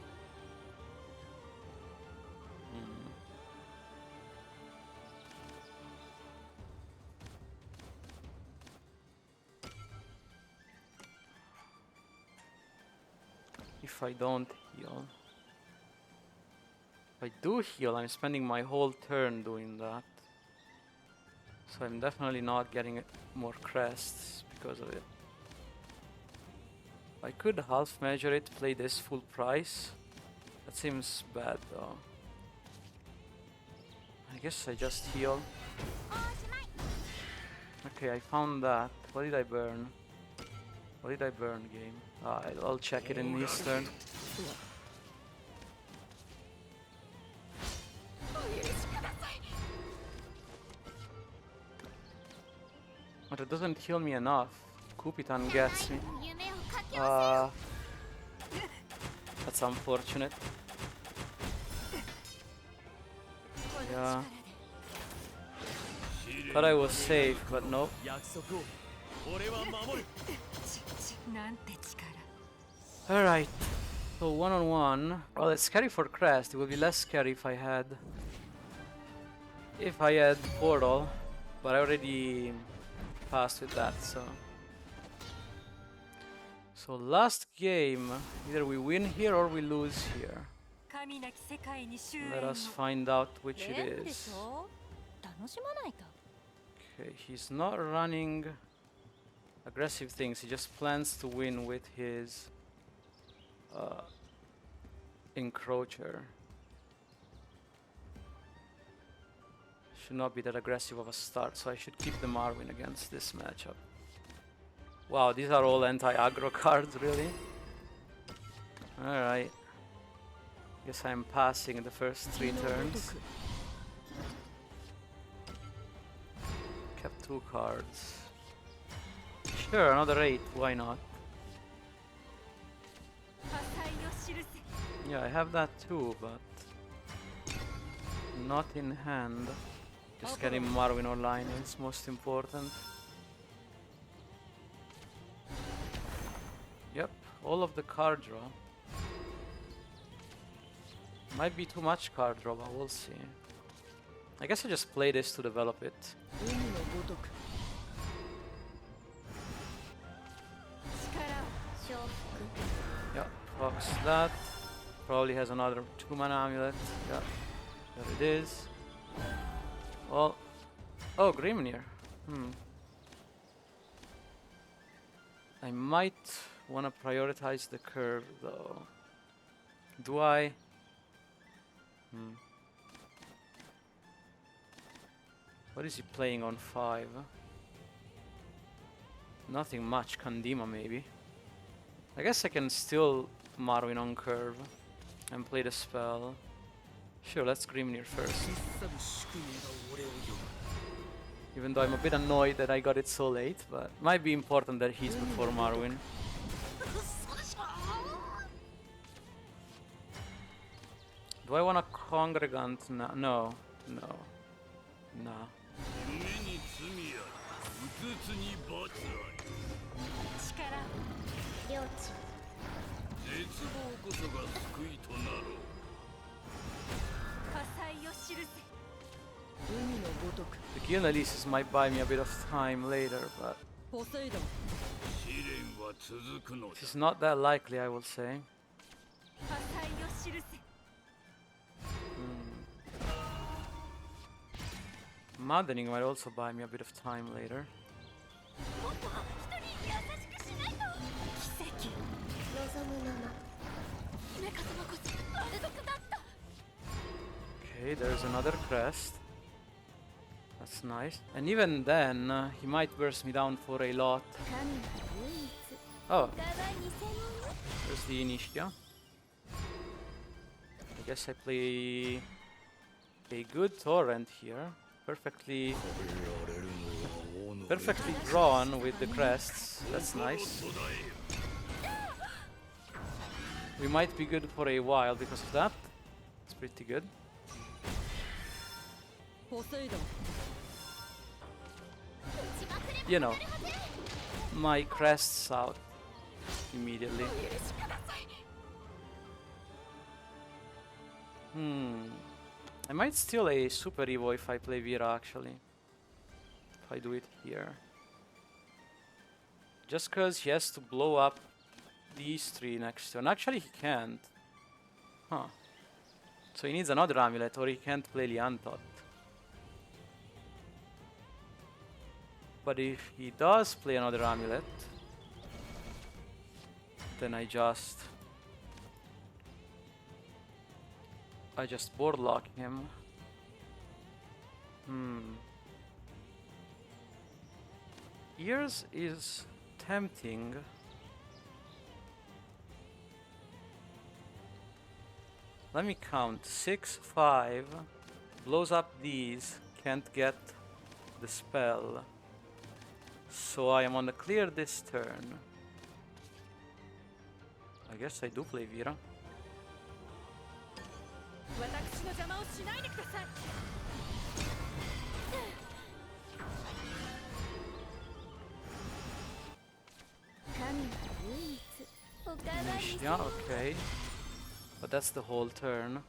If I don't heal. If I do heal, I'm spending my whole turn doing that. So I'm definitely not getting more crests because of it. I could half measure it, play this full price. That seems bad though. I guess I just heal. Okay, I found that. What did I burn? Or did I burn game? I'll check it in his turn. But it doesn't heal me enough. Kupitan gets me. That's unfortunate. Yeah. Thought I was safe, but nope. Alright. So 1-on-1. Well, it's scary for Crest. It would be less scary if I had Portal. But I already passed with that, so. So last game, either we win here or we lose here. Let us find out which it is. Okay, he's not running aggressive things, he just plans to win with his encroacher. Should not be that aggressive of a start, so I should keep the Marwyn against this matchup. Wow, these are all anti-aggro cards, really? Alright. Guess I'm passing the first 3 turns. Kept 2 cards. Sure, another 8, why not? Yeah, I have that too, but not in hand. Just getting Marwyn online is most important. Yep, all of the card draw. Might be too much card draw, but we'll see. I guess I just play this to develop it. Yep, box that. Probably has another 2-mana amulet. Yep, there it is. Well, oh, Grimnir. I might want to prioritize the curve though. Do I? What is he playing on 5? Nothing much. Kandima maybe. I guess I can still Marwyn on curve and play the spell. Sure, let's Grimnir first. Even though I'm a bit annoyed that I got it so late, but might be important that he's before Marwyn. Do I want a Congregant? No. The Guild Elysis might buy me a bit of time later, but it's not that likely, I will say. Maddening might also buy me a bit of time later. Okay, there's another crest. That's nice. And even then, he might burst me down for a lot. Oh. There's the Inishia. I guess I play a good torrent here. Perfectly drawn with the crests. That's nice. We might be good for a while because of that. It's pretty good. You know, my crests out immediately. I might steal a Super Evo if I play Vira, actually. If I do it here. Just because he has to blow up these 3 next to, and actually he can't. Huh. So he needs another amulet, or he can't play Liantot. But if he does play another amulet, then I just board lock him. Ears is tempting. Let me count. 6, 5. Blows up these. Can't get the spell. So I am on the clear this turn. I guess I do play Vera. Yeah, okay. But that's the whole turn.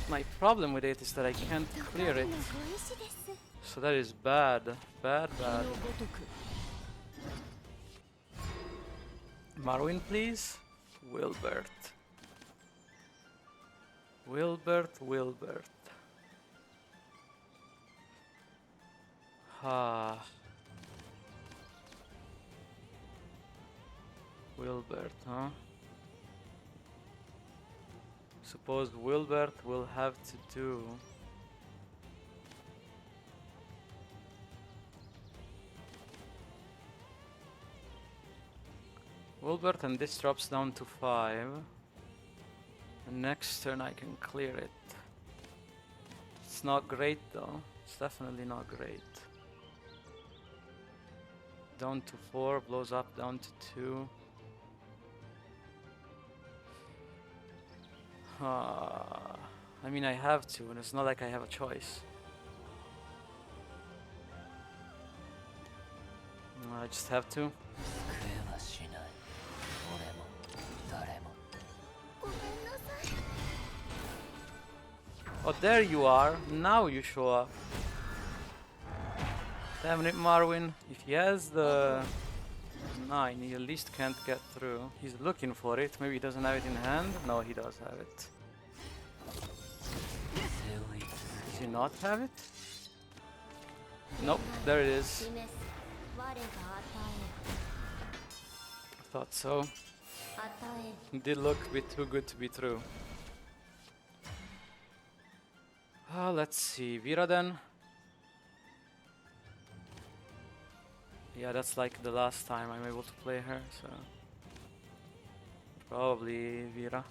My problem with it is that I can't clear it. So that is bad. Bad, bad. Marwin, please. Wilbert. Wilbert. Ah. Wilbert, huh? Suppose Wilbert will have to do... Wilbert, and this drops down to 5. And next turn I can clear it. It's not great though. It's definitely not great. Down to 4, blows up down to 2. I mean, I have to, and it's not like I have a choice. I just have to. Oh, there you are. Now you show up. Damn it, Marwin. If he has the 9, he at least can't get through. He's looking for it. Maybe he doesn't have it in hand. No, he does have it. Does he not have it? Nope, there it is. I thought so. It did look a bit too good to be true. Let's see, Vera then. Yeah, that's like the last time I'm able to play her, so... Probably Vera.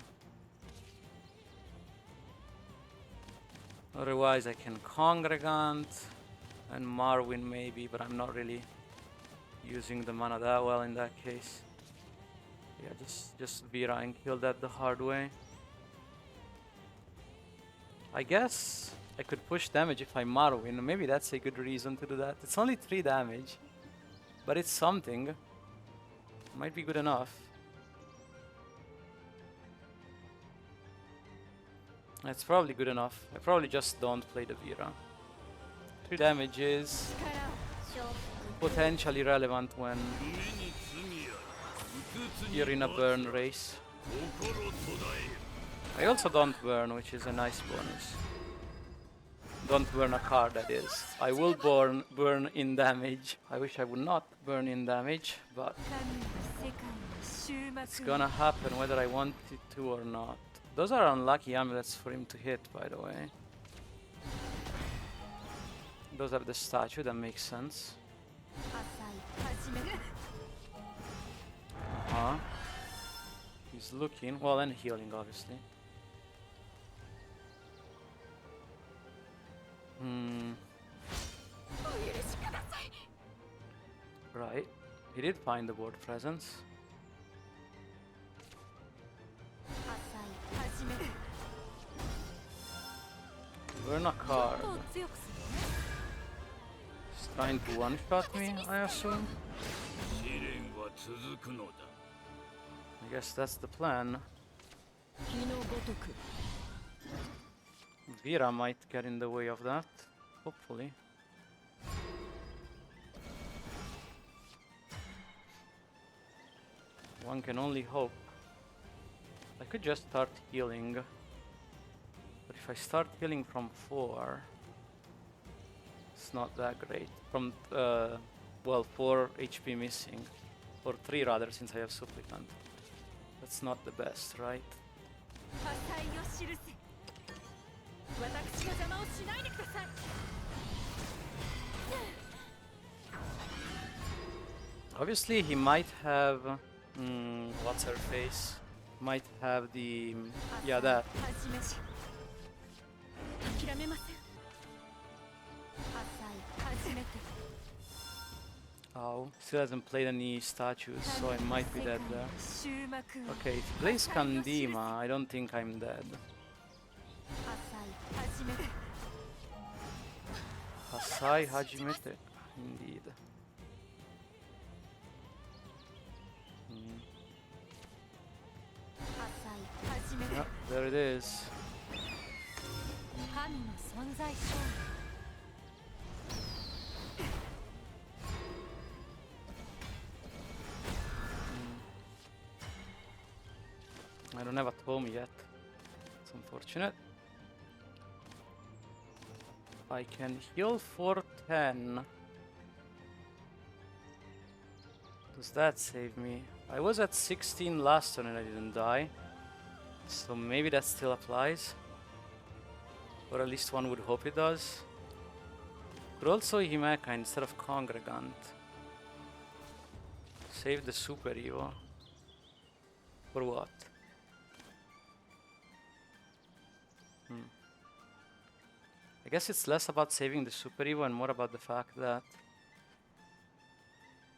Otherwise I can Congregant and Marwin maybe, but I'm not really using the mana that well in that case. Yeah, just Vera and kill that the hard way. I guess I could push damage if I Marwin. Maybe that's a good reason to do that. It's only 3 damage, but it's something. Might be good enough. That's probably good enough. I probably just don't play the Vera. 3 damage is potentially relevant when you're in a burn race. I also don't burn, which is a nice bonus. Don't burn a card, that is. I will burn in damage. I wish I would not burn in damage, but it's gonna happen whether I want it to or not. Those are unlucky amulets for him to hit, by the way. Those have the statue, that makes sense. He's looking, well, and healing, obviously. Right, he did find the board presence. Burn a card. He's trying to one-shot me, I assume. I guess that's the plan. Vera might get in the way of that, hopefully. One can only hope. I could just start healing. But if I start healing from 4, it's not that great. From, well, 4 HP missing. Or 3 rather, since I have Supplicant. That's not the best, right? Obviously, he might have... what's her face? Might have the... yeah, that. Oh, still hasn't played any statues, so I might be dead there. Okay, if he plays Kandima, I don't think I'm dead. Hasai Hajimete, indeed. Yeah, there it is. I don't have a tome yet. It's unfortunate. I can heal for 10. Does that save me? I was at 16 last turn and I didn't die. So maybe that still applies. Or at least one would hope it does. Could also Himeka instead of Congregant. Save the Super Evo. For what? I guess it's less about saving the Super Evo and more about the fact that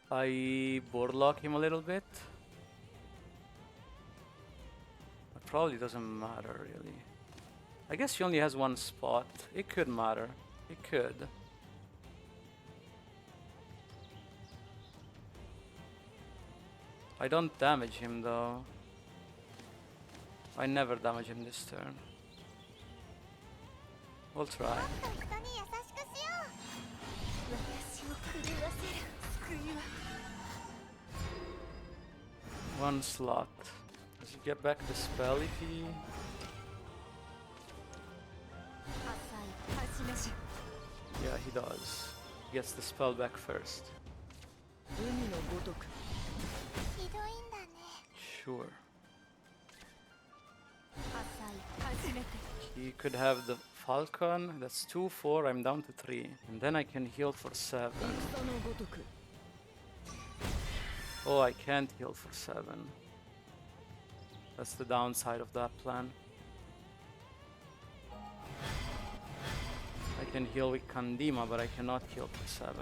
I boardlock him a little bit. It probably doesn't matter really. I guess he only has one spot. It could matter. It could. I don't damage him though. I never damage him this turn. We'll try. One slot. Does he get back the spell if he... yeah, he does. He gets the spell back first. Sure. He could have the Falcon. That's 2, 4. I'm down to 3. And then I can heal for 7. Oh, I can't heal for 7. That's the downside of that plan. I can heal with Kandima, but I cannot heal for 7.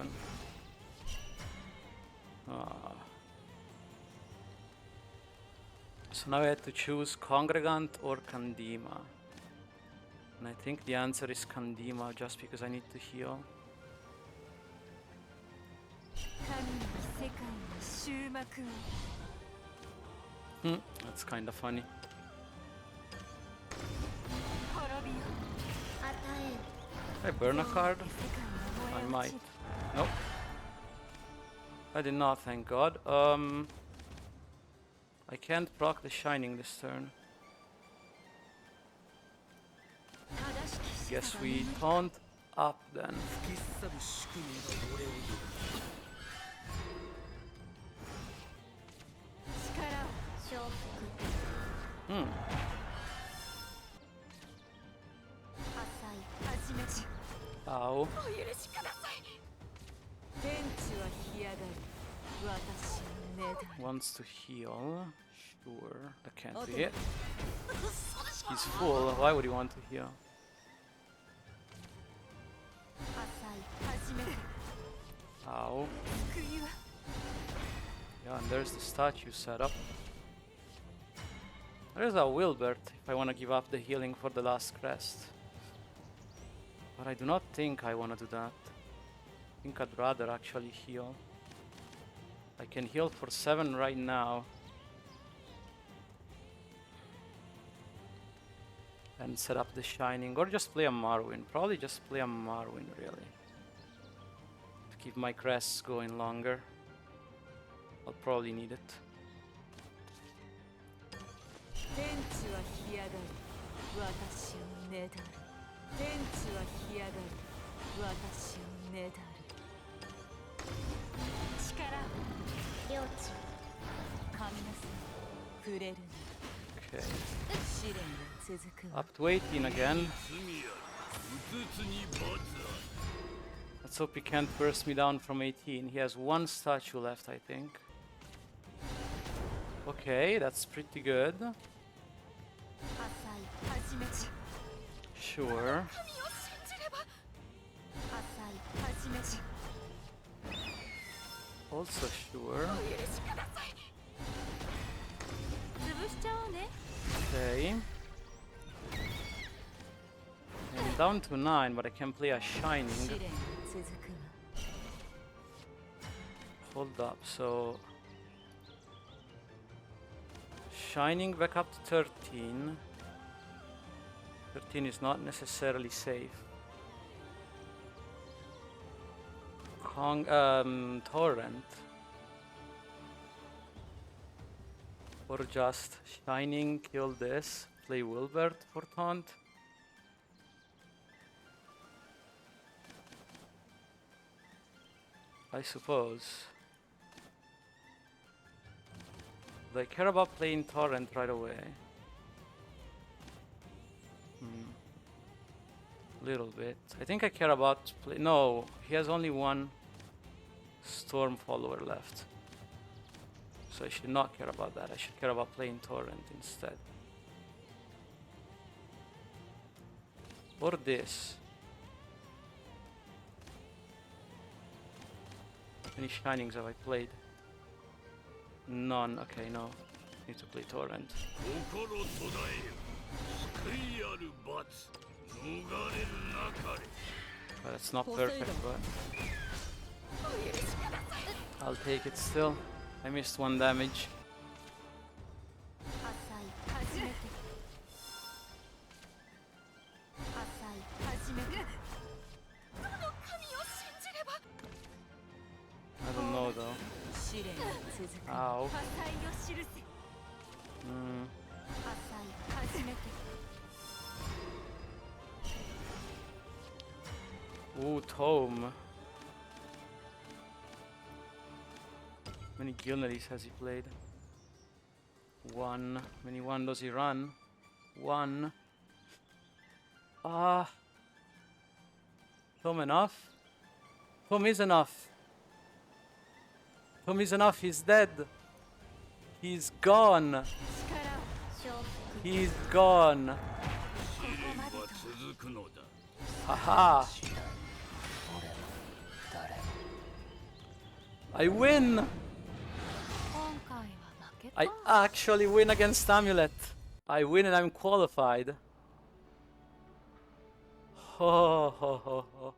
Ah. So now I have to choose Congregant or Kandima. And I think the answer is Kandima, just because I need to heal. That's kind of funny. Did I burn a card? I might. Nope. I did not, thank God. I can't proc the Shining this turn. Guess we taunt up then. Ow. Wants to heal. Sure. That can't be it. He's full. Why would he want to heal? Ow. Yeah, and there's the statue set up. There's a Wilbert if I want to give up the healing for the last crest. But I do not think I want to do that. I think I'd rather actually heal. I can heal for 7 right now. And set up the Shining, or just play a Marwyn. Probably just play a Marwyn, really. To keep my crests going longer. I'll probably need it. Okay. Up to 18 again. Let's hope he can't burst me down from 18. He has 1 statue left, I think. Okay, that's pretty good. Sure. Also sure. Okay. I'm down to 9, but I can play a Shining. Hold up, so... Shining back up to 13. 13 is not necessarily safe. Torrent. Or just Shining, kill this, play Wilbert for taunt. I suppose. Do I care about playing Torrent right away? Little bit. I think I care about play. No, he has only one Storm follower left. So I should not care about that. I should care about playing Torrent instead. Or this. How many Shinings have I played? None. Okay, no. Need to play Torrent. Well, it's not perfect, but I'll take it still. I missed 1 damage. I don't know though. Ow. Ooh, Tome. How many Gilneries has he played? 1. How many 1 does he run? 1. Tome enough? Tome is enough. Tome is enough, he's dead. He's gone. He's gone. Haha. I win! I actually win against Amulet. I win and I'm qualified. Ho ho ho ho.